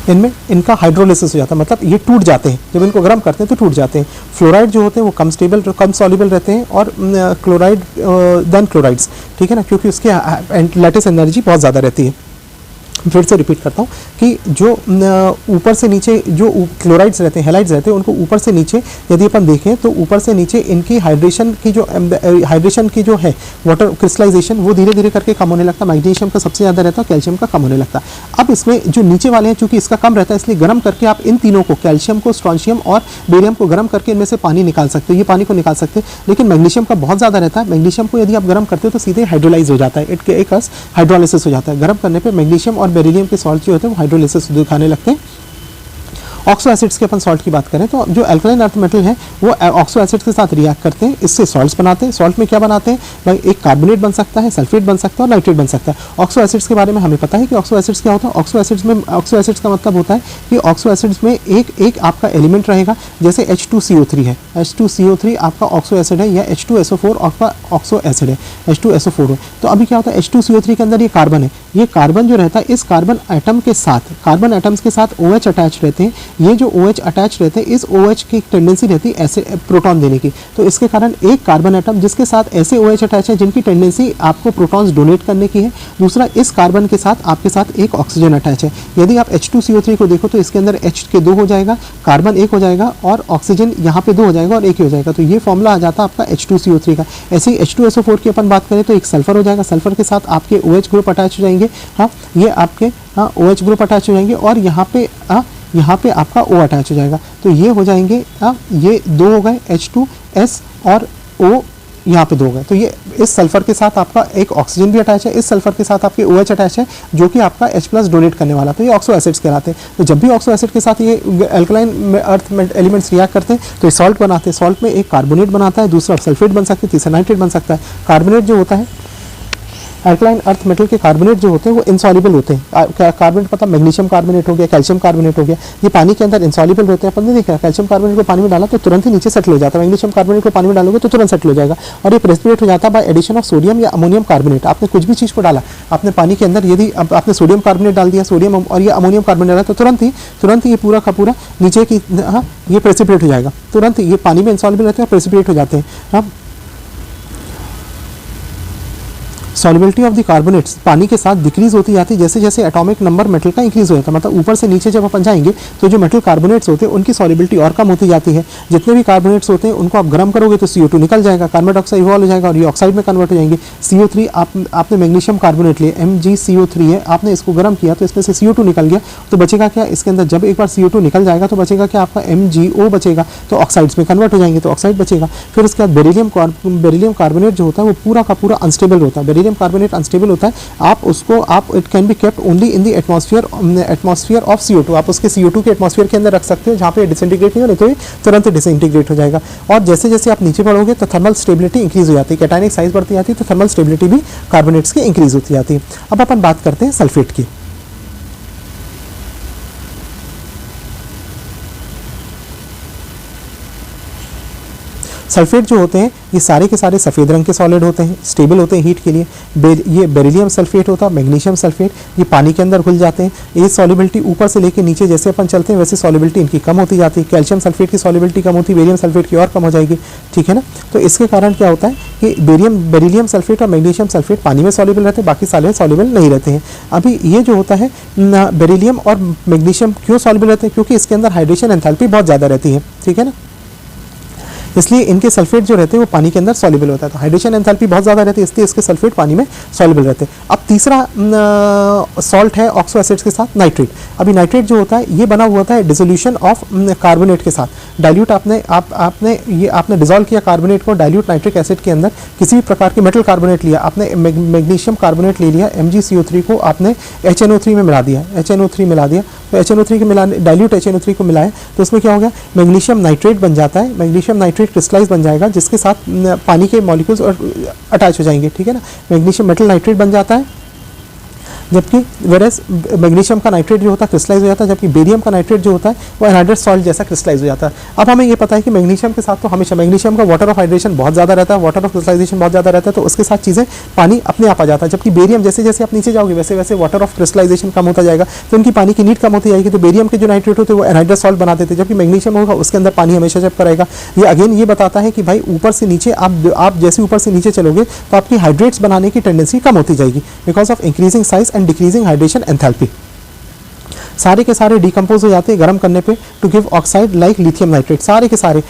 इनमें इनका हाइड्रोलिसिस हो जाता है, मतलब ये टूट जाते हैं, जब इनको गर्म करते हैं तो टूट जाते हैं। फ्लोराइड जो होते हैं वो कम स्टेबल, कम सॉल्युबल रहते हैं और क्लोराइड देन क्लोराइड्स, ठीक है ना, क्योंकि उसके लैटिस एनर्जी बहुत ज़्यादा रहती है। फिर से रिपीट करता हूँ कि जो ऊपर से नीचे जो क्लोराइड्स रहते हैं, हैलाइड्स रहते हैं, उनको ऊपर से नीचे यदि अपन देखें तो ऊपर से नीचे इनकी हाइड्रेशन की जो है वाटर क्रिस्टलाइजेशन वो धीरे धीरे करके कम होने लगता है। मैग्नीशियम का सबसे ज़्यादा रहता है, कैल्शियम का कम होने लगता है। अब इसमें जो नीचे वाले हैं चूंकि इसका कम रहता है, इसलिए गर्म करके आप इन तीनों को, कैल्शियम को, स्ट्रोंशियम और बेरियम को गर्म करके इनमें से पानी निकाल सकते हो, ये पानी को निकाल सकते हैं। लेकिन मैग्नीशियम का बहुत ज़्यादा रहता है, मैग्नीशियम को यदि आप गर्म करते हो तो सीधे हाइड्रोलाइज हो जाता है, एक हाइड्रोलिसिस हो जाता है। गर्म करने पर मैग्नीशियम और बेरिलियम के सॉल्ट जो होते हैं वो हाइड्रोलिसिस दिखाने लगते हैं ऑक्सो एसिड्स के अपन सॉल्ट की बात करें तो जो अल्कलाइन अर्थ मेटल है वो ऑक्सो एसिड्स के साथ रिएक्ट करते हैं, इससे सॉल्ट्स बनाते हैं। सॉल्ट में क्या बनाते हैं भाई, एक कार्बोनेट बन सकता है, सल्फेट बन सकता है और नाइट्रेट बन सकता है। ऑक्सो एसिड्स के बारे में हमें पता है कि ऑक्सो एसिड्स क्या होता है। ऑक्सो एसिड्स का मतलब होता है कि ऑक्सो एसिड्स में एक आपका एलिमेंट रहेगा, जैसे H2CO3 है, H2CO3 आपका ऑक्सो एसिड है, या H2SO4 आपका ऑक्सो एसिड है, H2SO4 है। तो अभी क्या होता है, H2CO3 के अंदर ये कार्बन है, ये कार्बन जो रहता है इस कार्बन एटम के साथ, कार्बन एटम्स के साथ OH अटैच रहते हैं। ये जो OH अटैच रहते हैं, इस OH की टेंडेंसी रहती है ऐसे प्रोटॉन देने की, तो इसके कारण एक कार्बन एटम जिसके साथ ऐसे OH अटैच है जिनकी टेंडेंसी आपको प्रोटॉन्स डोनेट करने की है, दूसरा इस कार्बन के साथ आपके साथ एक ऑक्सीजन अटैच है। यदि आप H2CO3 को देखो तो इसके अंदर H के 2 हो जाएगा, कार्बन 1 हो जाएगा और ऑक्सीजन यहाँ पे 2 हो जाएगा और 1 ही हो जाएगा, तो ये फॉर्मूला आ जाता है आपका H2CO3 का। ऐसे ही H2SO4 की अपन बात करें तो एक सल्फर हो जाएगा, सल्फर के साथ आपके OH ग्रुप अटैच हो जाएंगे, हाँ ये आपके OH ग्रुप अटैच हो जाएंगे और यहाँ पे आपका O अटैच हो जाएगा, तो ये हो जाएंगे ये 2 हो गए H2S और O यहाँ पे 2 हो गए। तो ये इस सल्फर के साथ आपका एक ऑक्सीजन भी अटैच है, इस सल्फर के साथ आपके OH अटैच है जो कि आपका H+ डोनेट करने वाला, तो ये ऑक्सो एसिड्स कहलाते हैं। तो जब भी ऑक्सो एसिड के साथ ये अल्कलाइन अर्थ एलिमेंट्स रिएक्ट करते हैं तो ये सॉल्ट बनाते हैं। सॉल्ट में एक कार्बोनेट बनाता है, दूसरा सल्फेट बन सकता है, तीसरा नाइट्रेट बन सकता है। कार्बोनेट जो होता है, अल्कलाइन अर्थ मेटल के कार्बोनेट जो होते हैं वो इनसॉल्युबल होते हैं। कार्बोनेट पता मैग्नीशियम कार्बोनेट हो गया, कैल्शियम कार्बोनेट हो गया, ये पानी के अंदर इनसॉल्युबल होते हैं। अपन ने देखा कैल्शियम कार्बोनेट को पानी में डाला तो तुरंत ही नीचे सेटल हो जाता है, मैग्नीशियम कार्बोनेट को पानी में डालोगे तो तुरंत सेटल हो जाएगा और ये प्रेसिपिटेट हो जाता है बाय एडिशन ऑफ सोडियम या अमोनियम कार्बोनेट। आपने कुछ भी चीज़ को डाला, आपने पानी के अंदर यदि आपने सोडियम कार्बोनेट डाल दिया, सोडियम और ये अमोनियम कार्बोनेट डाला तो तुरंत ही ये पूरा का पूरा नीचे की ये प्रेसिपिटेट हो जाएगा, तुरंत ये पानी में इंसॉल्युबल रहते हैं, प्रेसिपिटेट हो जाते हैं। सॉल्युबिलिटी ऑफ द कार्बोनेट्स पानी के साथ डिक्रीज होती जाती है जैसे जैसे एटॉमिक नंबर मेटल का इंक्रीज हो जाता है, मतलब ऊपर से नीचे जब अपन जाएंगे तो जो मेटल कार्बोनेट्स होते हैं उनकी सॉल्युबिलिटी और कम होती जाती है। जितने भी कार्बोनेट्स होते हैं उनको आप गर्म करोगे तो CO2 निकल जाएगा, कार्बन डाइऑक्साइड इवॉल्व हो जाएगा और ये ऑक्साइड में कन्वर्ट हो जाएंगे। CO3 आपने मैग्नीशियम कार्बोनेट लिया, MgCO3 है, आपने इसको गर्म किया तो इसमें से CO2 निकल गया, तो बचेगा क्या इसके अंदर, जब एक बार CO2 निकल जाएगा तो बचेगा क्या आपका MgO बचेगा, तो ऑक्साइड्स में कन्वर्ट हो जाएंगे तो ऑक्साइड बचेगा। फिर उसके बाद बेरिलियम कार्बोनेट जो होता है वो पूरा का पूरा अनस्टेबल होता है। बेरिलियम कार्बोनेट अनस्टेबल होता है, आप it can be kept only in the atmosphere of CO2, आप उसके CO2 के एटमॉस्फेयर के अंदर रख सकते हो जहाँ पे डिसइंटीग्रेट नहीं हो, नहीं तो ये तुरंत डिसइंटीग्रेट हो जाएगा। और जैसे जैसे आप नीचे बढ़ोगे तो थर्मल स्टेबिलिटी इंक्रीज हो जाती है, कैटायनिक साइज बढ़ती जाती है तो थर्मल स्टेबिलिटी भी कार्बोनेट्स की इंक्रीज होती जाती है। अब अपन बात करते हैं सल्फेट की। सल्फेट जो होते हैं ये सारे के सारे सफ़ेद रंग के सॉलिड होते हैं, स्टेबल होते हैं हीट के लिए। ये बेरिलियम सल्फेट होता है, मैग्नीशियम सल्फेट, ये पानी के अंदर घुल जाते हैं। ये सॉल्युबिलिटी ऊपर से लेके नीचे जैसे अपन चलते हैं वैसे सॉल्युबिलिटी इनकी कम होती जाती है। कैल्शियम सल्फेट की सॉल्युबिलिटी कम होती है, बेरिलियम सल्फेट की और कम हो जाएगी, ठीक है ना। तो इसके कारण क्या होता है कि बेरिलियम सल्फेट और मैग्नीशियम सल्फेट पानी में सॉल्युबल रहते हैं, बाकी सारे सॉल्युबल नहीं रहते हैं। अभी ये जो होता है बेरिलियम और मैग्नीशियम क्यों सॉल्युबल रहते हैं, क्योंकि इसके अंदर हाइड्रेशन एंथैल्पी बहुत ज़्यादा रहती है, ठीक है ना, इसलिए इनके सल्फेट जो रहते हैं वो पानी के अंदर सॉल्युबल होता है। तो हाइड्रेशन एंथैल्पी बहुत ज़्यादा रहती है इसलिए इसके सल्फेट पानी में सॉल्युबल रहते हैं। अब तीसरा सॉल्ट है ऑक्सो एसिड्स के साथ नाइट्रेट। अभी नाइट्रेट जो होता है ये बना हुआ होता है डिसोल्यूशन ऑफ कार्बोनेट के साथ। डाइल्यूट आपने डिजोल्व किया कार्बोनेट को डाइल्यूट नाइट्रिक एसिड के अंदर, किसी भी प्रकार की मेटल कार्बोनेट लिया, आपने मैग्नीशियम कार्बोनेट ले लिया, MgCO3 को आपने HNO3 में मिला दिया, HNO3 मिला दिया, तो HNO3 के मिलाने डाइल्यूट HNO3 को मिलाया तो उसमें क्या हो गया, मैग्नीशियम नाइट्रेट बन जाता है। मैग्नीशियम नाइट्रेट क्रिस्टलाइज बन जाएगा जिसके साथ पानी के मॉलिक्यूल्स अटैच हो जाएंगे, ठीक है ना। मैग्नीशियम मेटल नाइट्रेट बन जाता है, जबकि वेरस मैग्नीशियम का नाइट्रेट जो होता है क्रिस्टलाइज हो जाता है, जबकि बेरियम का नाइट्रेट जो होता है वो एनहाइड्रेट सॉल्ट जैसा क्रिस्टलाइज हो जाता है। अब हमें ये पता है कि मैग्नीशियम के साथ तो हमेशा मैग्नीशियम का वाटर ऑफ हाइड्रेशन बहुत ज़्यादा रहता है, वाटर ऑफ क्रिस्टलाइजेशन बहुत ज़्यादा रहता है, तो उसके साथ चीज़ें पानी अपने आप आ जाता है। जबकि बेरियम जैसे जैसे आप नीचे जाओगे वैसे वैसे वाटर ऑफ क्रिस्टलाइजेशन कम होता जाएगा, तो उनकी पानी की नीड कम होती जाएगी, तो बेरियम के जो नाइट्रेट होते हैं वो एनहाइड्रेट सॉल्ट बनाते थे, जबकि मैग्नीशियम होगा उसके अंदर पानी हमेशा जब करेगा। ये अगेन ये बताता है कि भाई ऊपर से नीचे आप जैसे ऊपर से नीचे चलोगे तो आपकी हाइड्रेट्स बनाने की टेंडेंसी कम होती जाएगी because of increasing size and decreasing hydration enthalpy. सारे के सारे डिकम्पोज हो जाते हैं गर्म करने पे to give oxide like lithium nitrate. सारे के सारे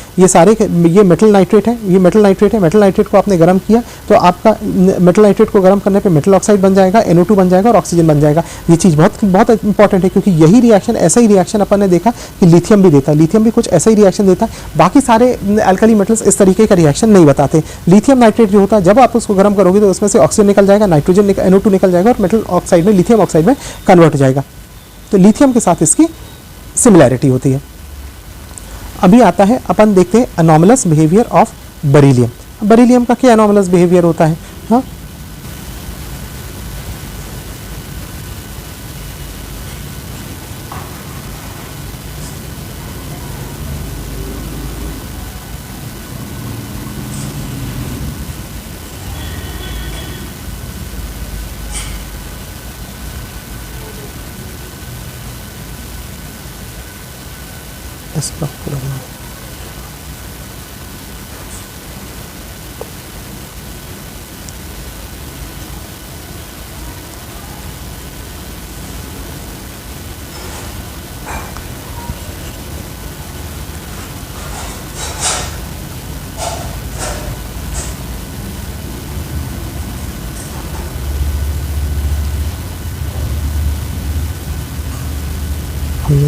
ये मेटल नाइट्रेट है, ये मेटल नाइट्रेट है। मेटल नाइट्रेट को आपने गर्म किया तो आपका मेटल नाइट्रेट को गर्म करने पे मेटल ऑक्साइड बन जाएगा, NO2 बन जाएगा और ऑक्सीजन बन जाएगा। ये चीज़ बहुत बहुत इंपॉर्टेंट है क्योंकि यही रिएक्शन, ऐसा ही रिएक्शन अपन ने देखा कि लिथियम भी देता है, लिथियम भी कुछ ऐसा ही रिएक्शन देता है। बाकी सारे अल्कली मेटल्स इस तरीके का रिएक्शन नहीं बताते। लिथियम नाइट्रेट जो होता है जब आप उसको गर्म करोगे तो उसमें से ऑक्सीजन निकल जाएगा, नाइट्रोजन NO2 निकल जाएगा और मेटल ऑक्साइड में लिथियम ऑक्साइड में कन्वर्ट हो जाएगा। तो लिथियम के साथ इसकी सिमिलैरिटी होती है। अभी आता है, अपन देखते हैं anomalous behaviour of beryllium. Beryllium का क्या अनोमलस बिहेवियर होता है? हाँ, एस ब्लॉक को लगना है। हमने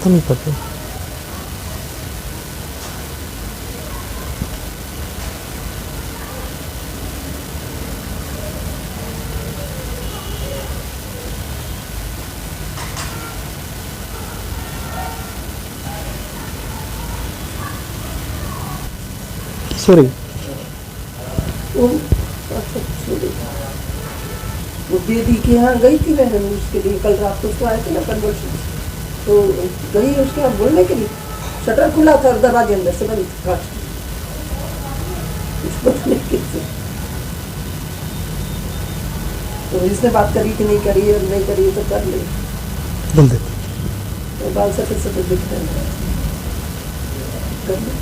खत्म ही करते हैं। सॉरी, वो दीदी के यहाँ गई थी मैं उसके लिए, कल रात को उसको आए थे ना कन्वर्शन, तो गई उसके यहाँ बोलने के लिए, शटर खुला था और दरवाजे अंदर से बंद था। तो इसने बात करी कि नहीं करी और नहीं करी तो कर ले, बोल दे। तो बाल सफेद सफेद दिख रहे हैं, कर ले।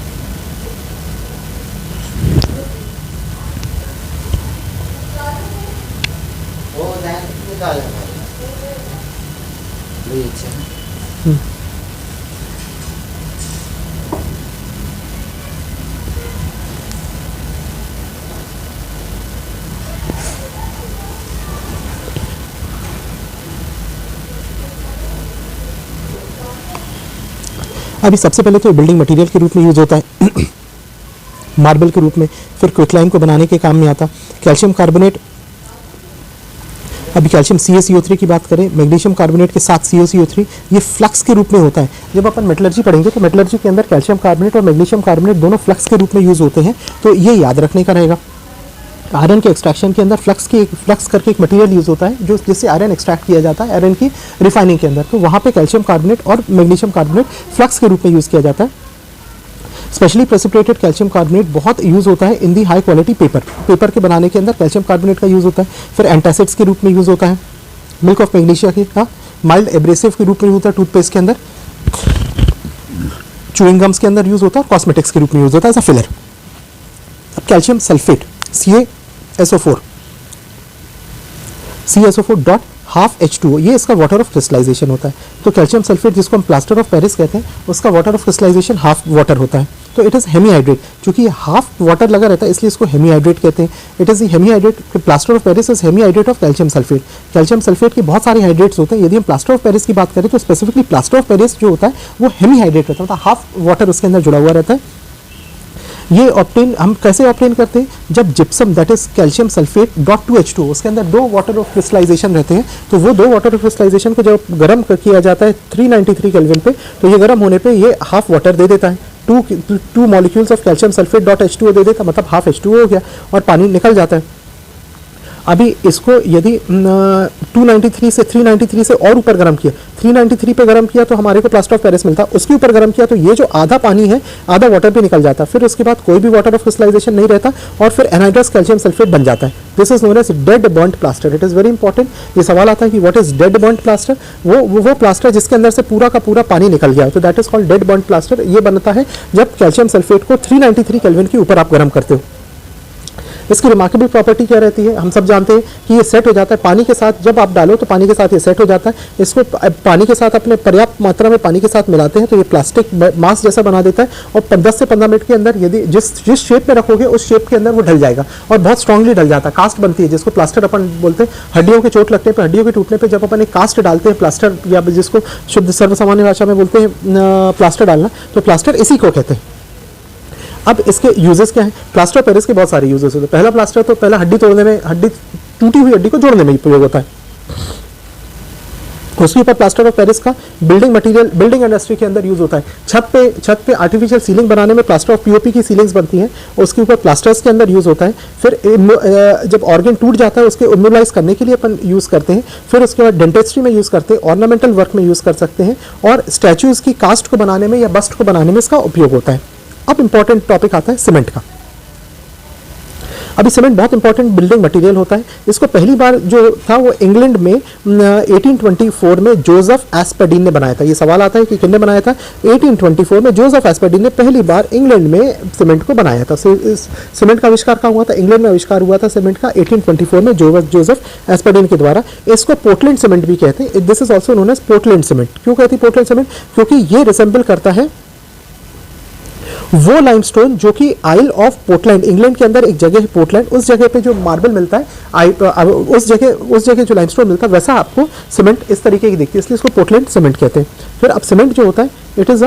अभी सबसे पहले तो बिल्डिंग मटेरियल के रूप में यूज होता है मार्बल के रूप में, फिर क्विकलाइम को बनाने के काम में आता। कैल्शियम कार्बोनेट, अभी कैल्शियम CaCO3 की बात करें, मैग्नीशियम कार्बोनेट के साथ CaCO3, ये फ्लक्स के रूप में होता है। जब अपन मेटलर्जी पढ़ेंगे तो मेटलर्जी के अंदर कैल्शियम कार्बोनेट और मैग्नीशियम कार्बोनेट दोनों फ्लक्स के रूप में यूज होते हैं, तो ये याद रखने का रहेगा। आयरन के एक्सट्रैक्शन के अंदर फ्लक्स करके एक मटेरियल यूज होता है जो जिससे आयरन एक्सट्रैक्ट किया जाता है आयरन की रिफाइनिंग के अंदर, तो वहाँ पे कैल्शियम कार्बोनेट और मैग्नीशियम कार्बोनेट फ्लक्स के रूप में यूज़ किया जाता है। स्पेशली प्रेसिपिटेटेड कैल्शियम कार्बोनेट बहुत यूज़ होता है इन दी हाई क्वालिटी पेपर के बनाने के अंदर कैल्शियम कार्बोनेट का यूज़ होता है। फिर एंटासिड्स के रूप में यूज़ होता है, मिल्क ऑफ मैग्नीशिया की, हाँ, माइल्ड एब्रेसिव के रूप में होता है टूथपेस्ट के अंदर, च्यूइंग गम्स के अंदर यूज़ होता है, और कॉस्मेटिक्स के रूप में यूज़ होता है एज अ फिलर। अब calcium sulphate CaSO4 dot half H2O, ये इसका वाटर ऑफ क्रिस्टलाइजेशन होता है। तो कैल्शियम सल्फेट जिसको हम प्लास्टर ऑफ पेरिस कहते हैं, उसका water of crystallisation half water होता है। तो इट इज़ हेमीहाइड्रेट, क्योंकि हाफ वाटर लगा रहता है इसलिए इसको हेमीहाइड्रेट कहते हैं। It is hemihydrate, plaster of Paris is hemihydrate of calcium sulphate. Calcium sulphate के बहुत सारे हाइड्रेट्स होते हैं। यदि हम प्लास्टर ऑफ पेरिस की बात करें तो स्पेसिफिकली प्लास्टर ऑफ पेरिस जो होता है वो हेमीहाइड्रेट रहता है, मतलब हाफ वाटर उसके अंदर जुड़ा हुआ रहता है। ये ऑब्टेन हम कैसे ऑब्टेन करते हैं, जब gypsum that is calcium sulphate dot 2H2 उसके अंदर 2 वाटर ऑफ क्रिस्टलाइजेशन रहते हैं, तो वो 2 वाटर ऑफ क्रिस्टलाइजेशन को जब गर्म किया जाता है 393 केल्विन पे, तो ये गर्म होने पे ये हाफ वाटर दे देता है, 2 molecules of calcium sulphate dot H2O दे देता, मतलब हाफ H2O हो गया और पानी निकल जाता है। अभी इसको यदि 293 से 393 से और ऊपर गर्म किया, 393 पे गर्म किया तो हमारे को प्लास्टर ऑफ पेरिस मिलता, उसके ऊपर गर्म किया तो ये जो आधा पानी है आधा वाटर पे निकल जाता, फिर उसके बाद कोई भी वाटर ऑफ क्रिस्टलाइजेशन नहीं रहता और फिर एनहाइड्रस कैल्शियम सल्फेट बन जाता है। This is known as dead burnt plaster. It is very important, ये सवाल आता है कि what is dead burnt plaster. वो प्लास्टर जिसके अंदर से पूरा का पूरा पानी निकल गया, तो that is called dead burnt plaster. ये बनता है जब कैल्शियम सल्फेट को 393 केल्विन के ऊपर आप गर्म करते हो। इसकी रिमार्केबल प्रॉपर्टी क्या रहती है, हम सब जानते हैं कि ये सेट हो जाता है पानी के साथ, जब आप डालो तो पानी के साथ ये सेट हो जाता है। इसको पानी के साथ अपने पर्याप्त मात्रा में पानी के साथ मिलाते हैं तो ये प्लास्टिक मास जैसा बना देता है और 10 से 15 मिनट के अंदर यदि जिस शेप में रखोगे उस शेप के अंदर वो ढल जाएगा और बहुत स्ट्रांगली ढल जाता है। कास्ट बनती है जिसको प्लास्टर अपन बोलते हैं। हड्डियों के चोट लगने पर, हड्डियों के टूटने पर जब अपन एक कास्ट डालते हैं प्लास्टर, या जिसको शुद्ध सर्वसामान्य भाषा में बोलते हैं प्लास्टर डालना, तो प्लास्टर इसी को कहते हैं। अब इसके यूजेस क्या हैं, प्लास्टर ऑफ पेरिस के बहुत सारे यूजेस होते हैं। पहला प्लास्टर तो पहला हड्डी तोड़ने में, टूटी हुई हड्डी को जोड़ने में प्रयोग होता है। उसके ऊपर प्लास्टर ऑफ पेरिस का बिल्डिंग मटेरियल, बिल्डिंग इंडस्ट्री के अंदर यूज होता है। छत पे आर्टिफिशियल सीलिंग बनाने में प्लास्टर ऑफ पीओपी की सीलिंग्स बनती हैं, उसके ऊपर प्लास्टर्स के अंदर यूज होता है। फिर जब ऑर्गन टूट जाता है उसके इम्यूलाइज करने के लिए अपन यूज करते हैं। फिर उसके बाद डेंटिस्ट्री में यूज करते हैं, ऑर्नामेंटल वर्क में यूज कर सकते हैं और स्टैचूज की कास्ट को बनाने में या बस्ट को बनाने में इसका उपयोग होता है। अब इंपॉर्टेंट टॉपिक आता है सीमेंट का। अभी सीमेंट बहुत इंपॉर्टेंट बिल्डिंग मटेरियल होता है। इसको पहली बार जो था वो इंग्लैंड में 1824 में जोसेफ एस्पर्डीन ने बनाया था। ये सवाल आता है कि किसने बनाया था, 1824 में जोसेफ एस्पर्डीन ने पहली बार इंग्लैंड में सीमेंट को बनाया था। सीमेंट का आविष्कार कहाँ हुआ था, इंग्लैंड में आविष्कार हुआ था सीमेंट का 1824 में जोसेफ एस्पर्डीन के द्वारा। इसको पोर्टलैंड सीमेंट भी कहते हैं। This is also known as Portland cement. क्यों कहते हैं पोर्टलैंड सीमेंट, क्योंकि ये रिसेंबल करता है वो लाइमस्टोन जो कि आइल ऑफ पोर्टलैंड, इंग्लैंड के अंदर एक जगह है पोर्टलैंड, उस जगह पे जो मार्बल मिलता है, उस जगह जो लाइमस्टोन मिलता है वैसा आपको सीमेंट इस तरीके की दिखती है, इसलिए इसको पोर्टलैंड सीमेंट कहते हैं। फिर अब सीमेंट जो होता है, it is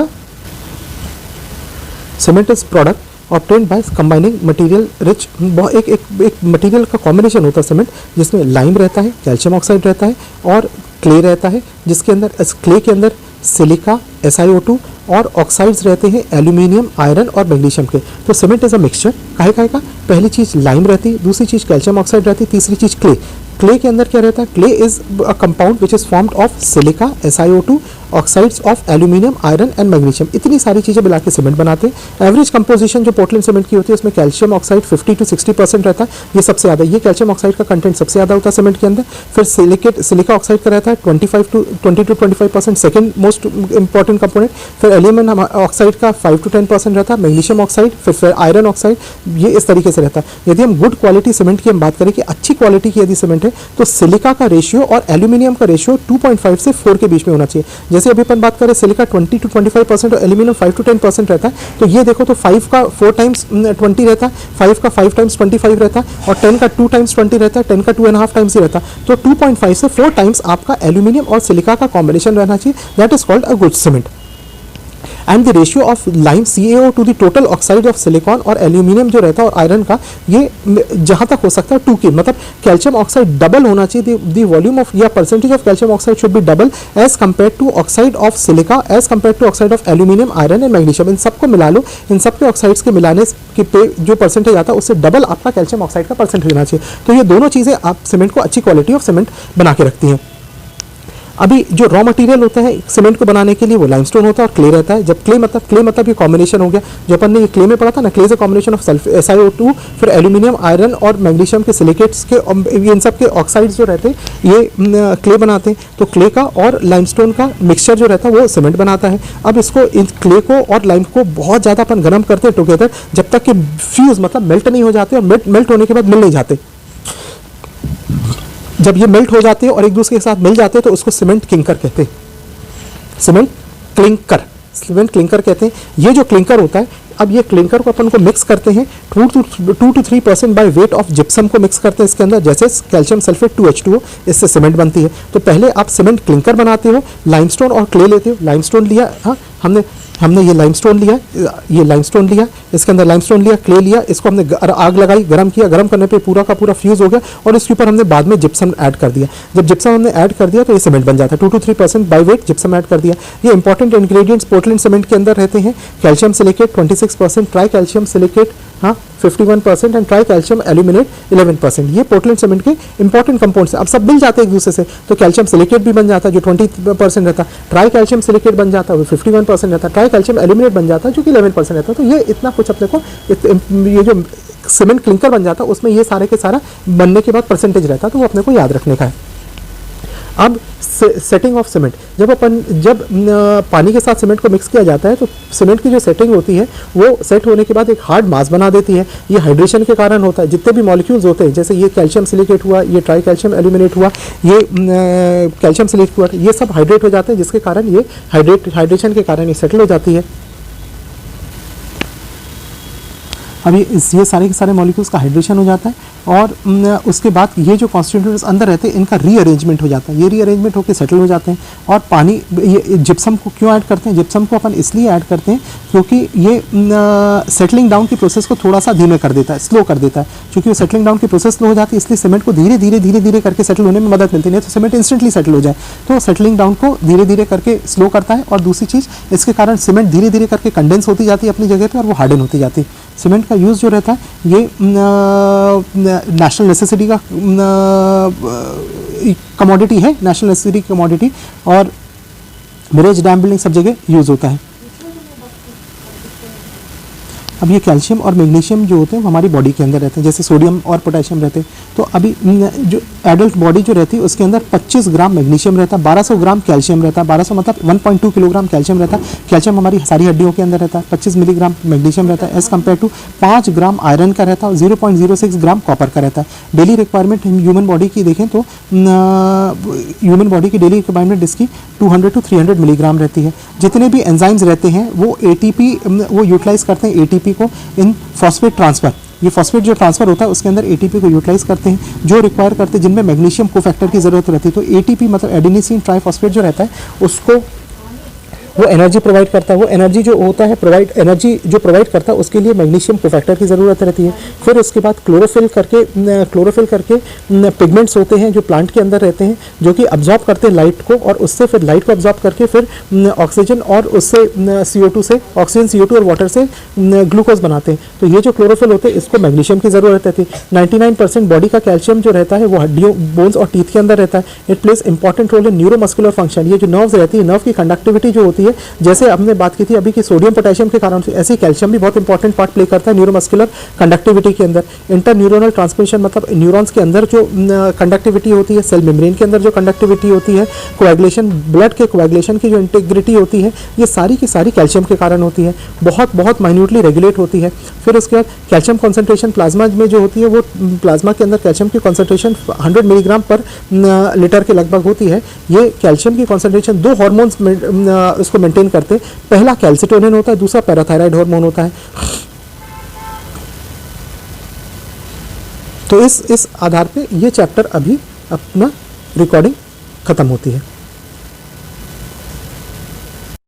cement is product obtained by combining material rich, एक मटेरियल का कॉम्बिनेशन होता है सीमेंट, जिसमें लाइम रहता है, कैल्शियम ऑक्साइड रहता है और क्ले रहता है, जिसके अंदर इस क्ले के अंदर सिलिका, SiO2 और ऑक्साइड्स रहते हैं, एल्यूमिनियम, आयरन और मैग्नीशियम के। तो सीमेंट इज अ मिक्सचर काहे का, पहली चीज लाइम रहती है, दूसरी चीज कैल्शियम ऑक्साइड रहती है, तीसरी चीज क्ले। क्ले के अंदर क्या रहता है, clay is a compound which is formed of silica, SiO2, oxides of aluminium, iron and magnesium. इतनी सारी चीजें मिला के सीमेंट बनाते हैं। एवरेज कंपोजिशन जो पोर्टलैंड सीमेंट की होती है उसमें कैल्शियम ऑक्साइड 50 to 60% रहता है, ये सबसे ज्यादा, ये कैल्शियम ऑक्साइड का कंटेंट सबसे ज्यादा होता है सीमेंट के अंदर। फिर सिलिका ऑक्साइड का रहता है 20 to 25%, second most important component. फिर एल्यूमिनियम ऑक्साइड का 5 to 10% रहता है, मैग्नीशियम ऑक्साइड, फिर आयरन ऑक्साइड, ये इस तरीके से रहता है। यदि हम गुड क्वालिटी सीमेंट की हम बात करें कि अच्छी क्वालिटी की यदि सीमेंट है तो सिलिका का रेशियो और एल्यूमिनियम का रेशियो 2.5 से 4 के बीच में होना चाहिए। जैसे अभी अपन बात करें सिलिका 20 to 25% और एल्यूमिनियम 5 to 10% रहता है, तो ये देखो तो 5 का 4 times 20 रहता है, 5 का 5 times 25 रहता है और 10 का 2 times 20 रहता है, 10 का 2.5 times ही रहता है। तो 2.5 से 4 times आपका एल्यूमिनियम और सिलिका का कॉम्बिनेशन रहना चाहिए, that is called a good cement. And the ratio of lime CaO to the total oxide of silicon और एल्यूमिनियम जो रहता है और आयरन का, ये जहां तक हो सकता है 2 के, मतलब कैल्शियम ऑक्साइड डबल होना चाहिए, द वॉल्यूम ऑफ या percentage of calcium oxide should be double as compare to oxide of silica, as compare to oxide of aluminium, iron and magnesium. इन सबको मिला लो, इन सबके ऑक्साइड्स के मिलाने के पे जो परसेंटेज आता है उससे डबल आपका कैल्शियम ऑक्साइड का परसेंटेज होना चाहिए। तो ये दोनों चीजें आप सीमेंट को अच्छी क्वालिटी ऑफ सीमेंट बना के रखती हैं। अभी जो रॉ मटेरियल होता है सीमेंट को बनाने के लिए वो लाइमस्टोन होता है और क्ले रहता है। जब क्ले मतलब ये कॉम्बिनेशन हो गया, जो अपन ने ये क्ले में पढ़ा था ना, क्ले से कॉम्बिनेशन ऑफ SiO2, फिर एल्यूमिनियम, आयरन और मैग्नीशियम के सिलिकेट्स के, इन सब के ऑक्साइड्स जो रहते हैं ये क्ले बनाते हैं। तो क्ले का और लाइमस्टोन का मिक्सचर जो रहता है वो सीमेंट बनाता है। अब इसको इन क्ले को और लाइम को बहुत ज़्यादा अपन गर्म करते हैं टुगेदर, जब तक कि फ्यूज मतलब मेल्ट नहीं हो जाते और मेल्ट होने के बाद मिल नहीं जाते। जब ये मेल्ट हो जाते हैं और एक दूसरे के साथ मिल जाते हैं तो उसको सीमेंट क्लिंकर कहते हैं। सीमेंट क्लिंकर कहते हैं। ये जो क्लिंकर होता है, अब ये क्लिंकर को अपन को मिक्स करते हैं 2 to 3% by weight of gypsum को मिक्स करते हैं इसके अंदर, जैसे कैल्शियम सल्फेट 2H2O, इससे सीमेंट बनती है। तो पहले आप सीमेंट क्लिंकर बनाते हो, लाइमस्टोन और क्ले लेते हो। लाइमस्टोन लिया, हाँ हमने हमने ये लाइमस्टोन लिया, ये लाइमस्टोन लिया, इसके अंदर लाइमस्टोन लिया, क्ले लिया, इसको हमने आग लगाई, गर्म किया, गर्म करने पे पूरा का पूरा फ्यूज़ हो गया और इसके ऊपर हमने बाद में जिप्सम ऐड कर दिया। जब जिप्सम हमने ऐड कर दिया तो ये सीमेंट बन जाता है। 2 to 3% by wait gypsum add कर दिया। ये इंपॉर्टेंट इंग्रेडिएंट्स पोर्टलैंड सीमेंट के अंदर रहते हैं। Calcium silicate 26%, try calcium silicate 51% and try calcium aluminate 11%। ये पोर्टलैंड सीमेंट के इंपॉर्टेंट कंपाउंड्स हैं। अब सब मिल जाते हैं एक दूसरे से, तो कैल्शियम सिलिकेट भी बन जाता है जो 20% रहता है, ट्राई कैल्शियम सिलिकेट बन जाता है वो 51% रहता है, ट्राई कैल्शियम एल्यूमिनेट बन जाता है जो कि 11% रहता है। तो ये इतना कुछ अपने को ये जो सीमेंट क्लिंकर बन जाता है उसमें ये सारे के सारा बनने के बाद परसेंटेज रहता है, तो वो अपने को याद रखने का है। अब सेटिंग ऑफ सीमेंट, जब पानी के साथ सीमेंट को मिक्स किया जाता है तो सीमेंट की जो सेटिंग होती है वो सेट होने के बाद एक हार्ड मास बना देती है। ये हाइड्रेशन के कारण होता है। जितने भी मॉलिक्यूल्स होते हैं, जैसे ये कैल्शियम सिलिकेट हुआ, ये ट्राई कैल्शियम एल्यूमिनेट हुआ, ये कैल्शियम सिलिकेट हुआ, ये सब हाइड्रेट हो जाते हैं, जिसके कारण ये हाइड्रेशन के कारण ये सेटल हो जाती है। अभी ये सारे के सारे मॉलिक्यूल्स का हाइड्रेशन हो जाता है और उसके बाद ये जो कॉन्स्टिट्यूएंट्स अंदर रहते हैं इनका रीअरेंजमेंट हो जाता है। ये रीअरेंजमेंट होकर सेटल हो जाते हैं और पानी, ये जिप्सम को क्यों ऐड करते हैं? जिप्सम को अपन इसलिए ऐड करते हैं क्योंकि ये सेटलिंग डाउन की प्रोसेस को थोड़ा सा धीमे कर देता है, स्लो कर देता है। क्योंकि वो सेटलिंग डाउन की प्रोसेस स्लो हो जाती है, इसलिए सीमेंट को धीरे धीरे करके सेटल होने में मदद मिलती है। नहीं तो सीमेंट इंस्टेंटली सेटल हो जाए, तो सेटलिंग डाउन को धीरे धीरे करके स्लो करता है। और दूसरी चीज़, इसके कारण सीमेंट धीरे धीरे करके कंडेंस होती जाती है अपनी जगह पर और वो हार्डन होती जाती है। सीमेंट का यूज़ जो रहता है ये नेशनल नेसेसिटी का कमोडिटी है, नेशनल नेसेसिटी कमोडिटी, और ब्रिज, डैम बिल्डिंग सब जगह यूज़ होता है। अब ये कैल्शियम और मैग्नीशियम जो होते हैं वो हमारी बॉडी के अंदर रहते हैं, जैसे सोडियम और पोटेशियम रहते हैं। तो अभी जो एडल्ट बॉडी जो रहती है उसके अंदर 25 ग्राम मैग्नीशियम रहता है, 1200 ग्राम कैल्शियम रहता है, 1200 मतलब 1.2 किलोग्राम कैल्शियम रहता है। कैल्शियम हमारी सारी हड्डियों के अंदर रहता है। 25 मिलीग्राम मैग्नीशियम रहता है as compare to 5 gram iron का रहता है और 0.06 ग्राम कॉपर का रहता है। डेली रिक्वायरमेंट ह्यूमन बॉडी की देखें तो ह्यूमन बॉडी की डेली रिक्वायरमेंट इसकी 200 to 300 मिलीग्राम रहती है। जितने भी एंजाइम्स रहते हैं वो ATP वो यूटिलाइज करते हैं ATP को इन फॉस्फेट ट्रांसफर। ये फॉस्फेट जो ट्रांसफर होता है उसके अंदर ATP को यूटिलाइज करते हैं, जो रिक्वायर करते हैं, जिनमें मैग्नीशियम कोफैक्टर की ज़रूरत रहती है। तो ATP मतलब एडेनिसिन ट्राइफॉस्फेट जो रहता है उसको वो एनर्जी प्रोवाइड करता है। वो एनर्जी जो होता है एनर्जी जो प्रोवाइड करता है उसके लिए मैग्नीशियम कोफैक्टर की ज़रूरत रहती है। फिर उसके बाद क्लोरोफिल करके पिगमेंट्स होते हैं जो प्लांट के अंदर रहते हैं, जो कि अब्जॉर्ब करते हैं लाइट को और उससे फिर लाइट को अब्जॉर्ब करके फिर ऑक्सीजन और उससे CO2 से ऑक्सीजन, CO2 और वाटर से ग्लूकोज बनाते हैं। तो ये जो क्लोरोफिल होते हैं इसको मैग्नीशियम की ज़रूरत रहती है। 99% बॉडी का कैल्शियम जो रहता है वो हड्डियों, बोन्स और टीथ के अंदर रहता है। It place important role in neuromuscular function. ये जो नर्व्स रहती है, नर्व की कंडक्टिविटी जो होती है, जैसे हमने बात की थी अभी कि सोडियम पोटेशियम के कारण से, ऐसे कैल्शियम भी बहुत इंपॉर्टेंट पार्ट प्ले करता है न्यूरोमस्कुलर कंडक्टिविटी के अंदर। इंटर न्यूरोनल ट्रांसमिशन मतलब न्यूरॉन्स के अंदर जो कंडक्टिविटी होती है, सेल मेम्ब्रेन के अंदर जो कंडक्टिविटी होती है, कोएगुलेशन, ब्लड के कोएगुलेशन की जो इंटीग्रिटी होती है, ये सारी की सारी कैल्शियम के कारण होती है। बहुत माइन्यूटली रेगुलेट होती है। फिर उसके बाद कैल्शियम कॉन्सेंट्रेशन प्लाज्मा में जो होती है, वो प्लाज्मा के अंदर कैल्शियम की कॉन्सेंट्रेशन 100 मिलीग्राम पर लीटर के लगभग होती है। ये कैल्शियम की कॉन्सेंट्रेशन 2 हार्मोन्स उसको मेंटेन करते। पहला कैल्सिटोनिन होता है, दूसरा पैराथायराइड हार्मोन होता है। तो इस आधार पे ये चैप्टर अभी अपना रिकॉर्डिंग खत्म होती है।